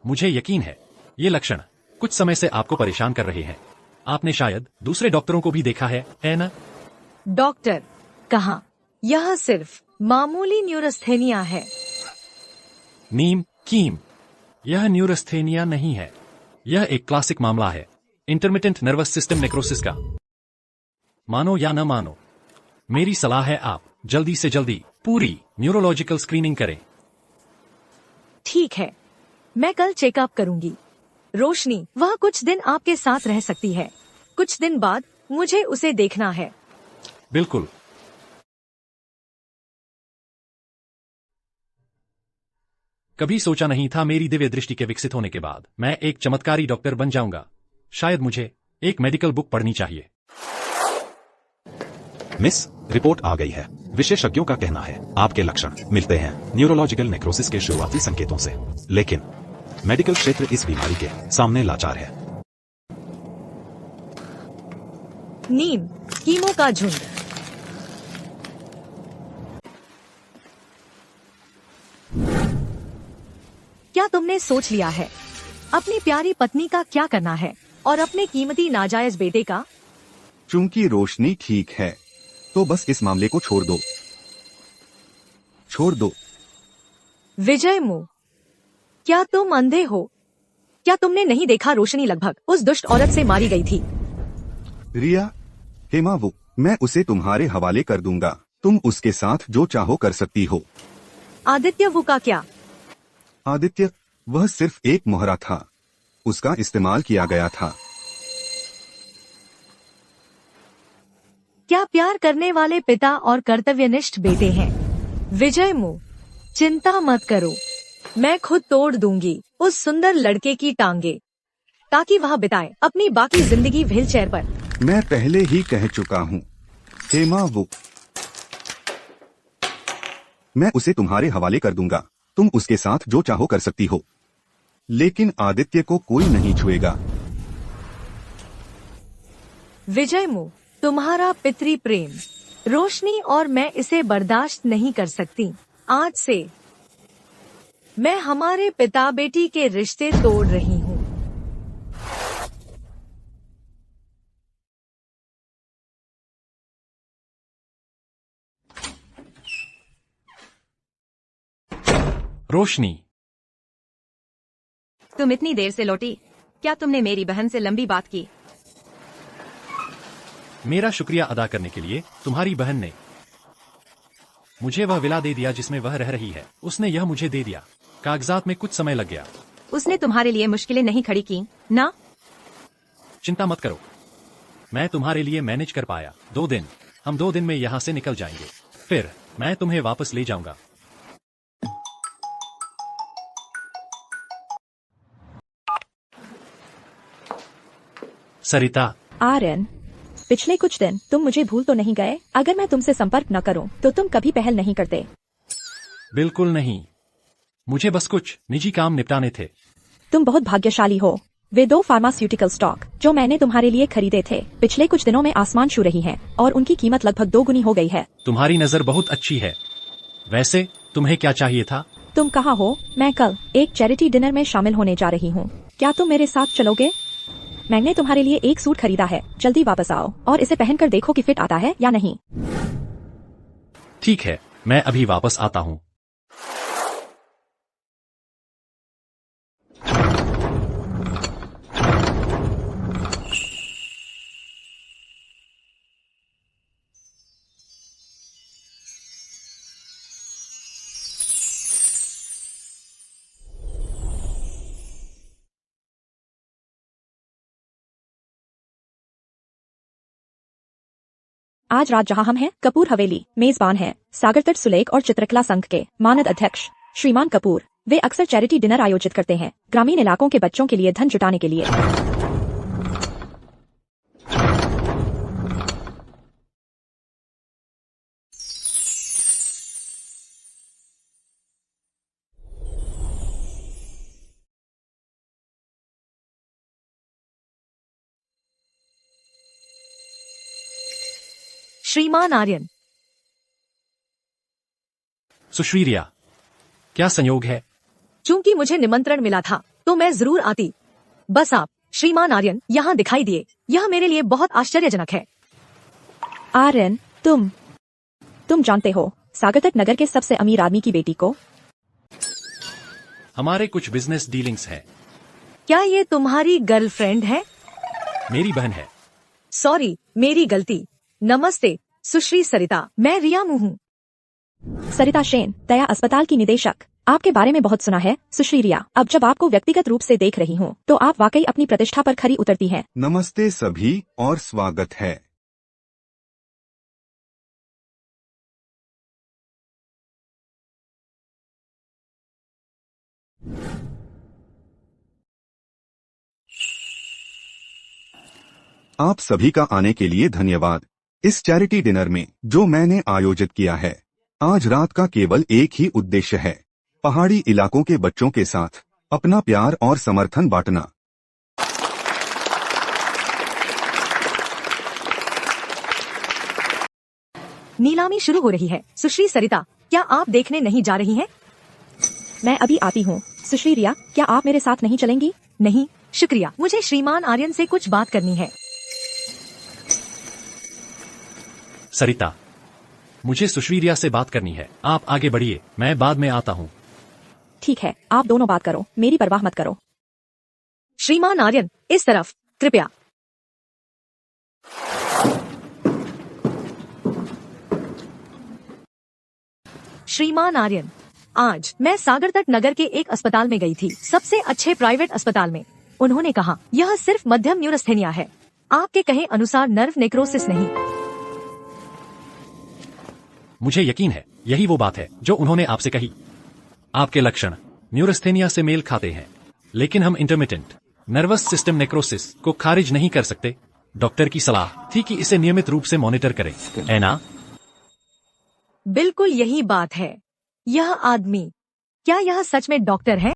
मुझे यकीन है ये लक्षण कुछ समय से आपको परेशान कर रहे हैं। आपने शायद दूसरे डॉक्टरों को भी देखा है ना? डॉक्टर कहाँ? यह सिर्फ मामूली न्यूरोस्थेनिया है। नीम कीम, यह न्यूरोस्थेनिया नहीं है। यह एक क्लासिक मामला है इंटरमिटेंट नर्वस सिस्टम नेक्रोसिस का। मानो या न मानो, मेरी सलाह है आप जल्दी से जल्दी पूरी न्यूरोलॉजिकल स्क्रीनिंग करें। ठीक है, मैं कल चेकअप करूंगी। रोशनी, वह कुछ दिन आपके साथ रह सकती है। कुछ दिन बाद मुझे उसे देखना है। बिल्कुल। कभी सोचा नहीं था मेरी दिव्य दृष्टि के विकसित होने के बाद मैं एक चमत्कारी डॉक्टर बन जाऊंगा। शायद मुझे एक मेडिकल बुक पढ़नी चाहिए। मिस, रिपोर्ट आ गई है। विशेषज्ञों का कहना है आपके लक्षण मिलते हैं न्यूरोलॉजिकल नेक्रोसिस के शुरुआती संकेतों से, लेकिन मेडिकल क्षेत्र इस बीमारी के सामने लाचार है। नीम कीमो का झुंड। क्या तुमने सोच लिया है अपनी प्यारी पत्नी का क्या करना है और अपने कीमती नाजायज बेटे का? चूंकि रोशनी ठीक है तो बस इस मामले को छोड़ दो। छोड़ दो। विजय मुंह, क्या तुम अंधे हो? क्या तुमने नहीं देखा रोशनी लगभग उस दुष्ट औरत से मारी गई थी? रिया, हेमा, वो मैं उसे तुम्हारे हवाले कर दूंगा। तुम उसके साथ जो चाहो कर सकती हो। आदित्य, वो का क्या? आदित्य, वह सिर्फ एक मोहरा था, उसका इस्तेमाल किया गया था। क्या प्यार करने वाले पिता और कर्तव्यनिष्ठ बेटे हैं? विजय मुंह, चिंता मत करो, मैं खुद तोड़ दूंगी उस सुंदर लड़के की टांगे ताकि वह बिताए अपनी बाकी जिंदगी व्हीलचेयर पर। मैं पहले ही कह चुका हूँ हेमा, वो मैं उसे तुम्हारे हवाले कर दूंगा। तुम उसके साथ जो चाहो कर सकती हो, लेकिन आदित्य को कोई नहीं छुएगा। विजय मुंह, तुम्हारा पितृ प्रेम, रोशनी और मैं इसे बर्दाश्त नहीं कर सकती। आज से मैं हमारे पिता बेटी के रिश्ते तोड़ रही हूँ। रोशनी, तुम इतनी देर से लौटी, क्या तुमने मेरी बहन से लंबी बात की? मेरा शुक्रिया अदा करने के लिए तुम्हारी बहन ने मुझे वह विला दे दिया जिसमें वह रह रही है। उसने यह मुझे दे दिया। कागजात में कुछ समय लग गया। उसने तुम्हारे लिए मुश्किलें नहीं खड़ी की ना? चिंता मत करो, मैं तुम्हारे लिए मैनेज कर पाया। 2 दिन, हम 2 दिन में यहाँ से निकल जाएंगे, फिर मैं तुम्हें वापस ले जाऊंगा। सरिता, आर्यन, पिछले कुछ दिन तुम मुझे भूल तो नहीं गए? अगर मैं तुमसे संपर्क न करूं तो तुम कभी पहल नहीं करते। बिल्कुल नहीं, मुझे बस कुछ निजी काम निपटाने थे। तुम बहुत भाग्यशाली हो। वे 2 फार्मास्यूटिकल स्टॉक जो मैंने तुम्हारे लिए खरीदे थे पिछले कुछ दिनों में आसमान छू रही हैं और उनकी कीमत लगभग 2 गुनी हो गई है। तुम्हारी नजर बहुत अच्छी है। वैसे तुम्हें क्या चाहिए था? तुम कहाँ हो? मैं कल एक चैरिटी डिनर में शामिल होने जा रही हूँ। क्या तुम मेरे साथ चलोगे? मैंने तुम्हारे लिए एक सूट खरीदा है, जल्दी वापस आओ और इसे पहनकर देखो कि फिट आता है या नहीं। ठीक है, मैं अभी वापस आता हूँ। आज रात जहां हम हैं, कपूर हवेली मेजबान हैं सागर तट सुलेख और चित्रकला संघ के मानद अध्यक्ष श्रीमान कपूर। वे अक्सर चैरिटी डिनर आयोजित करते हैं ग्रामीण इलाकों के बच्चों के लिए धन जुटाने के लिए। श्रीमान आर्यन, सुश्री, क्या संयोग है? चूंकि मुझे निमंत्रण मिला था तो मैं जरूर आती। बस आप श्रीमान आर्यन यहाँ दिखाई दिए, यह मेरे लिए बहुत आश्चर्यजनक है। आर्यन, तुम जानते हो सागर तट नगर के सबसे अमीर आदमी की बेटी को? हमारे कुछ बिजनेस डीलिंग्स हैं। क्या ये तुम्हारी गर्लफ्रेंड है? मेरी बहन है। सॉरी, मेरी गलती। नमस्ते सुश्री सरिता, मैं रिया मुँह हूँ। सरिता सेन, दया अस्पताल की निदेशक। आपके बारे में बहुत सुना है सुश्री रिया। अब जब आपको व्यक्तिगत रूप से देख रही हूँ तो आप वाकई अपनी प्रतिष्ठा पर खरी उतरती हैं। नमस्ते सभी और स्वागत है। आप सभी का आने के लिए धन्यवाद। इस चैरिटी डिनर में जो मैंने आयोजित किया है, आज रात का केवल एक ही उद्देश्य है, पहाड़ी इलाकों के बच्चों के साथ अपना प्यार और समर्थन बांटना। नीलामी शुरू हो रही है। सुश्री सरिता, क्या आप देखने नहीं जा रही हैं? मैं अभी आती हूँ। सुश्री रिया, क्या आप मेरे साथ नहीं चलेंगी? नहीं शुक्रिया, मुझे श्रीमान आर्यन से कुछ बात करनी है। सरिता, मुझे सुश्री से बात करनी है। आप आगे बढ़िए, मैं बाद में आता हूँ। ठीक है, आप दोनों बात करो, मेरी परवाह मत करो। श्रीमान आर्यन, इस तरफ कृपया। श्रीमान आर्यन, आज मैं सागर तट नगर के एक अस्पताल में गई थी, सबसे अच्छे प्राइवेट अस्पताल में। उन्होंने कहा यह सिर्फ मध्यम न्यूरोस्थेनिया है, आपके कहे अनुसार नर्व नेक्रोसिस नहीं। मुझे यकीन है यही वो बात है जो उन्होंने आपसे कही। आपके लक्षण न्यूरोस्थेनिया से मेल खाते हैं, लेकिन हम इंटरमिटेंट नर्वस सिस्टम नेक्रोसिस को खारिज नहीं कर सकते। डॉक्टर की सलाह थी कि इसे नियमित रूप से मॉनिटर करें, है ना? बिल्कुल यही बात है। यह आदमी, क्या यह सच में डॉक्टर है?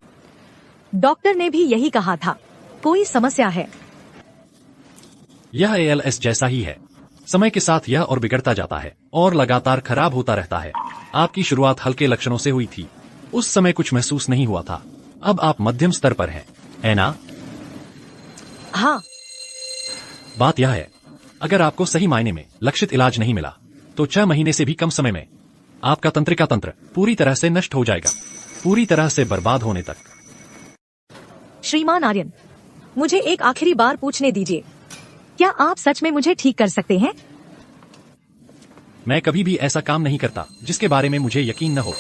डॉक्टर ने भी यही कहा था। कोई समस्या है? यह ALS जैसा ही है, समय के साथ यह और बिगड़ता जाता है और लगातार खराब होता रहता है। आपकी शुरुआत हल्के लक्षणों से हुई थी, उस समय कुछ महसूस नहीं हुआ था। अब आप मध्यम स्तर पर हैं, है ना? हाँ। बात यह है, अगर आपको सही मायने में लक्षित इलाज नहीं मिला तो 6 महीने से भी कम समय में आपका तंत्रिका तंत्र पूरी तरह से नष्ट हो जाएगा, पूरी तरह से बर्बाद होने तक। श्रीमान आर्यन, मुझे एक आखिरी बार पूछने दीजिए, क्या आप सच में मुझे ठीक कर सकते हैं? मैं कभी भी ऐसा काम नहीं करता जिसके बारे में मुझे यकीन न हो।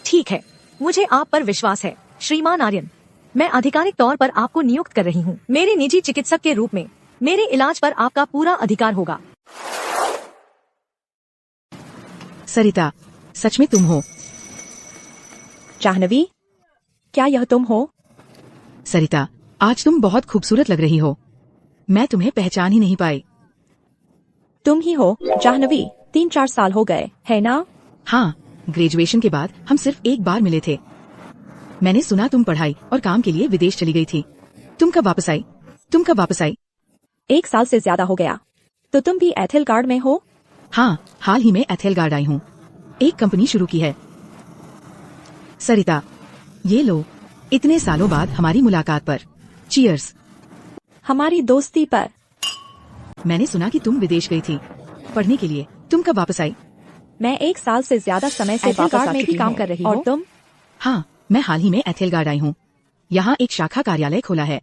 ठीक है, मुझे आप पर विश्वास है। श्रीमान आर्यन, मैं आधिकारिक तौर पर आपको नियुक्त कर रही हूँ। मेरे निजी चिकित्सक के रूप में मेरे इलाज पर आपका पूरा अधिकार होगा। सरिता, सच में तुम हो? जाह्नवी, क्या यह तुम हो? सरिता, आज तुम बहुत खूबसूरत लग रही हो। मैं तुम्हें पहचान ही नहीं पाई। तुम ही हो जाह्नवी। 3-4 साल हो गए, है ना? हाँ, ग्रेजुएशन के बाद हम सिर्फ एक बार मिले थे। मैंने सुना तुम पढ़ाई और काम के लिए विदेश चली गई थी। तुम कब वापस आई? 1 साल से ज्यादा हो गया। तो तुम भी एथिल गार्ड में हो? हाँ, हाल ही में एथिल गार्ड आई हूँ। एक कंपनी शुरू की है। सरिता, ये लो, इतने सालों बाद हमारी मुलाकात पर। चीयर्स। हमारी दोस्ती पर। मैंने सुना कि तुम विदेश गई थी पढ़ने के लिए। तुम कब वापस आई? मैं 1 साल से ज्यादा समय से एथेलगार्ड वापस में भी काम कर रही और हो? तुम? हाँ, मैं हाल ही में एथेलगार्ड आई हूँ। यहाँ एक शाखा कार्यालय खोला है।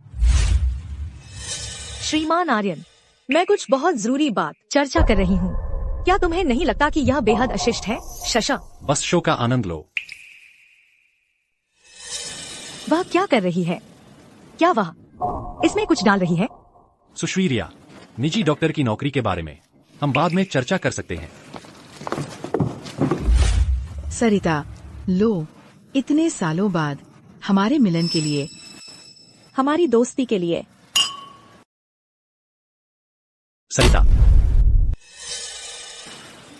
श्रीमान आर्यन, मैं कुछ बहुत जरूरी बात चर्चा कर रही हूँ। क्या तुम्हें नहीं लगता कि यह बेहद अशिष्ट है? शशा, बस शो का आनंद लो। वह क्या कर रही है? क्या वह इसमें कुछ डाल रही है? सुश्रीरिया, निजी डॉक्टर की नौकरी के बारे में हम बाद में चर्चा कर सकते हैं। सरिता, लो, इतने सालों बाद हमारे मिलन के लिए। हमारी दोस्ती के लिए। सरिता,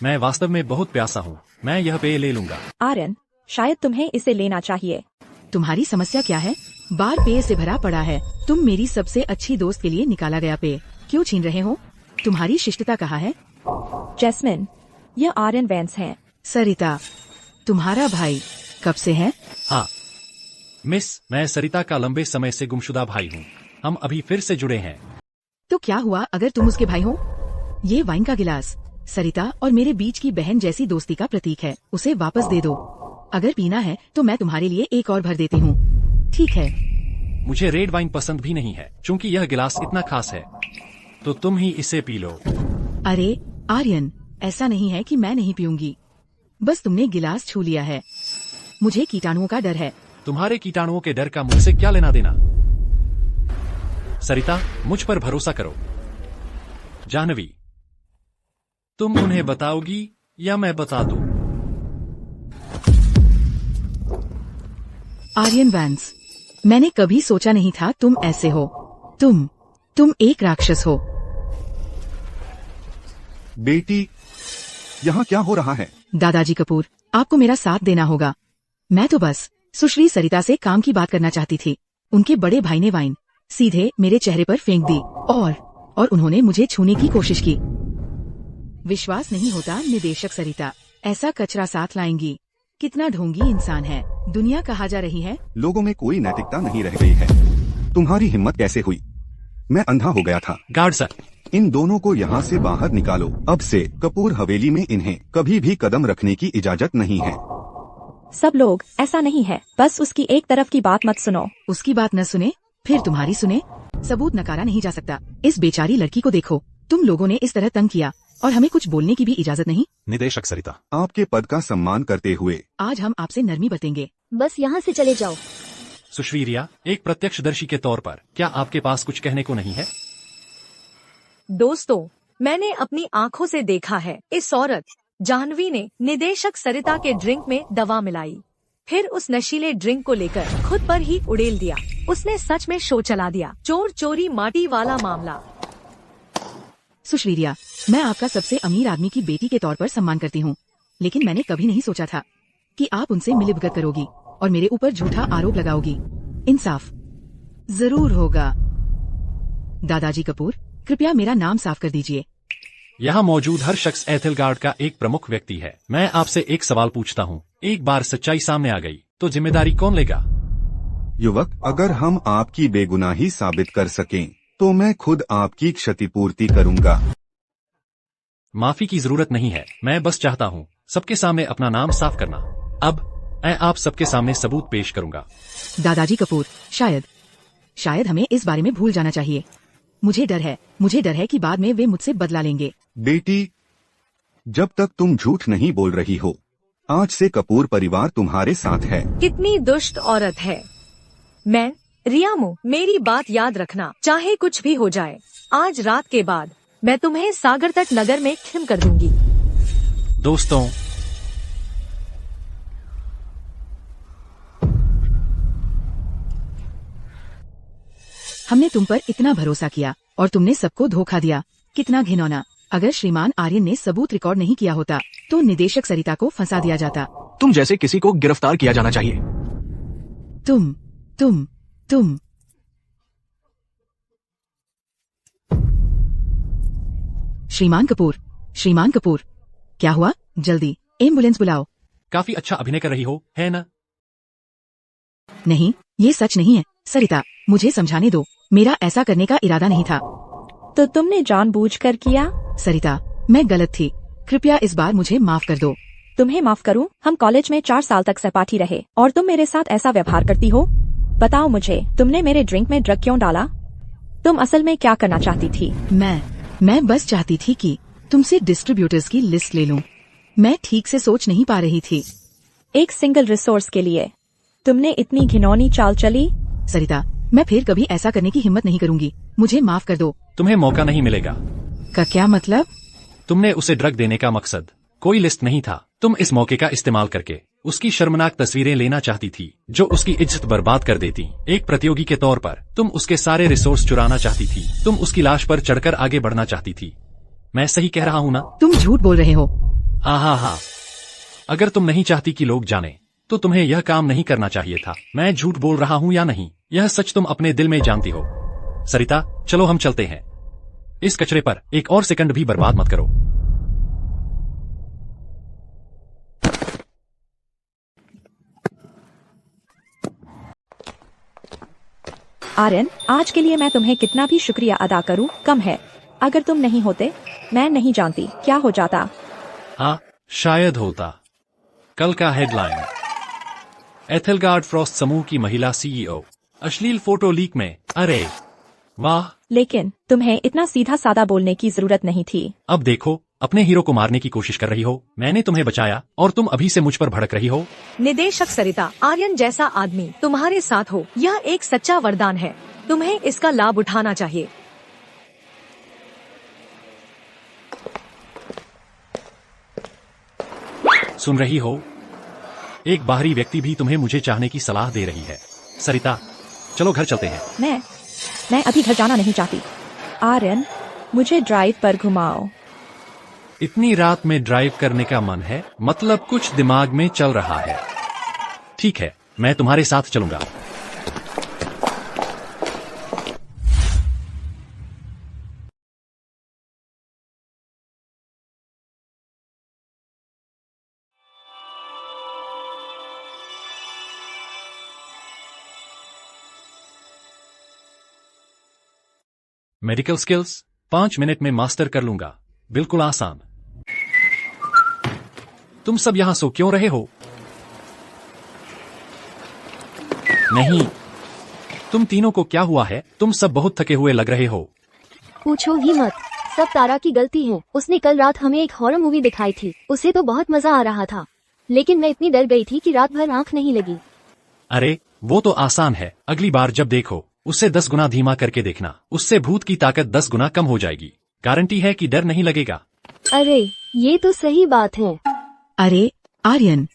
मैं वास्तव में बहुत प्यासा हूँ। मैं यह पेय ले लूंगा। आर्यन, शायद तुम्हें इसे लेना चाहिए। तुम्हारी समस्या क्या है? बार पेय से भरा पड़ा है। तुम मेरी सबसे अच्छी दोस्त के लिए निकाला गया पेय क्यों छीन रहे हो? तुम्हारी शिष्टता कहाँ है? जैस्मिन, यह आर्यन वैंस हैं। सरिता, तुम्हारा भाई कब से है? हाँ मिस, मैं सरिता का लंबे समय से गुमशुदा भाई हूँ। हम अभी फिर से जुड़े हैं। तो क्या हुआ अगर तुम उसके भाई हो? ये वाइन का गिलास सरिता और मेरे बीच की बहन जैसी दोस्ती का प्रतीक है। उसे वापस दे दो। अगर पीना है तो मैं तुम्हारे लिए एक और भर देती हूँ। ठीक है। मुझे रेड वाइन पसंद भी नहीं है क्योंकि यह गिलास इतना खास है। तो तुम ही इसे पी लो। अरे आर्यन, ऐसा नहीं है कि मैं नहीं पीऊंगी। बस तुमने गिलास छू लिया है। मुझे कीटाणुओं का डर है। तुम्हारे कीटाणुओं के डर का मुझसे क्या लेना देना? सरिता, मुझ पर भरोसा करो। जाह्नवी, तुम उन्हें बताओगी या मैं बता दूं? आर्यन वैंस, मैंने कभी सोचा नहीं था तुम ऐसे हो। तुम एक राक्षस हो। बेटी, यहाँ क्या हो रहा है? दादाजी कपूर, आपको मेरा साथ देना होगा। मैं तो बस सुश्री सरिता से काम की बात करना चाहती थी। उनके बड़े भाई ने वाइन सीधे मेरे चेहरे पर फेंक दी और उन्होंने मुझे छूने की कोशिश की। विश्वास नहीं होता निदेशक सरिता ऐसा कचरा साथ लाएंगी। कितना ढोंगी इंसान है। दुनिया कहाँ जा रही है? लोगों में कोई नैतिकता नहीं रह गई है। तुम्हारी हिम्मत कैसे हुई? मैं अंधा हो गया था। गार्ड सर, इन दोनों को यहाँ से बाहर निकालो। अब से कपूर हवेली में इन्हें कभी भी कदम रखने की इजाजत नहीं है। सब लोग, ऐसा नहीं है। बस उसकी एक तरफ की बात मत सुनो। उसकी बात न सुने फिर तुम्हारी सुने। सबूत नकारा नहीं जा सकता। इस बेचारी लड़की को देखो। तुम लोगों ने इस तरह तंग किया और हमें कुछ बोलने की भी इजाजत नहीं। निदेशक सरिता, आपके पद का सम्मान करते हुए आज हम आपसे नरमी बरतेंगे। बस यहाँ से चले जाओ। सुश्रीरिया, एक प्रत्यक्षदर्शी के तौर पर क्या आपके पास कुछ कहने को नहीं है? दोस्तों, मैंने अपनी आंखों से देखा है। इस औरत जाह्नवी ने निदेशक सरिता के ड्रिंक में दवा मिलाई, फिर उस नशीले ड्रिंक को लेकर खुद पर ही उड़ेल दिया। उसने सच में शो चला दिया। चोर चोरी माटी वाला मामला। सुश्रीरिया, मैं आपका सबसे अमीर आदमी की बेटी के तौर पर सम्मान करती हूँ, लेकिन मैंने कभी नहीं सोचा था कि आप उनसे मिलीभगत करोगी और मेरे ऊपर झूठा आरोप लगाओगी। इंसाफ जरूर होगा। दादाजी कपूर, कृपया मेरा नाम साफ कर दीजिए। यहाँ मौजूद हर शख्स एथेलगार्ड का एक प्रमुख व्यक्ति है। मैं आपसे एक सवाल पूछता हूँ। एक बार सच्चाई सामने आ गई तो जिम्मेदारी कौन लेगा? युवक, अगर हम आपकी बेगुनाही साबित कर सकें तो मैं खुद आपकी क्षतिपूर्ति करूंगा। माफी की जरूरत नहीं है। मैं बस चाहता हूँ सबके सामने अपना नाम साफ करना। अब मैं आप सबके सामने सबूत पेश करूंगा। दादाजी कपूर, शायद हमें इस बारे में भूल जाना चाहिए। मुझे डर है कि बाद में वे मुझसे बदला लेंगे। बेटी, जब तक तुम झूठ नहीं बोल रही हो, आज से कपूर परिवार तुम्हारे साथ है। कितनी दुष्ट औरत है। मैं रियामो, मेरी बात याद रखना। चाहे कुछ भी हो जाए, आज रात के बाद मैं तुम्हें सागर तट नगर में खिम कर दूंगी। दोस्तों, हमने तुम पर इतना भरोसा किया और तुमने सबको धोखा दिया। कितना घिनौना। अगर श्रीमान आर्यन ने सबूत रिकॉर्ड नहीं किया होता तो निदेशक सरिता को फंसा दिया जाता। तुम जैसे किसी को गिरफ्तार किया जाना चाहिए। तुम श्रीमान कपूर, क्या हुआ? जल्दी एम्बुलेंस बुलाओ। काफी अच्छा अभिनय कर रही हो, है ना? नहीं, ये सच नहीं है। सरिता, मुझे समझाने दो। मेरा ऐसा करने का इरादा नहीं था। तो तुमने जानबूझकर किया? सरिता, मैं गलत थी। कृपया इस बार मुझे माफ कर दो। तुम्हें माफ करूं? हम कॉलेज में 4 साल तक सहपाठी रहे और तुम मेरे साथ ऐसा व्यवहार करती हो? बताओ मुझे, तुमने मेरे ड्रिंक में ड्रग क्यों डाला? तुम असल में क्या करना चाहती थी? मैं बस चाहती थी कि तुमसे डिस्ट्रीब्यूटर्स की लिस्ट ले लूं। मैं ठीक से सोच नहीं पा रही थी। एक सिंगल रिसोर्स के लिए तुमने इतनी घिनौनी चाल चली? सरिता, मैं फिर कभी ऐसा करने की हिम्मत नहीं करूंगी। मुझे माफ कर दो। तुम्हें मौका नहीं मिलेगा। का क्या मतलब? तुमने उसे ड्रग देने का मकसद कोई लिस्ट नहीं था। तुम इस मौके का इस्तेमाल करके उसकी शर्मनाक तस्वीरें लेना चाहती थी जो उसकी इज्जत बर्बाद कर देती। एक प्रतियोगी के तौर पर तुम उसके सारे रिसोर्स चुराना चाहती थी। तुम उसकी लाश पर चढ़कर आगे बढ़ना चाहती थी। मैं सही कह रहा हूँ ना? तुम झूठ बोल रहे हो। हाँ। अगर तुम नहीं चाहती कि लोग जाने तो तुम्हें यह काम नहीं करना चाहिए था। मैं झूठ बोल रहा हूँ या नहीं, यह सच तुम अपने दिल में जानती हो। सरिता, चलो हम चलते हैं। इस कचरे पर एक और सेकंड भी बर्बाद मत करो। आर्यन, आज के लिए मैं तुम्हें कितना भी शुक्रिया अदा करूं कम है। अगर तुम नहीं होते, मैं नहीं जानती क्या हो जाता। हाँ, शायद होता। कल का हेडलाइन, एथेलगार्ड फ्रॉस्ट समूह की महिला सीईओ अश्लील फोटो लीक में। अरे वाह! लेकिन तुम्हें इतना सीधा साधा बोलने की जरूरत नहीं थी। अब देखो, अपने हीरो को मारने की कोशिश कर रही हो। मैंने तुम्हें बचाया और तुम अभी से मुझ पर भड़क रही हो। निदेशक सरिता, आर्यन जैसा आदमी तुम्हारे साथ हो, यह एक सच्चा वरदान है। तुम्हें इसका लाभ उठाना चाहिए। सुन रही हो? एक बाहरी व्यक्ति भी तुम्हें मुझे चाहने की सलाह दे रही है। सरिता, चलो घर चलते हैं। मैं अभी घर जाना नहीं चाहती। आर्यन, मुझे ड्राइव पर घुमाओ। इतनी रात में ड्राइव करने का मन है? मतलब कुछ दिमाग में चल रहा है। ठीक है, मैं तुम्हारे साथ चलूंगा। मेडिकल स्किल्स 5 मिनट में मास्टर कर लूंगा। बिल्कुल आसान। तुम सब यहां सो क्यों रहे हो? नहीं, तुम तीनों को क्या हुआ है? तुम सब बहुत थके हुए लग रहे हो। पूछो ही मत, सब तारा की गलती है। उसने कल रात हमें एक हॉरर मूवी दिखाई थी। उसे तो बहुत मजा आ रहा था, लेकिन मैं इतनी डर गई थी कि रात भर आंख नहीं लगी। अरे वो तो आसान है। अगली बार जब देखो उससे 10 गुना धीमा करके देखना। उससे भूत की ताकत 10 गुना कम हो जाएगी। गारंटी है कि डर नहीं लगेगा। अरे ये तो सही बात है। अरे आर्यन,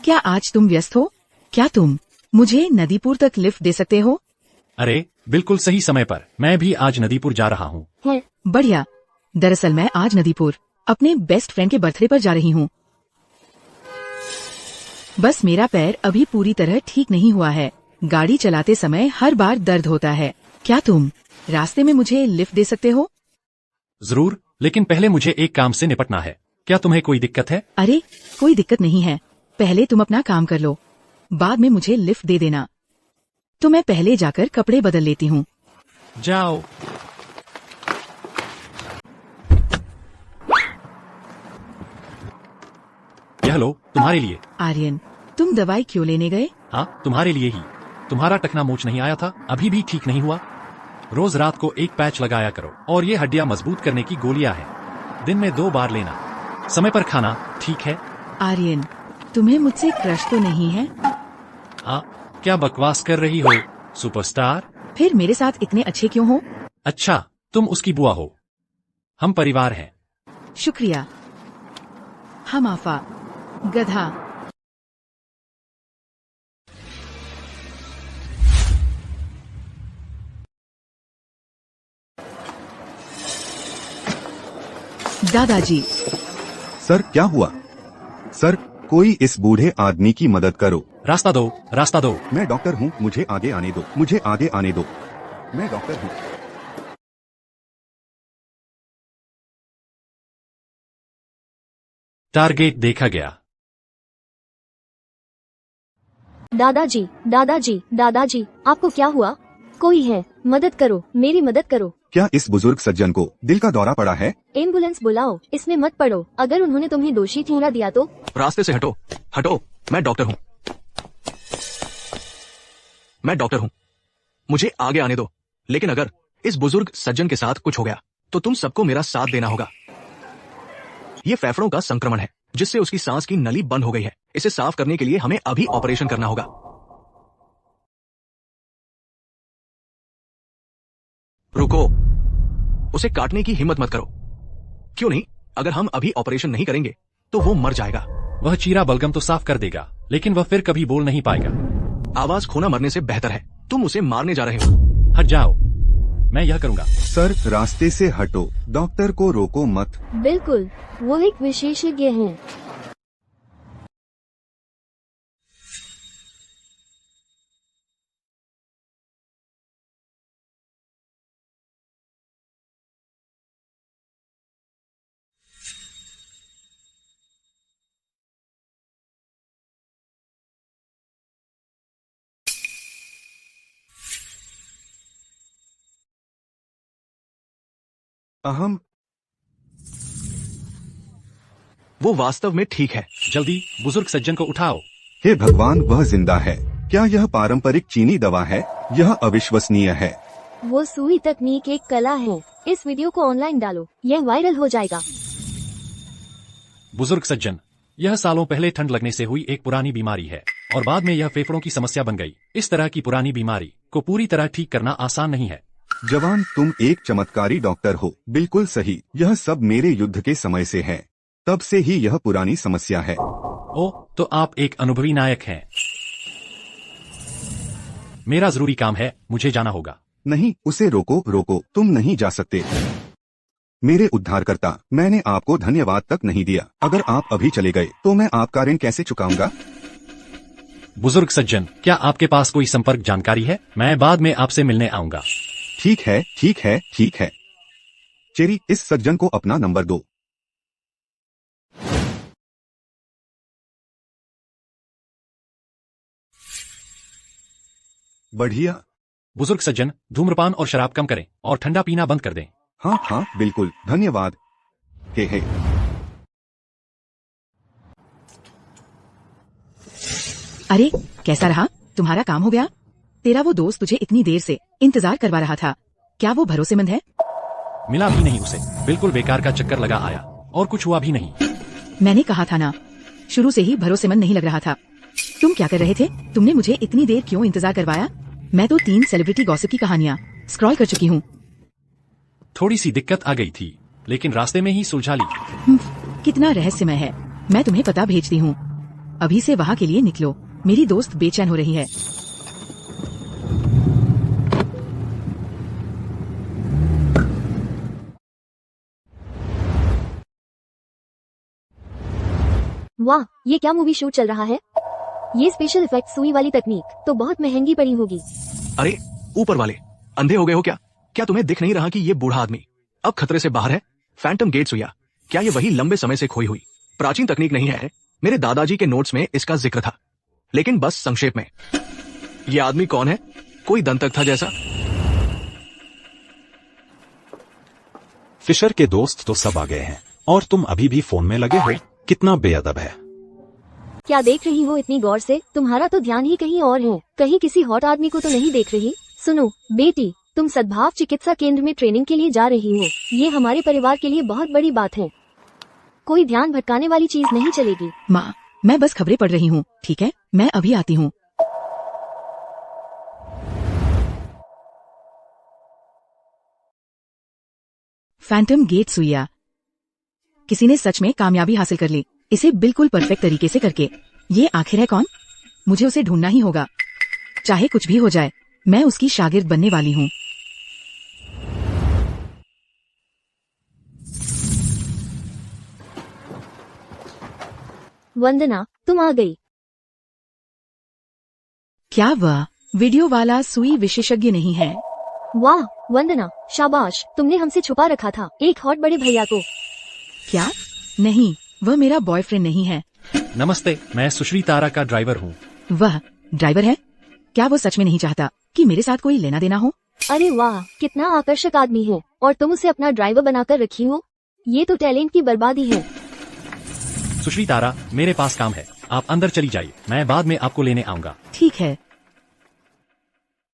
क्या आज तुम व्यस्त हो? क्या तुम मुझे नदीपुर तक लिफ्ट दे सकते हो? अरे बिल्कुल सही समय पर। मैं भी आज नदीपुर जा रहा हूँ। बढ़िया। दरअसल मैं आज नदीपुर अपने बेस्ट फ्रेंड के बर्थडे पर जा रही हूँ। बस मेरा पैर अभी पूरी तरह ठीक नहीं हुआ है। गाड़ी चलाते समय हर बार दर्द होता है। क्या तुम रास्ते में मुझे लिफ्ट दे सकते हो? जरूर, लेकिन पहले मुझे एक काम से निपटना है। क्या तुम्हें कोई दिक्कत है? अरे कोई दिक्कत नहीं है। पहले तुम अपना काम कर लो, बाद में मुझे लिफ्ट दे देना। तो मैं पहले जाकर कपड़े बदल लेती हूँ। जाओ। यह लो, तुम्हारे लिए। आर्यन, तुम दवाई क्यों लेने गए? हाँ, तुम्हारे लिए ही। तुम्हारा टखना मोच नहीं आया था, अभी भी ठीक नहीं हुआ। रोज रात को एक पैच लगाया करो और ये हड्डियां मजबूत करने की गोलियां हैं। दिन में 2 बार लेना। समय पर खाना, ठीक है? आर्यन, तुम्हें मुझसे क्रश तो नहीं है? हाँ, क्या बकवास कर रही हो सुपरस्टार? फिर मेरे साथ इतने अच्छे क्यों हो? अच्छा, तुम उसकी बुआ हो। हम परिवार हैं। शुक्रिया। हम आफा गधा। दादाजी। सर क्या हुआ? सर, कोई इस बूढ़े आदमी की मदद करो। रास्ता दो, रास्ता दो। मैं डॉक्टर हूँ, मुझे आगे आने दो, मुझे आगे आने दो। मैं डॉक्टर हूँ। टारगेट देखा गया। दादाजी, दादाजी, दादाजी, आपको क्या हुआ? कोई है, मदद करो, मेरी मदद करो। क्या इस बुजुर्ग सज्जन को दिल का दौरा पड़ा है? एम्बुलेंस बुलाओ, इसमें मत पड़ो। अगर उन्होंने तुम्हें दोषी ठहरा दिया तो? रास्ते से हटो, हटो। मैं डॉक्टर हूँ, मैं डॉक्टर हूँ, मुझे आगे आने दो। लेकिन अगर इस बुजुर्ग सज्जन के साथ कुछ हो गया तो तुम सबको मेरा साथ देना होगा। ये फेफड़ों का संक्रमण है जिससे उसकी सांस की नली बंद हो गई है। इसे साफ करने के लिए हमें अभी ऑपरेशन करना होगा। रुको, उसे काटने की हिम्मत मत करो। क्यों नहीं? अगर हम अभी ऑपरेशन नहीं करेंगे तो वो मर जाएगा। वह चीरा बलगम तो साफ कर देगा, लेकिन वह फिर कभी बोल नहीं पाएगा। आवाज खोना मरने से बेहतर है। तुम उसे मारने जा रहे हो। हट जाओ, मैं यह करूंगा। सर, रास्ते से हटो, डॉक्टर को रोको मत। बिल्कुल, वो एक विशेषज्ञ हैं। अहम, वो वास्तव में ठीक है। जल्दी बुजुर्ग सज्जन को उठाओ। हे भगवान, वह जिंदा है। क्या यह पारंपरिक चीनी दवा है? यह अविश्वसनीय है। वो सुई तकनीक एक कला है। इस वीडियो को ऑनलाइन डालो, यह वायरल हो जाएगा। बुजुर्ग सज्जन, यह सालों पहले ठंड लगने से हुई एक पुरानी बीमारी है और बाद में यह फेफड़ों की समस्या बन गई। इस तरह की पुरानी बीमारी को पूरी तरह ठीक करना आसान नहीं है। जवान, तुम एक चमत्कारी डॉक्टर हो। बिल्कुल सही, यह सब मेरे युद्ध के समय से है। तब से ही यह पुरानी समस्या है। ओ, तो आप एक अनुभवी नायक हैं। मेरा जरूरी काम है, मुझे जाना होगा। नहीं, उसे रोको, रोको, तुम नहीं जा सकते। मेरे उद्धारकर्ता, मैंने आपको धन्यवाद तक नहीं दिया। अगर आप अभी चले गए तो मैं आपका ऋण कैसे चुकाऊंगा? बुजुर्ग सज्जन, क्या आपके पास कोई संपर्क जानकारी है? मैं बाद में आपसे मिलने आऊंगा। ठीक है, ठीक है, ठीक है। चेरी, इस सज्जन को अपना नंबर दो। बढ़िया। बुजुर्ग सज्जन, धूम्रपान और शराब कम करें और ठंडा पीना बंद कर दें। हाँ हाँ, बिल्कुल, धन्यवाद। हे। अरे, कैसा रहा? तुम्हारा काम हो गया? तेरा वो दोस्त तुझे इतनी देर से इंतजार करवा रहा था। क्या वो भरोसेमंद है? मिला भी नहीं उसे, बिल्कुल बेकार का चक्कर लगा आया और कुछ हुआ भी नहीं। मैंने कहा था ना, शुरू से ही भरोसेमंद नहीं लग रहा था। तुम क्या कर रहे थे? तुमने मुझे इतनी देर क्यों इंतजार करवाया? मैं तो 3 सेलिब्रिटी गॉसिप की कहानियाँ स्क्रॉल कर चुकी हूँ। थोड़ी सी दिक्कत आ गई थी, लेकिन रास्ते में ही सुलझा ली। कितना रहस्यमय है। मैं तुम्हें पता भेजती हूँ, अभी से वहाँ के लिए निकलो। मेरी दोस्त बेचैन हो रही है। वाह, ये क्या मूवी शूट चल रहा है? ये स्पेशल इफेक्ट सुई वाली तकनीक तो बहुत महंगी पड़ी होगी। अरे ऊपर वाले, अंधे हो गए हो क्या? क्या तुम्हें दिख नहीं रहा कि ये बूढ़ा आदमी अब खतरे से बाहर है? फैंटम गेट सुइया, क्या ये वही लंबे समय से खोई हुई प्राचीन तकनीक नहीं है? मेरे दादाजी के नोट्स में इसका जिक्र था, लेकिन बस संक्षेप में। ये आदमी कौन है? कोई दंतक था जैसा। फिशर के दोस्त तो सब आ गए हैं और तुम अभी भी फोन में लगे हो। कितना बेअदब है। क्या देख रही हो इतनी गौर से? तुम्हारा तो ध्यान ही कहीं और है। कहीं किसी हॉट आदमी को तो नहीं देख रही? सुनो बेटी, तुम सद्भाव चिकित्सा केंद्र में ट्रेनिंग के लिए जा रही हो। ये हमारे परिवार के लिए बहुत बड़ी बात है। कोई ध्यान भटकाने वाली चीज नहीं चलेगी। माँ, मैं बस खबरें पढ़ रही हूँ, ठीक है? मैं अभी आती हूँ। फैंटम गेट सुइया, किसी ने सच में कामयाबी हासिल कर ली, इसे बिल्कुल परफेक्ट तरीके से करके। ये आखिर है कौन? मुझे उसे ढूंढना ही होगा, चाहे कुछ भी हो जाए। मैं उसकी शागिर्द बनने वाली हूँ। वंदना, तुम आ गई। क्या वह वीडियो वाला सुई विशेषज्ञ नहीं है? वाह वंदना, शाबाश, तुमने हमसे छुपा रखा था एक हॉट बड़े भैया को। क्या? नहीं, वह मेरा बॉयफ्रेंड नहीं है। नमस्ते, मैं सुश्री तारा का ड्राइवर हूँ। वह ड्राइवर है? क्या वो सच में नहीं चाहता कि मेरे साथ कोई लेना देना हो? अरे वाह, कितना आकर्षक आदमी है और तुम उसे अपना ड्राइवर बनाकर रखी हो। ये तो टैलेंट की बर्बादी है। सुश्री तारा, मेरे पास काम है, आप अंदर चली जाइए, मैं बाद में आपको लेने आऊंगा। ठीक है।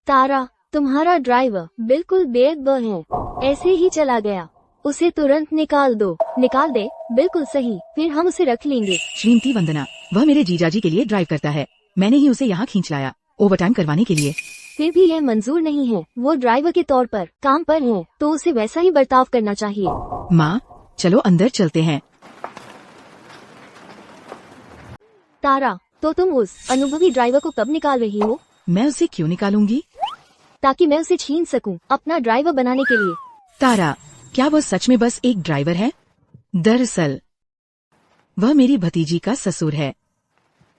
तारा, तुम्हारा ड्राइवर बिल्कुल बेअदब है, ऐसे ही चला गया। उसे तुरंत निकाल दो। निकाल दे, बिल्कुल सही, फिर हम उसे रख लेंगे। श्रीमती वंदना, वह मेरे जीजाजी के लिए ड्राइव करता है, मैंने ही उसे यहाँ खींच लाया ओवरटाइम करवाने के लिए। फिर भी यह मंजूर नहीं है। वो ड्राइवर के तौर पर काम पर है, तो उसे वैसा ही बर्ताव करना चाहिए। माँ, चलो अंदर चलते हैं। तारा, तो तुम उस अनुभवी ड्राइवर को कब निकाल रही हो? मैं उसे क्यों निकालूंगी? ताकि मैं उसे छीन सकूं अपना ड्राइवर बनाने के लिए। तारा, क्या वह सच में बस एक ड्राइवर है? दरअसल वह मेरी भतीजी का ससुर है।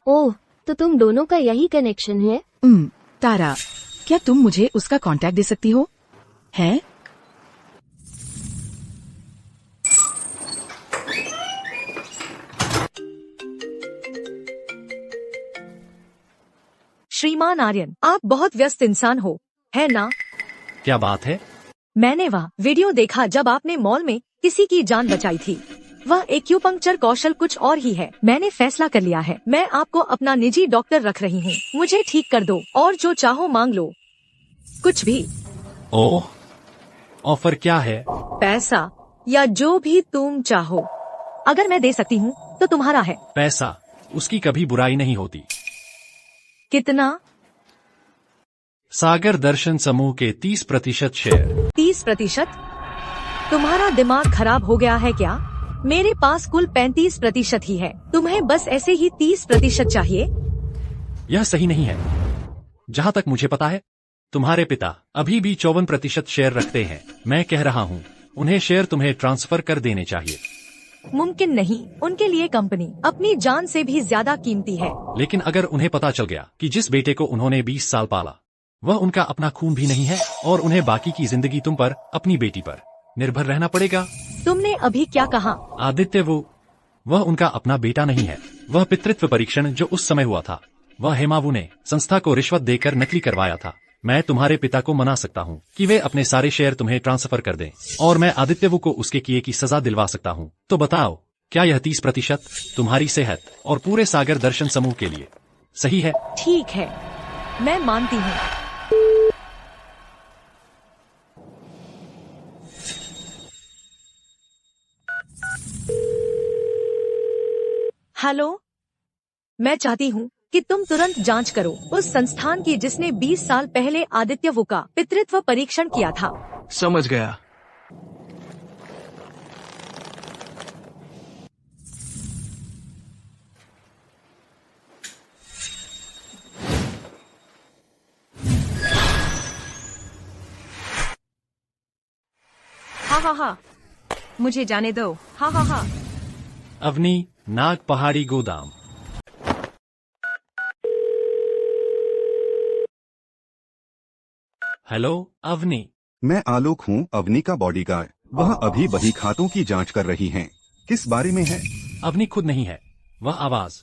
ओह, तो तुम दोनों का यही कनेक्शन है? तारा, क्या तुम मुझे उसका कांटेक्ट दे सकती हो? है? श्रीमान आर्यन, आप बहुत व्यस्त इंसान हो, है ना? क्या बात है? मैंने वह वीडियो देखा जब आपने मॉल में किसी की जान बचाई थी। वह एक्यूपंक्चर कौशल कुछ और ही है। मैंने फैसला कर लिया है, मैं आपको अपना निजी डॉक्टर रख रही हूँ। मुझे ठीक कर दो और जो चाहो मांग लो, कुछ भी। ओह, ऑफर क्या है? पैसा या जो भी तुम चाहो। अगर मैं दे सकती हूँ तो तुम्हारा है। पैसा, उसकी कभी बुराई नहीं होती। कितना? सागर दर्शन समूह के 30% शेयर। 30%? तुम्हारा दिमाग खराब हो गया है क्या? मेरे पास कुल 35% ही है। तुम्हें बस ऐसे ही 30% चाहिए? यह सही नहीं है। जहाँ तक मुझे पता है, तुम्हारे पिता अभी भी 54% शेयर रखते हैं। मैं कह रहा हूँ, उन्हें शेयर तुम्हें ट्रांसफर कर देने चाहिए। मुमकिन नहीं, उनके लिए कंपनी अपनी जान से भी ज्यादा कीमती है। लेकिन अगर उन्हें पता चल गया कि जिस बेटे को उन्होंने 20 साल पाला वह उनका अपना खून भी नहीं है और उन्हें बाकी की जिंदगी तुम पर, अपनी बेटी पर निर्भर रहना पड़ेगा। तुमने अभी क्या कहा? आदित्य, वह उनका अपना बेटा नहीं है। वह पितृत्व परीक्षण जो उस समय हुआ था, वह हेमावू ने संस्था को रिश्वत देकर नकली करवाया था। मैं तुम्हारे पिता को मना सकता हूँ कि वे अपने सारे शेयर तुम्हें ट्रांसफर कर दें और मैं आदित्यवु को उसके किए की सजा दिलवा सकता हूँ। तो बताओ, क्या यह 30% तुम्हारी सेहत और पूरे सागर दर्शन समूह के लिए सही है? ठीक है, मैं मानती हूँ। हेलो, मैं चाहती हूँ कि तुम तुरंत जांच करो उस संस्थान की जिसने 20 साल पहले आदित्यवु का पितृत्व परीक्षण किया था। समझ गया। हा, मुझे जाने दो। हा। अवनी, नाग पहाड़ी गोदाम। हेलो अवनी। मैं आलोक हूँ, अवनी का बॉडीगार्ड। वह अभी वही खातों की जांच कर रही हैं। किस बारे में है? अवनी खुद नहीं है, वह आवाज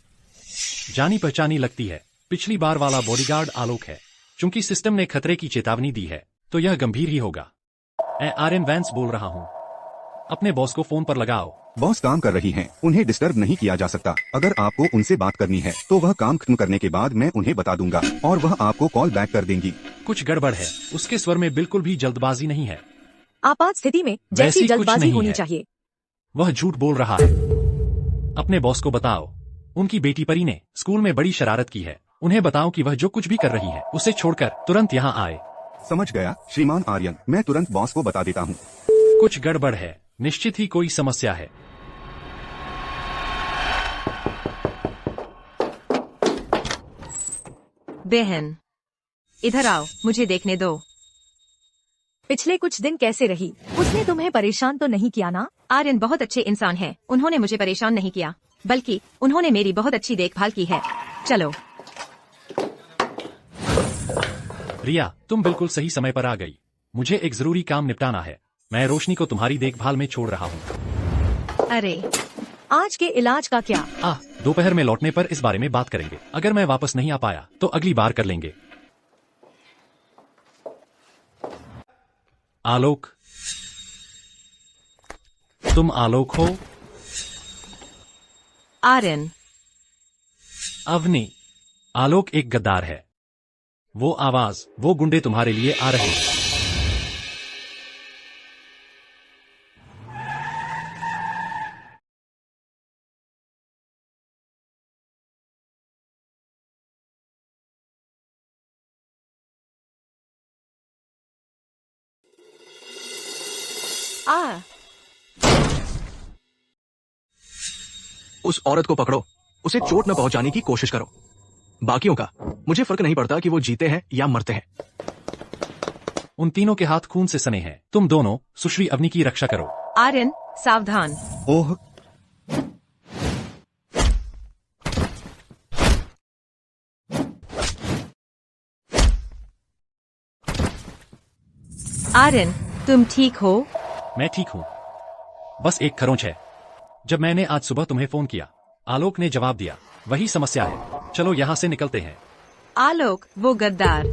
जानी पहचानी लगती है। पिछली बार वाला बॉडीगार्ड आलोक है। चूंकि सिस्टम ने खतरे की चेतावनी दी है तो यह गंभीर ही होगा। मैं आर्यन वैंस बोल रहा हूँ। अपने बॉस को फोन पर लगाओ। बॉस काम कर रही हैं, उन्हें डिस्टर्ब नहीं किया जा सकता। अगर आपको उनसे बात करनी है तो वह काम खत्म करने के बाद मैं उन्हें बता दूंगा और वह आपको कॉल बैक कर देंगी। कुछ गड़बड़ है, उसके स्वर में बिल्कुल भी जल्दबाजी नहीं है। आपात स्थिति में वैसी जैसी कुछ जल्दबाजी नहीं होनी है। चाहिए। वह झूठ बोल रहा है। अपने बॉस को बताओ, उनकी बेटी परी ने स्कूल में बड़ी शरारत की है। उन्हें बताओ कि वह जो कुछ भी कर रही है उसे छोड़कर तुरंत यहाँ आए। समझ गया श्रीमान आर्यन, मैं तुरंत बॉस को बता देता हूँ। कुछ गड़बड़ है, निश्चित ही कोई समस्या है। बहन, इधर आओ, मुझे देखने दो। पिछले कुछ दिन कैसे रही? उसने तुम्हें परेशान तो नहीं किया ना? आर्यन बहुत अच्छे इंसान हैं। उन्होंने मुझे परेशान नहीं किया, बल्कि उन्होंने मेरी बहुत अच्छी देखभाल की है। चलो। रिया, तुम बिल्कुल सही समय पर आ गई। मुझे एक जरूरी काम निपटाना है। मैं रोशनी को तुम्हारी देखभाल में छोड़ रहा हूँ। अरे, आज के इलाज का क्या? दोपहर में लौटने पर इस बारे में बात करेंगे। अगर मैं वापस नहीं आ पाया तो अगली बार कर लेंगे। आलोक, तुम आलोक हो? आर्यन, अवनी, आलोक एक गद्दार है। वो आवाज, वो गुंडे तुम्हारे लिए आ रहे हैं। उस औरत को पकड़ो, उसे चोट न पहुंचाने की कोशिश करो। बाकियों का मुझे फर्क नहीं पड़ता कि वो जीते हैं या मरते हैं। उन तीनों के हाथ खून से सने हैं। तुम दोनों सुश्री अवनी की रक्षा करो। आर्यन, सावधान। ओह, आर्यन, तुम ठीक हो? मैं ठीक हूं, बस एक खरोंच है। जब मैंने आज सुबह तुम्हें फोन किया, आलोक ने जवाब दिया। वही समस्या है। चलो यहां से निकलते हैं। आलोक, वो गद्दार।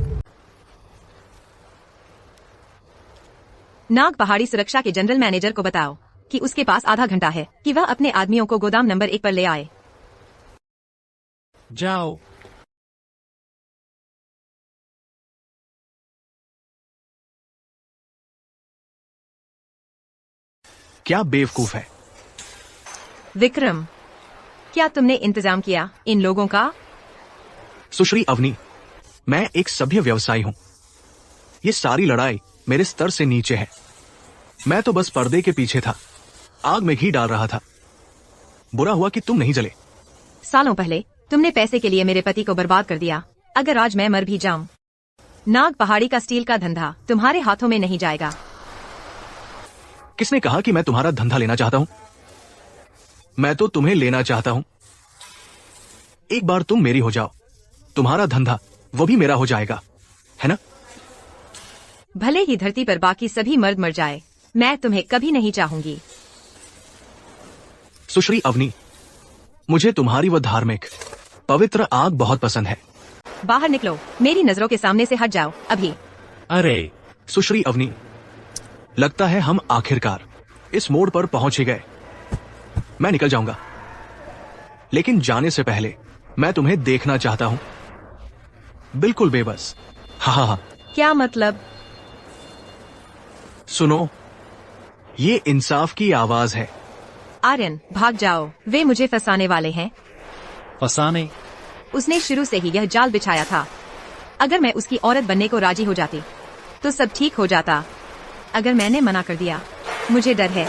नाग पहाड़ी सुरक्षा के जनरल मैनेजर को बताओ कि उसके पास आधा घंटा है कि वह अपने आदमियों को गोदाम नंबर 1 पर ले आए। जाओ। क्या बेवकूफ है। विक्रम, क्या तुमने इंतजाम किया इन लोगों का? सुश्री अवनी, मैं एक सभ्य व्यवसायी हूं। ये सारी लड़ाई मेरे स्तर से नीचे है। मैं तो बस पर्दे के पीछे था, आग में घी डाल रहा था। बुरा हुआ कि तुम नहीं जले। सालों पहले तुमने पैसे के लिए मेरे पति को बर्बाद कर दिया। अगर आज मैं मर भी जाऊं, नाग पहाड़ी का स्टील का धंधा तुम्हारे हाथों में नहीं जाएगा। किसने कहा कि मैं तुम्हारा धंधा लेना चाहता हूं? मैं तो तुम्हें लेना चाहता हूं। एक बार तुम मेरी हो जाओ, तुम्हारा धंधा वो भी मेरा हो जाएगा, है ना? भले ही धरती पर बाकी सभी मर्द मर जाए, मैं तुम्हें कभी नहीं चाहूंगी। सुश्री अवनी, मुझे तुम्हारी वो धार्मिक पवित्र आग बहुत पसंद है। बाहर निकलो, मेरी नजरों के सामने से हट जाओ अभी। अरे सुश्री अवनी, लगता है हम आखिरकार इस मोड़ पर पहुंच ही गए। मैं निकल जाऊंगा, लेकिन जाने से पहले मैं तुम्हें देखना चाहता हूं, बिल्कुल बेबस। हा। क्या मतलब? सुनो, ये इंसाफ की आवाज है। आर्यन, भाग जाओ, वे मुझे फंसाने वाले हैं। फंसाने? उसने शुरू से ही यह जाल बिछाया था। अगर मैं उसकी औरत बनने को राजी हो जाती तो सब ठीक हो जाता। अगर मैंने मना कर दिया, मुझे डर है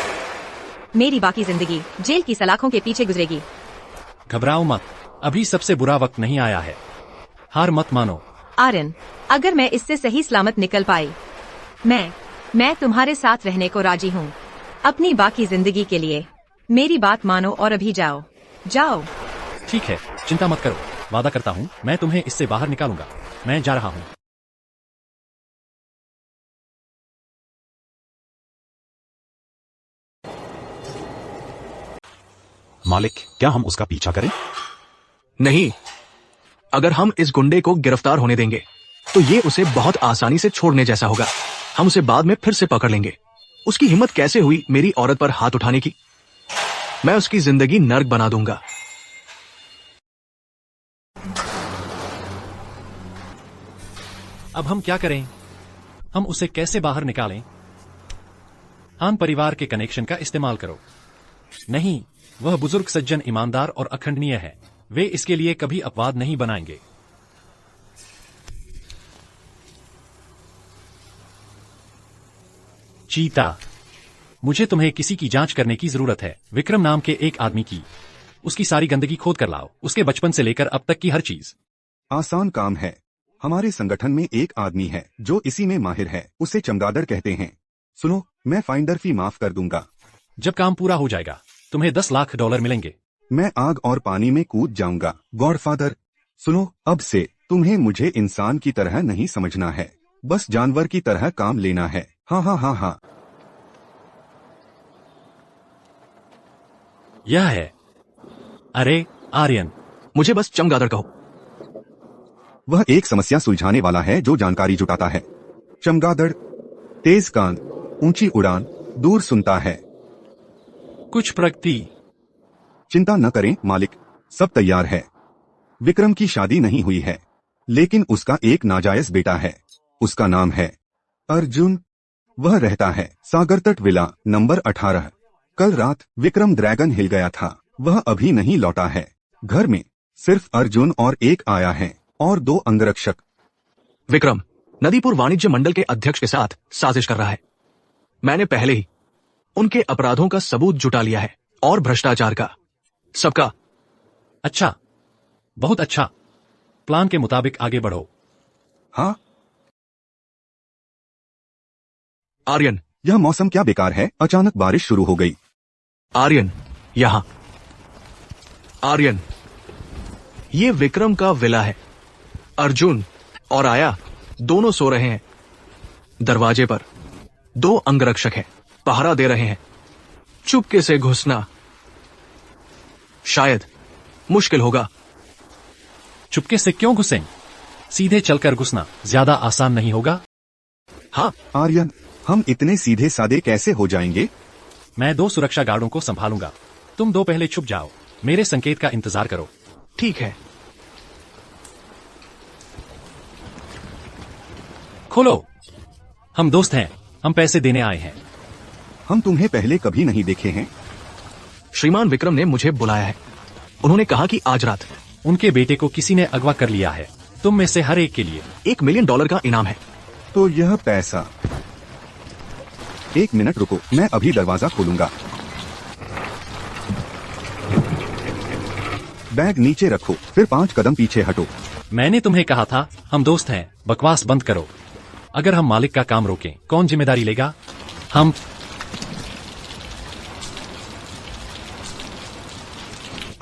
मेरी बाकी जिंदगी जेल की सलाखों के पीछे गुजरेगी। घबराओ मत, अभी सबसे बुरा वक्त नहीं आया है। हार मत मानो। आर्यन, अगर मैं इससे सही सलामत निकल पाई, मैं तुम्हारे साथ रहने को राजी हूँ, अपनी बाकी जिंदगी के लिए। मेरी बात मानो और अभी जाओ। ठीक है, चिंता मत करो। वादा करता हूँ मैं तुम्हें इससे बाहर निकालूंगा। मैं जा रहा हूँ। मालिक, क्या हम उसका पीछा करें? नहीं, अगर हम इस गुंडे को गिरफ्तार होने देंगे तो ये उसे बहुत आसानी से छोड़ने जैसा होगा। हम उसे बाद में फिर से पकड़ लेंगे। उसकी हिम्मत कैसे हुई मेरी औरत पर हाथ उठाने की? मैं उसकी जिंदगी नर्क बना दूंगा। अब हम क्या करें? हम उसे कैसे बाहर निकालें? हान परिवार के कनेक्शन का इस्तेमाल करो। नहीं, वह बुजुर्ग सज्जन ईमानदार और अखंडनीय है। वे इसके लिए कभी अपवाद नहीं बनाएंगे। चीता, मुझे तुम्हें किसी की जांच करने की जरूरत है। विक्रम नाम के एक आदमी की। उसकी सारी गंदगी खोद कर लाओ, उसके बचपन से लेकर अब तक की हर चीज। आसान काम है। हमारे संगठन में एक आदमी है जो इसी में माहिर है। उसे चमगादड़ कहते हैं। सुनो, मैं फाइंडर फी माफ कर दूंगा। जब काम पूरा हो जाएगा तुम्हें $10 लाख मिलेंगे। मैं आग और पानी में कूद जाऊंगा। गॉडफादर, सुनो, अब से तुम्हें मुझे इंसान की तरह नहीं समझना है, बस जानवर की तरह काम लेना है। हाँ। यह है। अरे आर्यन, मुझे बस चमगादड़ कहो। वह एक समस्या सुलझाने वाला है जो जानकारी जुटाता है। चमगादड़, तेज कान, ऊंची उड़ान, दूर सुनता है। कुछ प्रगति। चिंता न करें मालिक, सब तैयार है। विक्रम की शादी नहीं हुई है, लेकिन उसका एक नाजायज बेटा है। उसका नाम है अर्जुन। वह रहता है सागर तट विला नंबर 18। कल रात विक्रम ड्रैगन हिल गया था। वह अभी नहीं लौटा है। घर में सिर्फ अर्जुन और एक आया है और 2 अंगरक्षक। विक्रम नदीपुर वाणिज्य मंडल के अध्यक्ष के साथ साजिश कर रहा है। मैंने पहले ही उनके अपराधों का सबूत जुटा लिया है और भ्रष्टाचार का, सबका। अच्छा, बहुत अच्छा। प्लान के मुताबिक आगे बढ़ो। हाँ। आर्यन, यह मौसम क्या बेकार है, अचानक बारिश शुरू हो गई। आर्यन, यहां। आर्यन, ये विक्रम का विला है। अर्जुन और आया दोनों सो रहे हैं। दरवाजे पर 2 अंगरक्षक हैं, पहरा दे रहे हैं। चुपके से घुसना शायद मुश्किल होगा। चुपके से क्यों घुसें? सीधे चलकर घुसना ज्यादा आसान नहीं होगा? हाँ। आर्यन, हम इतने सीधे सादे कैसे हो जाएंगे? मैं 2 सुरक्षा गार्डों को संभालूंगा। तुम 2 पहले छुप जाओ, मेरे संकेत का इंतजार करो। ठीक है। खोलो। हम दोस्त हैं, हम पैसे देने आए हैं। हम तुम्हें पहले कभी नहीं देखे हैं। श्रीमान विक्रम ने मुझे बुलाया है। उन्होंने कहा कि आज रात उनके बेटे को किसी ने अगवा कर लिया है। तुम में से हर एक के लिए $1 मिलियन का इनाम है। तो यह पैसा। 1 मिनट रुको, मैं अभी दरवाजा खोलूंगा। बैग नीचे रखो, फिर 5 कदम पीछे हटो। मैंने तुम्हें कहा था हम दोस्त हैं, बकवास बंद करो। अगर हम मालिक का काम रोकें, कौन जिम्मेदारी लेगा? हम।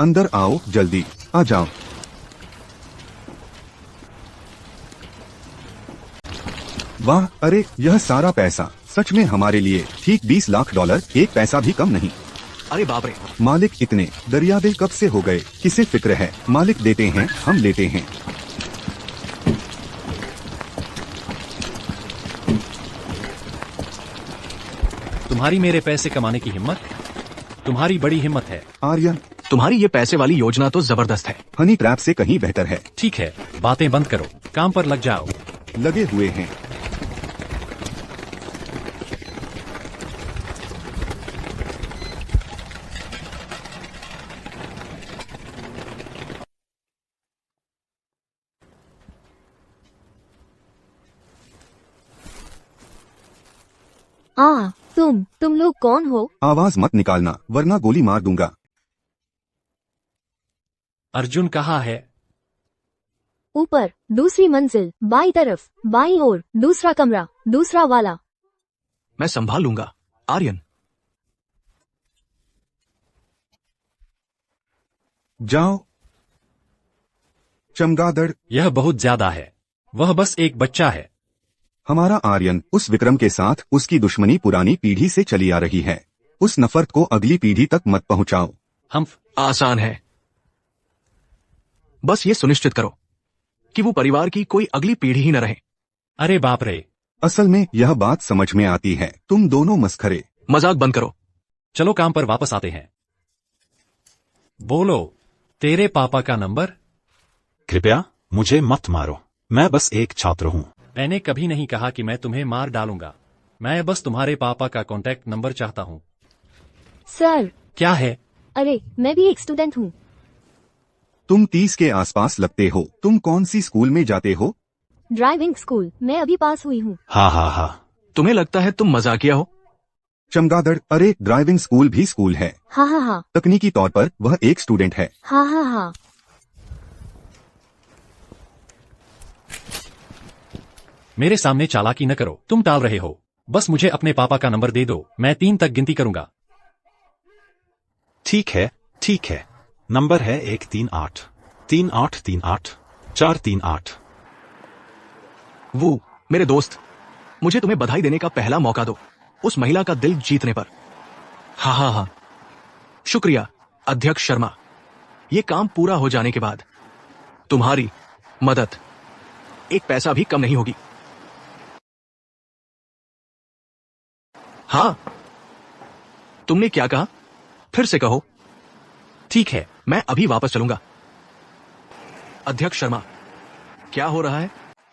अंदर आओ, जल्दी आ जाओ। वाह, अरे यह सारा पैसा सच में हमारे लिए ठीक $20 लाख, एक पैसा भी कम नहीं। अरे बाप रे। मालिक इतने दरियादे कब से हो गए? किसे फिक्र है? मालिक देते हैं, हम लेते हैं। तुम्हारी मेरे पैसे कमाने की हिम्मत, तुम्हारी बड़ी हिम्मत है। आर्यन, तुम्हारी ये पैसे वाली योजना तो जबरदस्त है। हनी ट्रैप से कहीं बेहतर है। ठीक है, बातें बंद करो, काम पर लग जाओ। लगे हुए हैं। तुम लोग कौन हो? आवाज मत निकालना वरना गोली मार दूंगा। अर्जुन कहाँ है? ऊपर, दूसरी मंजिल, बाई तरफ, बाई ओर, दूसरा कमरा, दूसरा वाला। मैं संभाल लूंगा। आर्यन, जाओ। चमगादड़, यह बहुत ज्यादा है। वह बस एक बच्चा है। हमारा आर्यन उस विक्रम के साथ उसकी दुश्मनी पुरानी पीढ़ी से चली आ रही है। उस नफरत को अगली पीढ़ी तक मत पहुंचाओ। हम। आसान है। बस ये सुनिश्चित करो कि वो परिवार की कोई अगली पीढ़ी ही न रहे। अरे बाप रे। असल में यह बात समझ में आती है। तुम दोनों मस्खरे। मजाक बंद करो। चलो काम पर वापस आते हैं। बोलो, तेरे पापा का नंबर? कृपया मुझे मत मारो, मैं बस एक छात्र हूँ। मैंने कभी नहीं कहा कि मैं तुम्हें मार डालूंगा। मैं बस तुम्हारे पापा का कॉन्टैक्ट नंबर चाहता हूँ। सर। क्या है? अरे मैं भी एक स्टूडेंट हूँ। तुम 30 के आसपास लगते हो। तुम कौन सी स्कूल में जाते हो? Driving school. मैं अभी पास हुई हूँ। हाँ हाँ हाँ। तुम्हें लगता है तुम मजाकिया हो? चमगादड़, अरे ड्राइविंग स्कूल भी स्कूल है। हाँ हाँ हाँ। तकनीकी तौर पर वह एक स्टूडेंट है। हाँ हाँ हाँ। मेरे सामने चालाकी न करो, तुम टाल रहे हो। बस मुझे अपने पापा का नंबर दे दो, मैं 3 तक गिनती करूंगा। ठीक है, ठीक है। नंबर है 138 3838 438। वो मेरे दोस्त, मुझे तुम्हें बधाई देने का पहला मौका दो उस महिला का दिल जीतने पर। हाँ हाँ हाँ, शुक्रिया अध्यक्ष शर्मा। ये काम पूरा हो जाने के बाद तुम्हारी मदद एक पैसा भी कम नहीं होगी। हाँ, तुमने क्या कहा? फिर से कहो। ठीक है, मैं अभी वापस चलूंगा। अध्यक्ष शर्मा, क्या हो रहा है?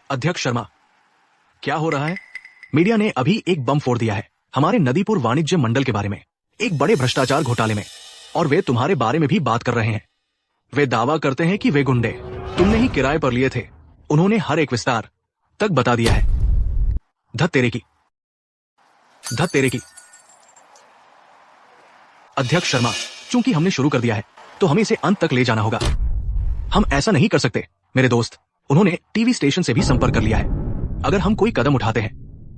अध्यक्ष शर्मा, क्या हो रहा है? मीडिया ने अभी एक बम फोड़ दिया है हमारे नदीपुर वाणिज्य मंडल के बारे में, एक बड़े भ्रष्टाचार घोटाले में, और वे तुम्हारे बारे में भी बात कर रहे हैं। वे दावा करते हैं कि वे गुंडे तुमने ही किराए पर लिए थे। उन्होंने हर एक विस्तार तक बता दिया है। धत तेरे की, धत तेरे की। अध्यक्ष शर्मा, चूंकि हमने शुरू कर दिया है तो हमें इसे अंत तक ले जाना होगा। हम ऐसा नहीं कर सकते मेरे दोस्त। उन्होंने टीवी स्टेशन से भी संपर्क कर लिया है। अगर हम कोई कदम उठाते हैं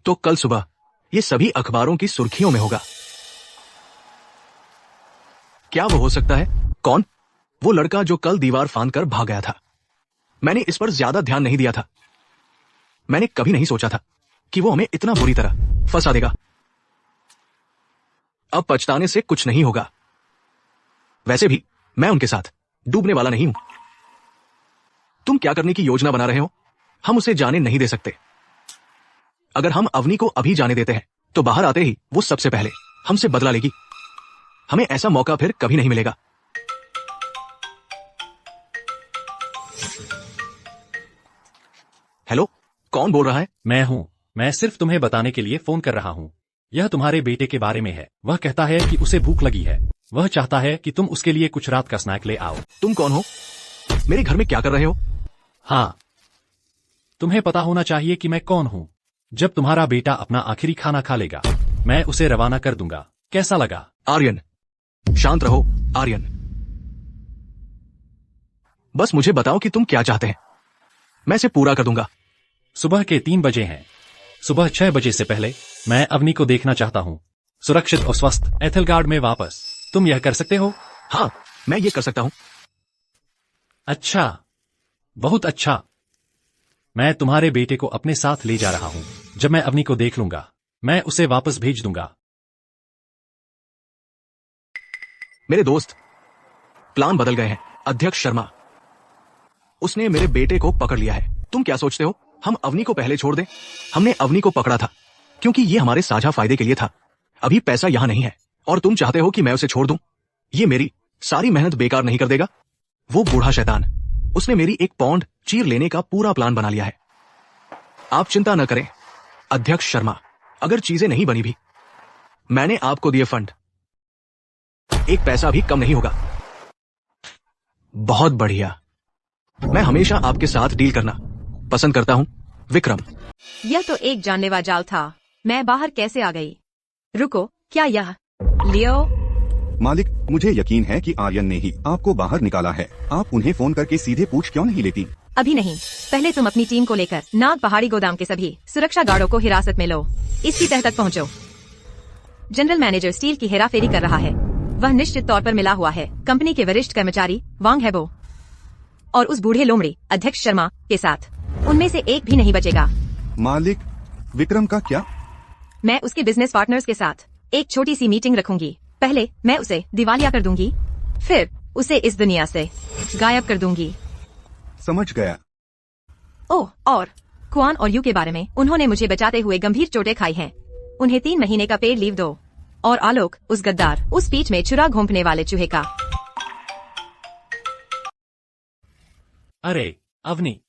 तो कल सुबह ये सभी अखबारों की सुर्खियों में होगा। क्या वो हो सकता है? कौन? वो लड़का जो कल दीवार फांद कर भाग गया था। मैंने इस पर ज्यादा ध्यान नहीं दिया था। मैंने कभी नहीं सोचा था कि वो हमें इतना बुरी तरह फंसा देगा। अब पछताने से कुछ नहीं होगा। वैसे भी मैं उनके साथ डूबने वाला नहीं हूं। तुम क्या करने की योजना बना रहे हो? हम उसे जाने नहीं दे सकते। अगर हम अवनी को अभी जाने देते हैं तो बाहर आते ही वो सबसे पहले हमसे बदला लेगी। हमें ऐसा मौका फिर कभी नहीं मिलेगा। हेलो, कौन बोल रहा है? मैं हूं। मैं सिर्फ तुम्हें बताने के लिए फोन कर रहा हूं। यह तुम्हारे बेटे के बारे में है। वह कहता है कि उसे भूख लगी है। वह चाहता है कि तुम उसके लिए कुछ रात का स्नैक ले आओ। तुम कौन हो? मेरे घर में क्या कर रहे हो? हाँ, तुम्हें पता होना चाहिए कि मैं कौन हूं। जब तुम्हारा बेटा अपना आखिरी खाना खा लेगा मैं उसे रवाना कर दूंगा। कैसा लगा? आर्यन, शांत रहो। आर्यन, बस मुझे बताओ कि तुम क्या चाहते हैं। मैं इसे पूरा कर दूंगा। सुबह के 3 बजे हैं। सुबह 6 बजे से पहले मैं अवनी को देखना चाहता हूँ सुरक्षित और स्वस्थ एथलगार्ड में वापस। तुम यह कर सकते हो? हाँ, मैं ये कर सकता हूं। अच्छा, बहुत अच्छा। मैं तुम्हारे बेटे को अपने साथ ले जा रहा हूं। जब मैं अवनी को देख लूंगा मैं उसे वापस भेज दूंगा। मेरे दोस्त, प्लान बदल गए हैं। अध्यक्ष शर्मा, उसने मेरे बेटे को पकड़ लिया है। तुम क्या सोचते हो हम अवनी को पहले छोड़ दें? हमने अवनी को पकड़ा था क्योंकि ये हमारे साझा फायदे के लिए था। अभी पैसा यहां नहीं है और तुम चाहते हो कि मैं उसे छोड़ दूं? ये मेरी सारी मेहनत बेकार नहीं कर देगा? वो बूढ़ा शैतान, उसने मेरी 1 पाउंड चीर लेने का पूरा प्लान बना लिया है। आप चिंता न करें अध्यक्ष शर्मा। अगर चीजें नहीं बनी भी, मैंने आपको दिए फंड 1 पैसा भी कम नहीं होगा। बहुत बढ़िया। मैं हमेशा आपके साथ डील करना पसंद करता हूं। विक्रम, यह तो एक जानलेवा जाल था। मैं बाहर कैसे आ गई? रुको, क्या यह लियो? मालिक, मुझे यकीन है कि आर्यन ने ही आपको बाहर निकाला है। आप उन्हें फोन करके सीधे पूछ क्यों नहीं लेती? अभी नहीं, पहले तुम अपनी टीम को लेकर नाग पहाड़ी गोदाम के सभी सुरक्षा गार्डों को हिरासत में लो। इसकी तह तक पहुंचो। जनरल मैनेजर स्टील की हेराफेरी कर रहा है। वह निश्चित तौर पर मिला हुआ है कंपनी के वरिष्ठ कर्मचारी वांग हेबो और उस बूढ़े लोमड़ी अध्यक्ष शर्मा के साथ। उनमें से एक भी नहीं बचेगा। मालिक, विक्रम का क्या? मैं उसके बिजनेस पार्टनर्स के साथ एक छोटी सी मीटिंग रखूंगी। पहले मैं उसे दिवालिया कर दूंगी, फिर उसे इस दुनिया से गायब कर दूंगी। समझ गया। ओह, और कुआन और यू के बारे में, उन्होंने मुझे बचाते हुए गंभीर चोटें खाई हैं। उन्हें 3 महीने का पेड लीव दो। और आलोक, उस गद्दार, उस पीठ में छुरा घोंपने वाले चूहे का। अरे अवनी,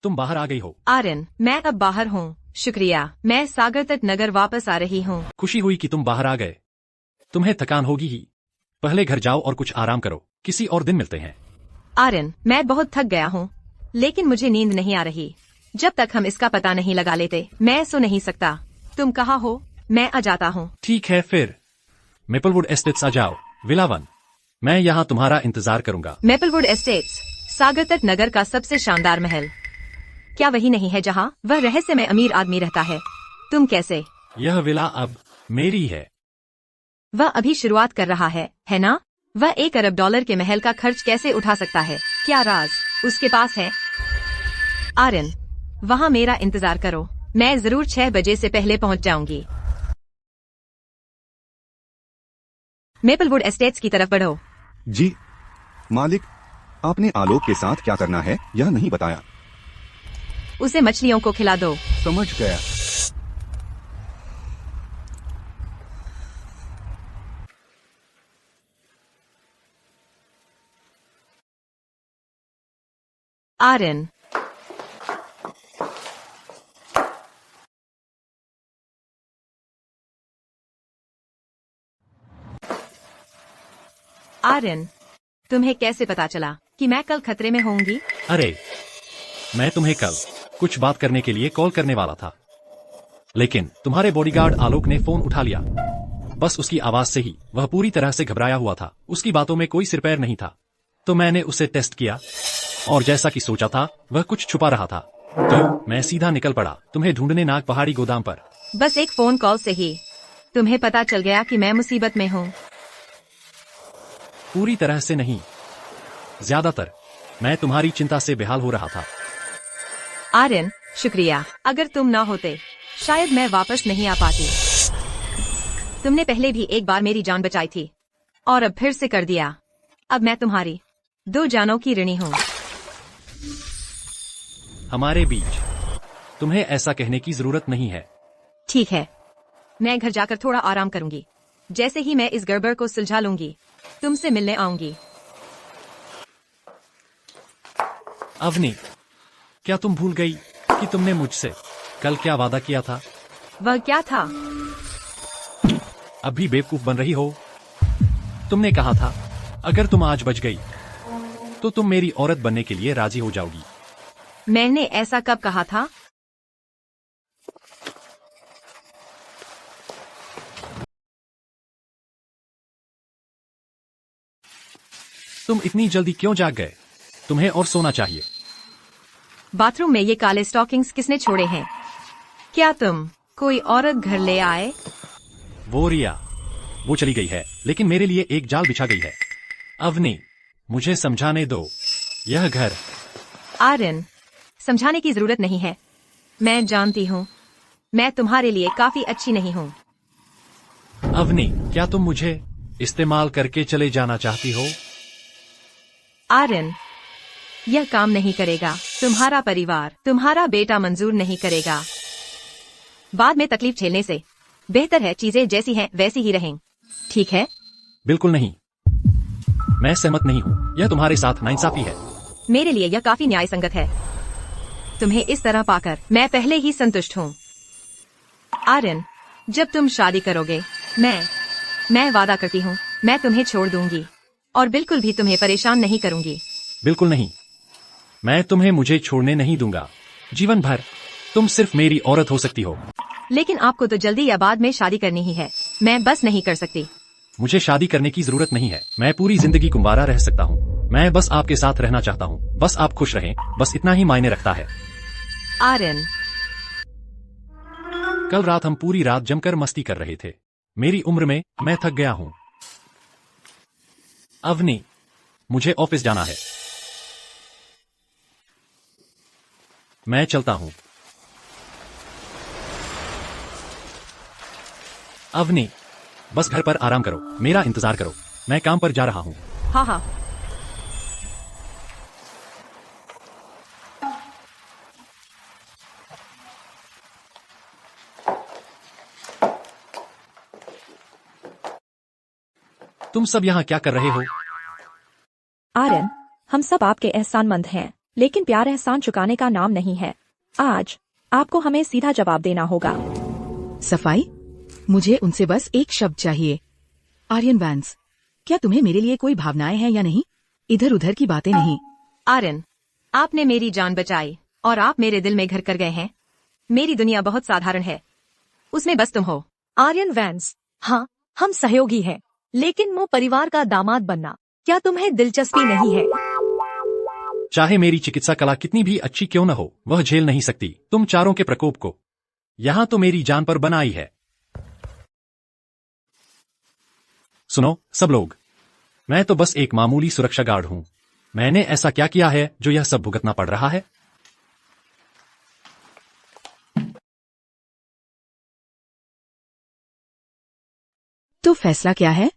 तुम बाहर आ गई हो। आर्यन, मैं अब बाहर हूँ। शुक्रिया। मैं सागर तक नगर वापस आ रही हूँ। खुशी हुई कि तुम बाहर आ गए। तुम्हें थकान होगी ही। पहले घर जाओ और कुछ आराम करो। किसी और दिन मिलते हैं। आर्यन, मैं बहुत थक गया हूँ, लेकिन मुझे नींद नहीं आ रही। जब तक हम इसका पता नहीं लगा लेते मैं सो नहीं सकता। तुम कहाँ हो? मैं आ जाता हूँ। ठीक है, फिर मेपलवुड एस्टेट्स आ जाओ। विला 1, मैं यहाँ तुम्हारा इंतजार करूंगा। मेपलवुड एस्टेट्स, सागर तक नगर का सबसे शानदार महल। क्या वही नहीं है जहाँ वह रहस्यमय अमीर आदमी रहता है? तुम कैसे? यह विला अब मेरी है। वह अभी शुरुआत कर रहा है ना? वह $1 अरब के महल का खर्च कैसे उठा सकता है? क्या राज उसके पास है? आर्यन, वहाँ मेरा इंतजार करो। मैं जरूर 6 बजे से पहले पहुँच जाऊंगी। मेपलवुड एस्टेट्स की तरफ बढ़ो। जी मालिक, आपने आलोक के साथ क्या करना है यह नहीं बताया। उसे मछलियों को खिला दो। समझ गया। आर्यन, आर्यन, तुम्हें कैसे पता चला कि मैं कल खतरे में होंगी? अरे, मैं तुम्हें कल कुछ बात करने के लिए कॉल करने वाला था, लेकिन तुम्हारे बॉडीगार्ड आलोक ने फोन उठा लिया। बस उसकी आवाज से ही वह पूरी तरह से घबराया हुआ था। उसकी बातों में कोई सिर पैर नहीं था। तो मैंने उसे टेस्ट किया और जैसा कि सोचा था वह कुछ छुपा रहा था, तो मैं सीधा निकल पड़ा तुम्हें ढूंढने नाग पहाड़ी गोदाम पर। बस एक फोन कॉल से ही तुम्हें पता चल गया कि मैं मुसीबत में हूँ? पूरी तरह से नहीं, ज्यादातर मैं तुम्हारी चिंता से बेहाल हो रहा था। आर्यन, शुक्रिया। अगर तुम ना होते शायद मैं वापस नहीं आ पाती। तुमने पहले भी एक बार मेरी जान बचाई थी और अब फिर से कर दिया। अब मैं तुम्हारी 2 जानों की ऋणी हूँ। हमारे बीच तुम्हें ऐसा कहने की जरूरत नहीं है। ठीक है, मैं घर जाकर थोड़ा आराम करूंगी। जैसे ही मैं इस गड़बड़ को सुलझा लूंगी तुमसे मिलने आऊंगी। अवनी, क्या तुम भूल गई कि तुमने मुझसे कल क्या वादा किया था? वह क्या था? अब भी बेवकूफ बन रही हो। तुमने कहा था अगर तुम आज बच गई तो तुम मेरी औरत बनने के लिए राजी हो जाओगी। मैंने ऐसा कब कहा था? तुम इतनी जल्दी क्यों जाग गए? तुम्हें और सोना चाहिए। बाथरूम में ये काले स्टॉकिंग्स किसने छोड़े हैं? क्या तुम कोई औरत घर ले आए? वो रिया, वो चली गई है, लेकिन मेरे लिए एक जाल बिछा गई है। अवनी, मुझे समझाने दो। यह घर। आर्यन, समझाने की जरूरत नहीं है। मैं जानती हूँ मैं तुम्हारे लिए काफी अच्छी नहीं हूँ। अवनी, क्या तुम मुझे इस्तेमाल करके चले जाना चाहती हो? आर्यन, यह काम नहीं करेगा। तुम्हारा परिवार, तुम्हारा बेटा मंजूर नहीं करेगा। बाद में तकलीफ झेलने से बेहतर है चीजें जैसी हैं वैसी ही रहें। ठीक है? बिल्कुल नहीं, मैं सहमत नहीं हूँ। यह तुम्हारे साथ नाइंसाफी है। मेरे लिए यह काफी न्याय संगत है। तुम्हें इस तरह पाकर मैं पहले ही संतुष्ट हूँ। आर्यन, जब तुम शादी करोगे मैं वादा करती हूँ मैं तुम्हें छोड़ दूंगी और बिल्कुल भी तुम्हें परेशान नहीं करूंगी। बिल्कुल नहीं, मैं तुम्हें मुझे छोड़ने नहीं दूंगा। जीवन भर तुम सिर्फ मेरी औरत हो सकती हो। लेकिन आपको तो जल्दी या बाद में शादी करनी ही है। मैं बस नहीं कर सकती। मुझे शादी करने की जरूरत नहीं है। मैं पूरी जिंदगी कुंवारा रह सकता हूँ। मैं बस आपके साथ रहना चाहता हूँ। बस आप खुश रहें, बस इतना ही मायने रखता है। आर्यन, कल रात हम पूरी रात जमकर मस्ती कर रहे थे। मेरी उम्र में मैं थक गया हूँ। अवनी, मुझे ऑफिस जाना है। मैं चलता हूँ। अवनी, बस घर पर आराम करो, मेरा इंतजार करो। मैं काम पर जा रहा हूँ। हाँ हाँ। तुम सब यहाँ क्या कर रहे हो? आर्यन, हम सब आपके एहसानमंद हैं, लेकिन प्यार एहसान चुकाने का नाम नहीं है। आज आपको हमें सीधा जवाब देना होगा। सफाई? मुझे उनसे बस एक शब्द चाहिए। आर्यन वैंस, क्या तुम्हें मेरे लिए कोई भावनाएं हैं या नहीं? इधर उधर की बातें नहीं। आर्यन, आपने मेरी जान बचाई और आप मेरे दिल में घर कर गए हैं। मेरी दुनिया बहुत साधारण है, उसमें बस तुम हो। आर्यन वैंस, हाँ, हम सहयोगी हैं, लेकिन वो परिवार का दामाद बनना क्या तुम्हें दिलचस्पी नहीं है? चाहे मेरी चिकित्सा कला कितनी भी अच्छी क्यों न हो, वह झेल नहीं सकती तुम चारों के प्रकोप को। यहाँ तो मेरी जान पर बनाई है। सुनो सब लोग, मैं तो बस एक मामूली सुरक्षा गार्ड हूँ। मैंने ऐसा क्या किया है जो यह सब भुगतना पड़ रहा है? तो फैसला क्या है?